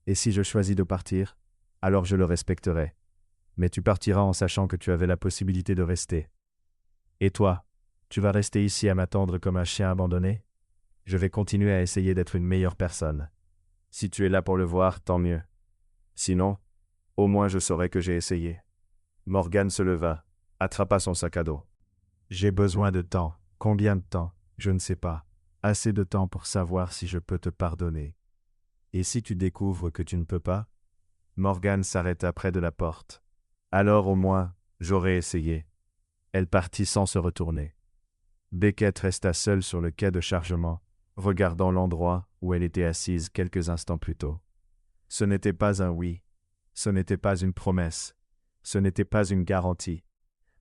Et si je choisis de partir, alors je le respecterai. Mais tu partiras en sachant que tu avais la possibilité de rester. Et toi, tu vas rester ici à m'attendre comme un chien abandonné? Je vais continuer à essayer d'être une meilleure personne. Si tu es là pour le voir, tant mieux. Sinon, au moins je saurai que j'ai essayé. Morgan se leva, attrapa son sac à dos. J'ai besoin de temps. Combien de temps? Je ne sais pas. Assez de temps pour savoir si je peux te pardonner. Et si tu découvres que tu ne peux pas? Morgan s'arrêta près de la porte. Alors au moins, j'aurai essayé. Elle partit sans se retourner. Beckett resta seul sur le quai de chargement, regardant l'endroit où elle était assise quelques instants plus tôt. Ce n'était pas un oui, ce n'était pas une promesse, ce n'était pas une garantie,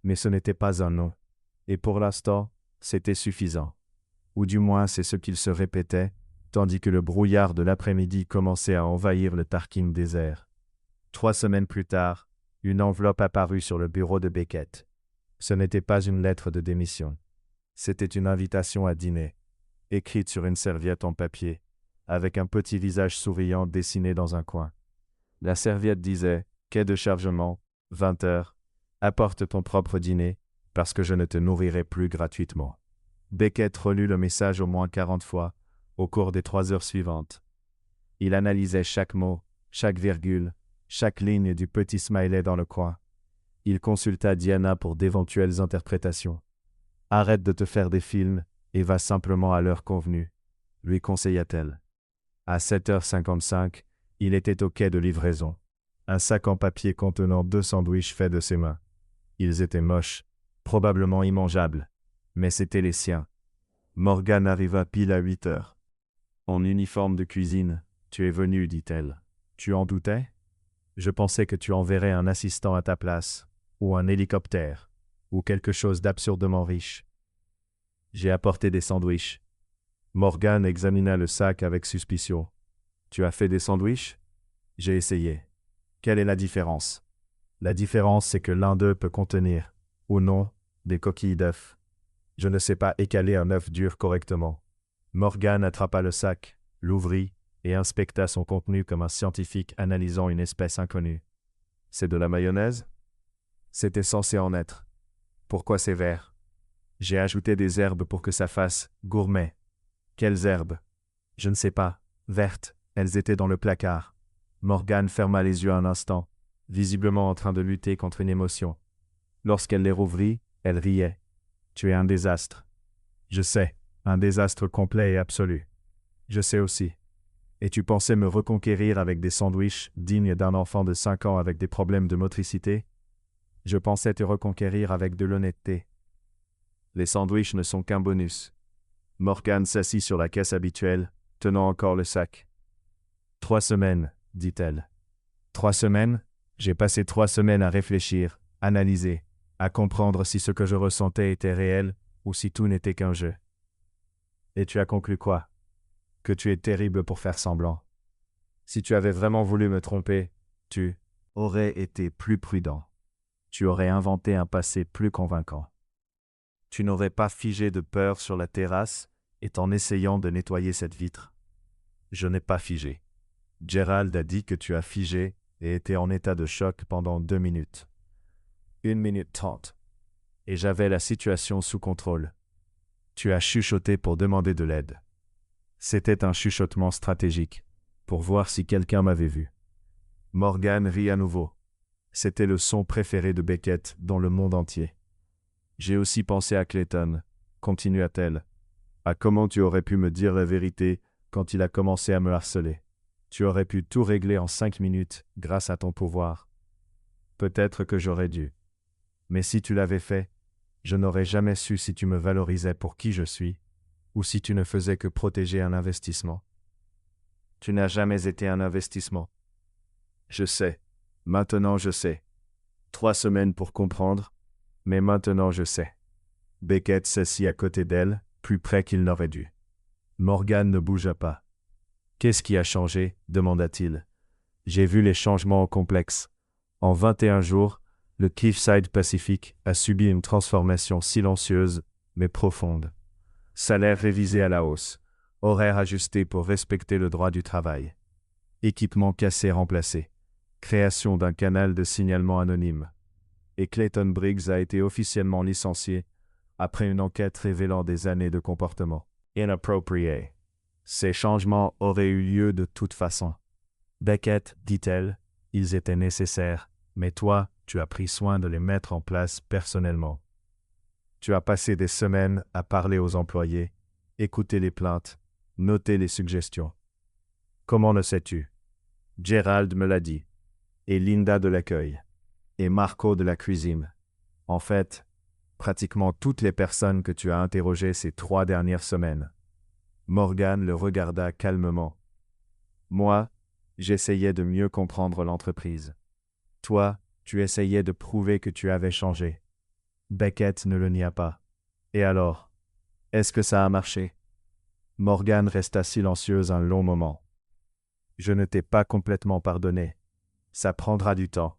mais ce n'était pas un non. Et pour l'instant, c'était suffisant. Ou du moins c'est ce qu'il se répétait, tandis que le brouillard de l'après-midi commençait à envahir le parking désert. 3 semaines plus tard, une enveloppe apparut sur le bureau de Beckett. Ce n'était pas une lettre de démission. C'était une invitation à dîner, écrite sur une serviette en papier, avec un petit visage souriant dessiné dans un coin. La serviette disait « Quai de chargement, 20 heures. Apporte ton propre dîner, parce que je ne te nourrirai plus gratuitement. » Beckett relut le message au moins 40 fois, au cours des 3 heures suivantes. Il analysait chaque mot, chaque virgule, chaque ligne du petit smiley dans le coin. Il consulta Diana pour d'éventuelles interprétations. « Arrête de te faire des films et va simplement à l'heure convenue, » lui conseilla-t-elle. À 7h55, il était au quai de livraison. Un sac en papier contenant 2 sandwichs faits de ses mains. Ils étaient moches, probablement immangeables, mais c'étaient les siens. Morgan arriva pile à 8h. En uniforme de cuisine, tu es venu, dit-elle. Tu en doutais? Je pensais que tu enverrais un assistant à ta place, ou un hélicoptère, ou quelque chose d'absurdement riche. J'ai apporté des sandwichs. Morgan examina le sac avec suspicion. Tu as fait des sandwichs? J'ai essayé. Quelle est la différence? La différence, c'est que l'un d'eux peut contenir, ou non, des coquilles d'œufs. Je ne sais pas écaler un œuf dur correctement. Morgan attrapa le sac, l'ouvrit et inspecta son contenu comme un scientifique analysant une espèce inconnue. C'est de la mayonnaise? C'était censé en être. Pourquoi c'est vert? J'ai ajouté des herbes pour que ça fasse gourmet. Quelles herbes? Je ne sais pas. Vertes. Elles étaient dans le placard. Morgan ferma les yeux un instant, visiblement en train de lutter contre une émotion. Lorsqu'elle les rouvrit, elle riait. Tu es un désastre. Je sais, un désastre complet et absolu. Je sais aussi. Et tu pensais me reconquérir avec des sandwichs dignes d'un enfant de 5 ans avec des problèmes de motricité? Je pensais te reconquérir avec de l'honnêteté. Les sandwichs ne sont qu'un bonus. Morgan s'assit sur la caisse habituelle, tenant encore le sac. 3 semaines, dit-elle. 3 semaines? J'ai passé 3 semaines à réfléchir, analyser, à comprendre si ce que je ressentais était réel ou si tout n'était qu'un jeu. Et tu as conclu quoi? Que tu es terrible pour faire semblant. Si tu avais vraiment voulu me tromper, tu aurais été plus prudent. Tu aurais inventé un passé plus convaincant. Tu n'aurais pas figé de peur sur la terrasse et en essayant de nettoyer cette vitre. Je n'ai pas figé. Gerald a dit que tu as figé et été en état de choc pendant 2 minutes. 1 minute 30. Et j'avais la situation sous contrôle. Tu as chuchoté pour demander de l'aide. C'était un chuchotement stratégique, pour voir si quelqu'un m'avait vu. Morgan rit à nouveau. C'était le son préféré de Beckett dans le monde entier. J'ai aussi pensé à Clayton, continua-t-elle, à comment tu aurais pu me dire la vérité quand il a commencé à me harceler. Tu aurais pu tout régler en 5 minutes grâce à ton pouvoir. Peut-être que j'aurais dû. Mais si tu l'avais fait, je n'aurais jamais su si tu me valorisais pour qui je suis, ou si tu ne faisais que protéger un investissement. Tu n'as jamais été un investissement. Je sais. Maintenant je sais. 3 semaines pour comprendre, mais maintenant je sais. Beckett s'assit à côté d'elle, plus près qu'il n'aurait dû. Morgan ne bougea pas. Qu'est-ce qui a changé? Demanda-t-il. J'ai vu les changements au complexe. En 21 jours, le Cliffside Pacific a subi une transformation silencieuse, mais profonde. Salaire révisé à la hausse. Horaire ajusté pour respecter le droit du travail. Équipement cassé remplacé. Création d'un canal de signalement anonyme. Et Clayton Briggs a été officiellement licencié après une enquête révélant des années de comportement inapproprié. Ces changements auraient eu lieu de toute façon. Beckett, dit-elle, ils étaient nécessaires, mais toi, tu as pris soin de les mettre en place personnellement. Tu as passé des semaines à parler aux employés, écouter les plaintes, noter les suggestions. Comment ne sais-tu? Gerald me l'a dit, et Linda de l'accueil, et Marco de la cuisine. En fait, pratiquement toutes les personnes que tu as interrogées ces 3 dernières semaines. Morgan le regarda calmement. Moi, j'essayais de mieux comprendre l'entreprise. Toi, tu essayais de prouver que tu avais changé. Beckett ne le nia pas. Et alors? Est-ce que ça a marché? Morgan resta silencieuse un long moment. Je ne t'ai pas complètement pardonné. Ça prendra du temps.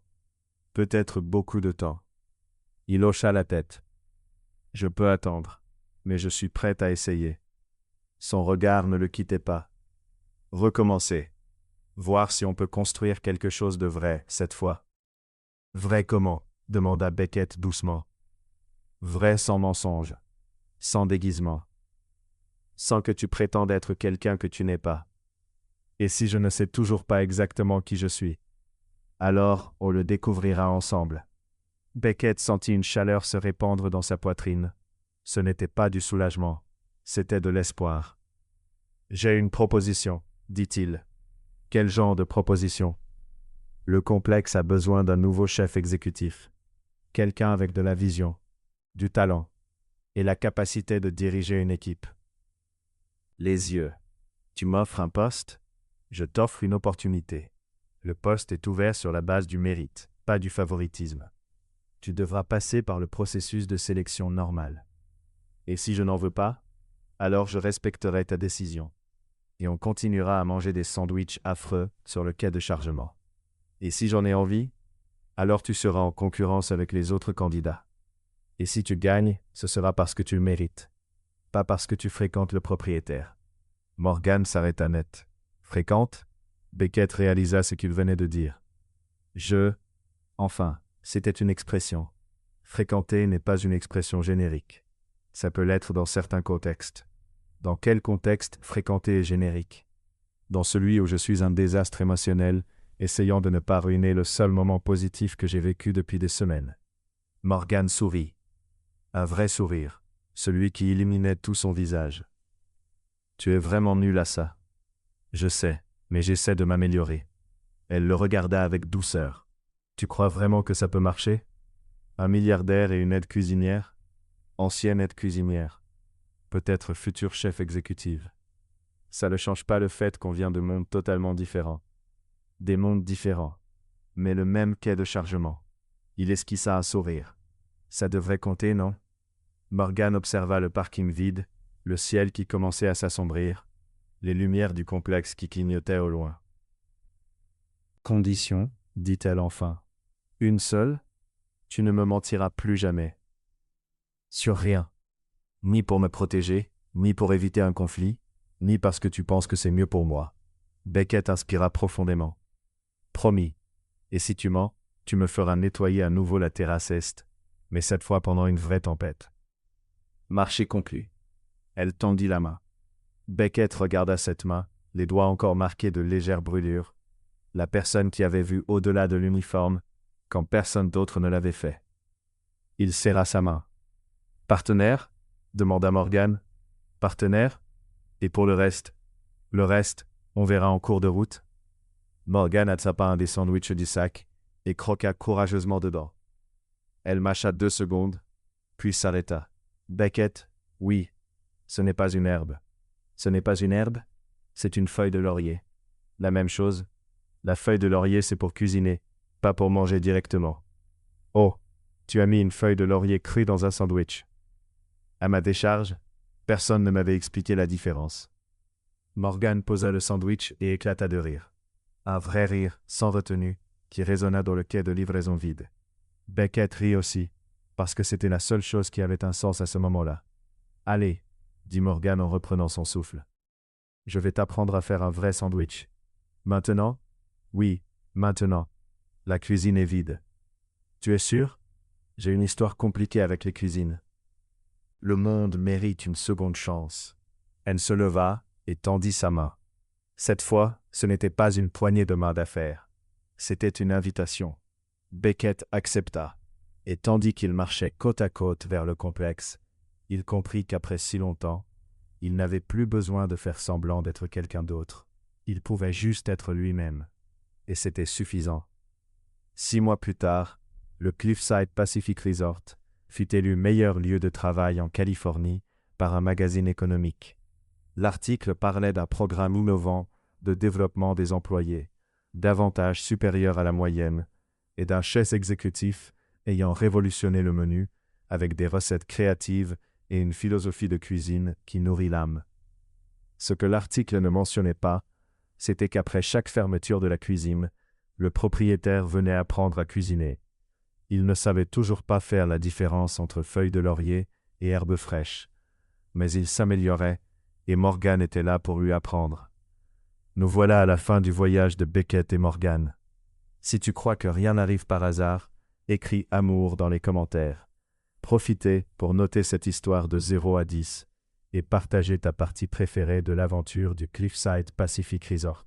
Peut-être beaucoup de temps. Il hocha la tête. Je peux attendre, mais je suis prête à essayer. Son regard ne le quittait pas. Recommencer. Voir si on peut construire quelque chose de vrai, cette fois. Vrai comment? Demanda Beckett doucement. Vrai sans mensonge. Sans déguisement. Sans que tu prétendes être quelqu'un que tu n'es pas. Et si je ne sais toujours pas exactement qui je suis? Alors, on le découvrira ensemble. Beckett sentit une chaleur se répandre dans sa poitrine. Ce n'était pas du soulagement, c'était de l'espoir. J'ai une proposition, dit-il. Quel genre de proposition? Le complexe a besoin d'un nouveau chef exécutif. Quelqu'un avec de la vision, du talent et la capacité de diriger une équipe. Les yeux. Tu m'offres un poste? Je t'offre une opportunité. Le poste est ouvert sur la base du mérite, pas du favoritisme. Tu devras passer par le processus de sélection normal. Et si je n'en veux pas, alors je respecterai ta décision. Et on continuera à manger des sandwichs affreux sur le quai de chargement. Et si j'en ai envie, alors tu seras en concurrence avec les autres candidats. Et si tu gagnes, ce sera parce que tu le mérites, pas parce que tu fréquentes le propriétaire. Morgan s'arrêta net. Fréquente? Beckett réalisa ce qu'il venait de dire. Enfin, c'était une expression. Fréquenter n'est pas une expression générique. Ça peut l'être dans certains contextes. Dans quel contexte fréquenter est générique? Dans celui où je suis un désastre émotionnel, essayant de ne pas ruiner le seul moment positif que j'ai vécu depuis des semaines. Morgan sourit. Un vrai sourire, celui qui illuminait tout son visage. Tu es vraiment nul à ça. Je sais, mais j'essaie de m'améliorer. Elle le regarda avec douceur. Tu crois vraiment que ça peut marcher? Un milliardaire et une aide cuisinière? Ancienne aide cuisinière. Peut-être future chef exécutive. Ça ne change pas le fait qu'on vient de mondes totalement différents. Des mondes différents, mais le même quai de chargement. Il esquissa un sourire. Ça devrait compter, non? Morgan observa le parking vide, le ciel qui commençait à s'assombrir, les lumières du complexe qui clignotaient au loin. Condition, dit-elle enfin. Une seule? Tu ne me mentiras plus jamais. Sur rien. Ni pour me protéger, ni pour éviter un conflit, ni parce que tu penses que c'est mieux pour moi. Beckett inspira profondément. Promis. Et si tu mens, tu me feras nettoyer à nouveau la terrasse est, mais cette fois pendant une vraie tempête. Marché conclu. Elle tendit la main. Beckett regarda cette main, les doigts encore marqués de légères brûlures. La personne qui avait vu au-delà de l'uniforme, quand personne d'autre ne l'avait fait. Il serra sa main. Partenaire? Demanda Morgan. Partenaire? Et pour le reste? Le reste, on verra en cours de route. Morgan attrapa un des sandwichs du sac et croqua courageusement dedans. Elle mâcha 2 secondes, puis s'arrêta. Beckett, oui, ce n'est pas une herbe. Ce n'est pas une herbe, c'est une feuille de laurier. La même chose, la feuille de laurier c'est pour cuisiner, pas pour manger directement. Oh, tu as mis une feuille de laurier crue dans un sandwich. À ma décharge, personne ne m'avait expliqué la différence. Morgan posa le sandwich et éclata de rire. Un vrai rire, sans retenue, qui résonna dans le quai de livraison vide. Beckett rit aussi, parce que c'était la seule chose qui avait un sens à ce moment-là. « Allez, » dit Morgan en reprenant son souffle. « Je vais t'apprendre à faire un vrai sandwich. »« Maintenant? » »« Oui, maintenant. La cuisine est vide. »« Tu es sûr? J'ai une histoire compliquée avec les cuisines. »« Le monde mérite une seconde chance. » Elle se leva et tendit sa main. Cette fois, ce n'était pas une poignée de main d'affaires. C'était une invitation. Beckett accepta, et tandis qu'il marchait côte à côte vers le complexe, il comprit qu'après si longtemps, il n'avait plus besoin de faire semblant d'être quelqu'un d'autre. Il pouvait juste être lui-même. Et c'était suffisant. 6 mois plus tard, le Cliffside Pacific Resort fut élu meilleur lieu de travail en Californie par un magazine économique. L'article parlait d'un programme innovant de développement des employés, d'avantages supérieurs à la moyenne, et d'un chef exécutif ayant révolutionné le menu avec des recettes créatives et une philosophie de cuisine qui nourrit l'âme. Ce que l'article ne mentionnait pas, c'était qu'après chaque fermeture de la cuisine, le propriétaire venait apprendre à cuisiner. Il ne savait toujours pas faire la différence entre feuilles de laurier et herbes fraîches, mais il s'améliorait et Morgan était là pour lui apprendre. Nous voilà à la fin du voyage de Beckett et Morgan. Si tu crois que rien n'arrive par hasard, écris amour dans les commentaires. Profitez pour noter cette histoire de 0 à 10 et partager ta partie préférée de l'aventure du Cliffside Pacific Resort.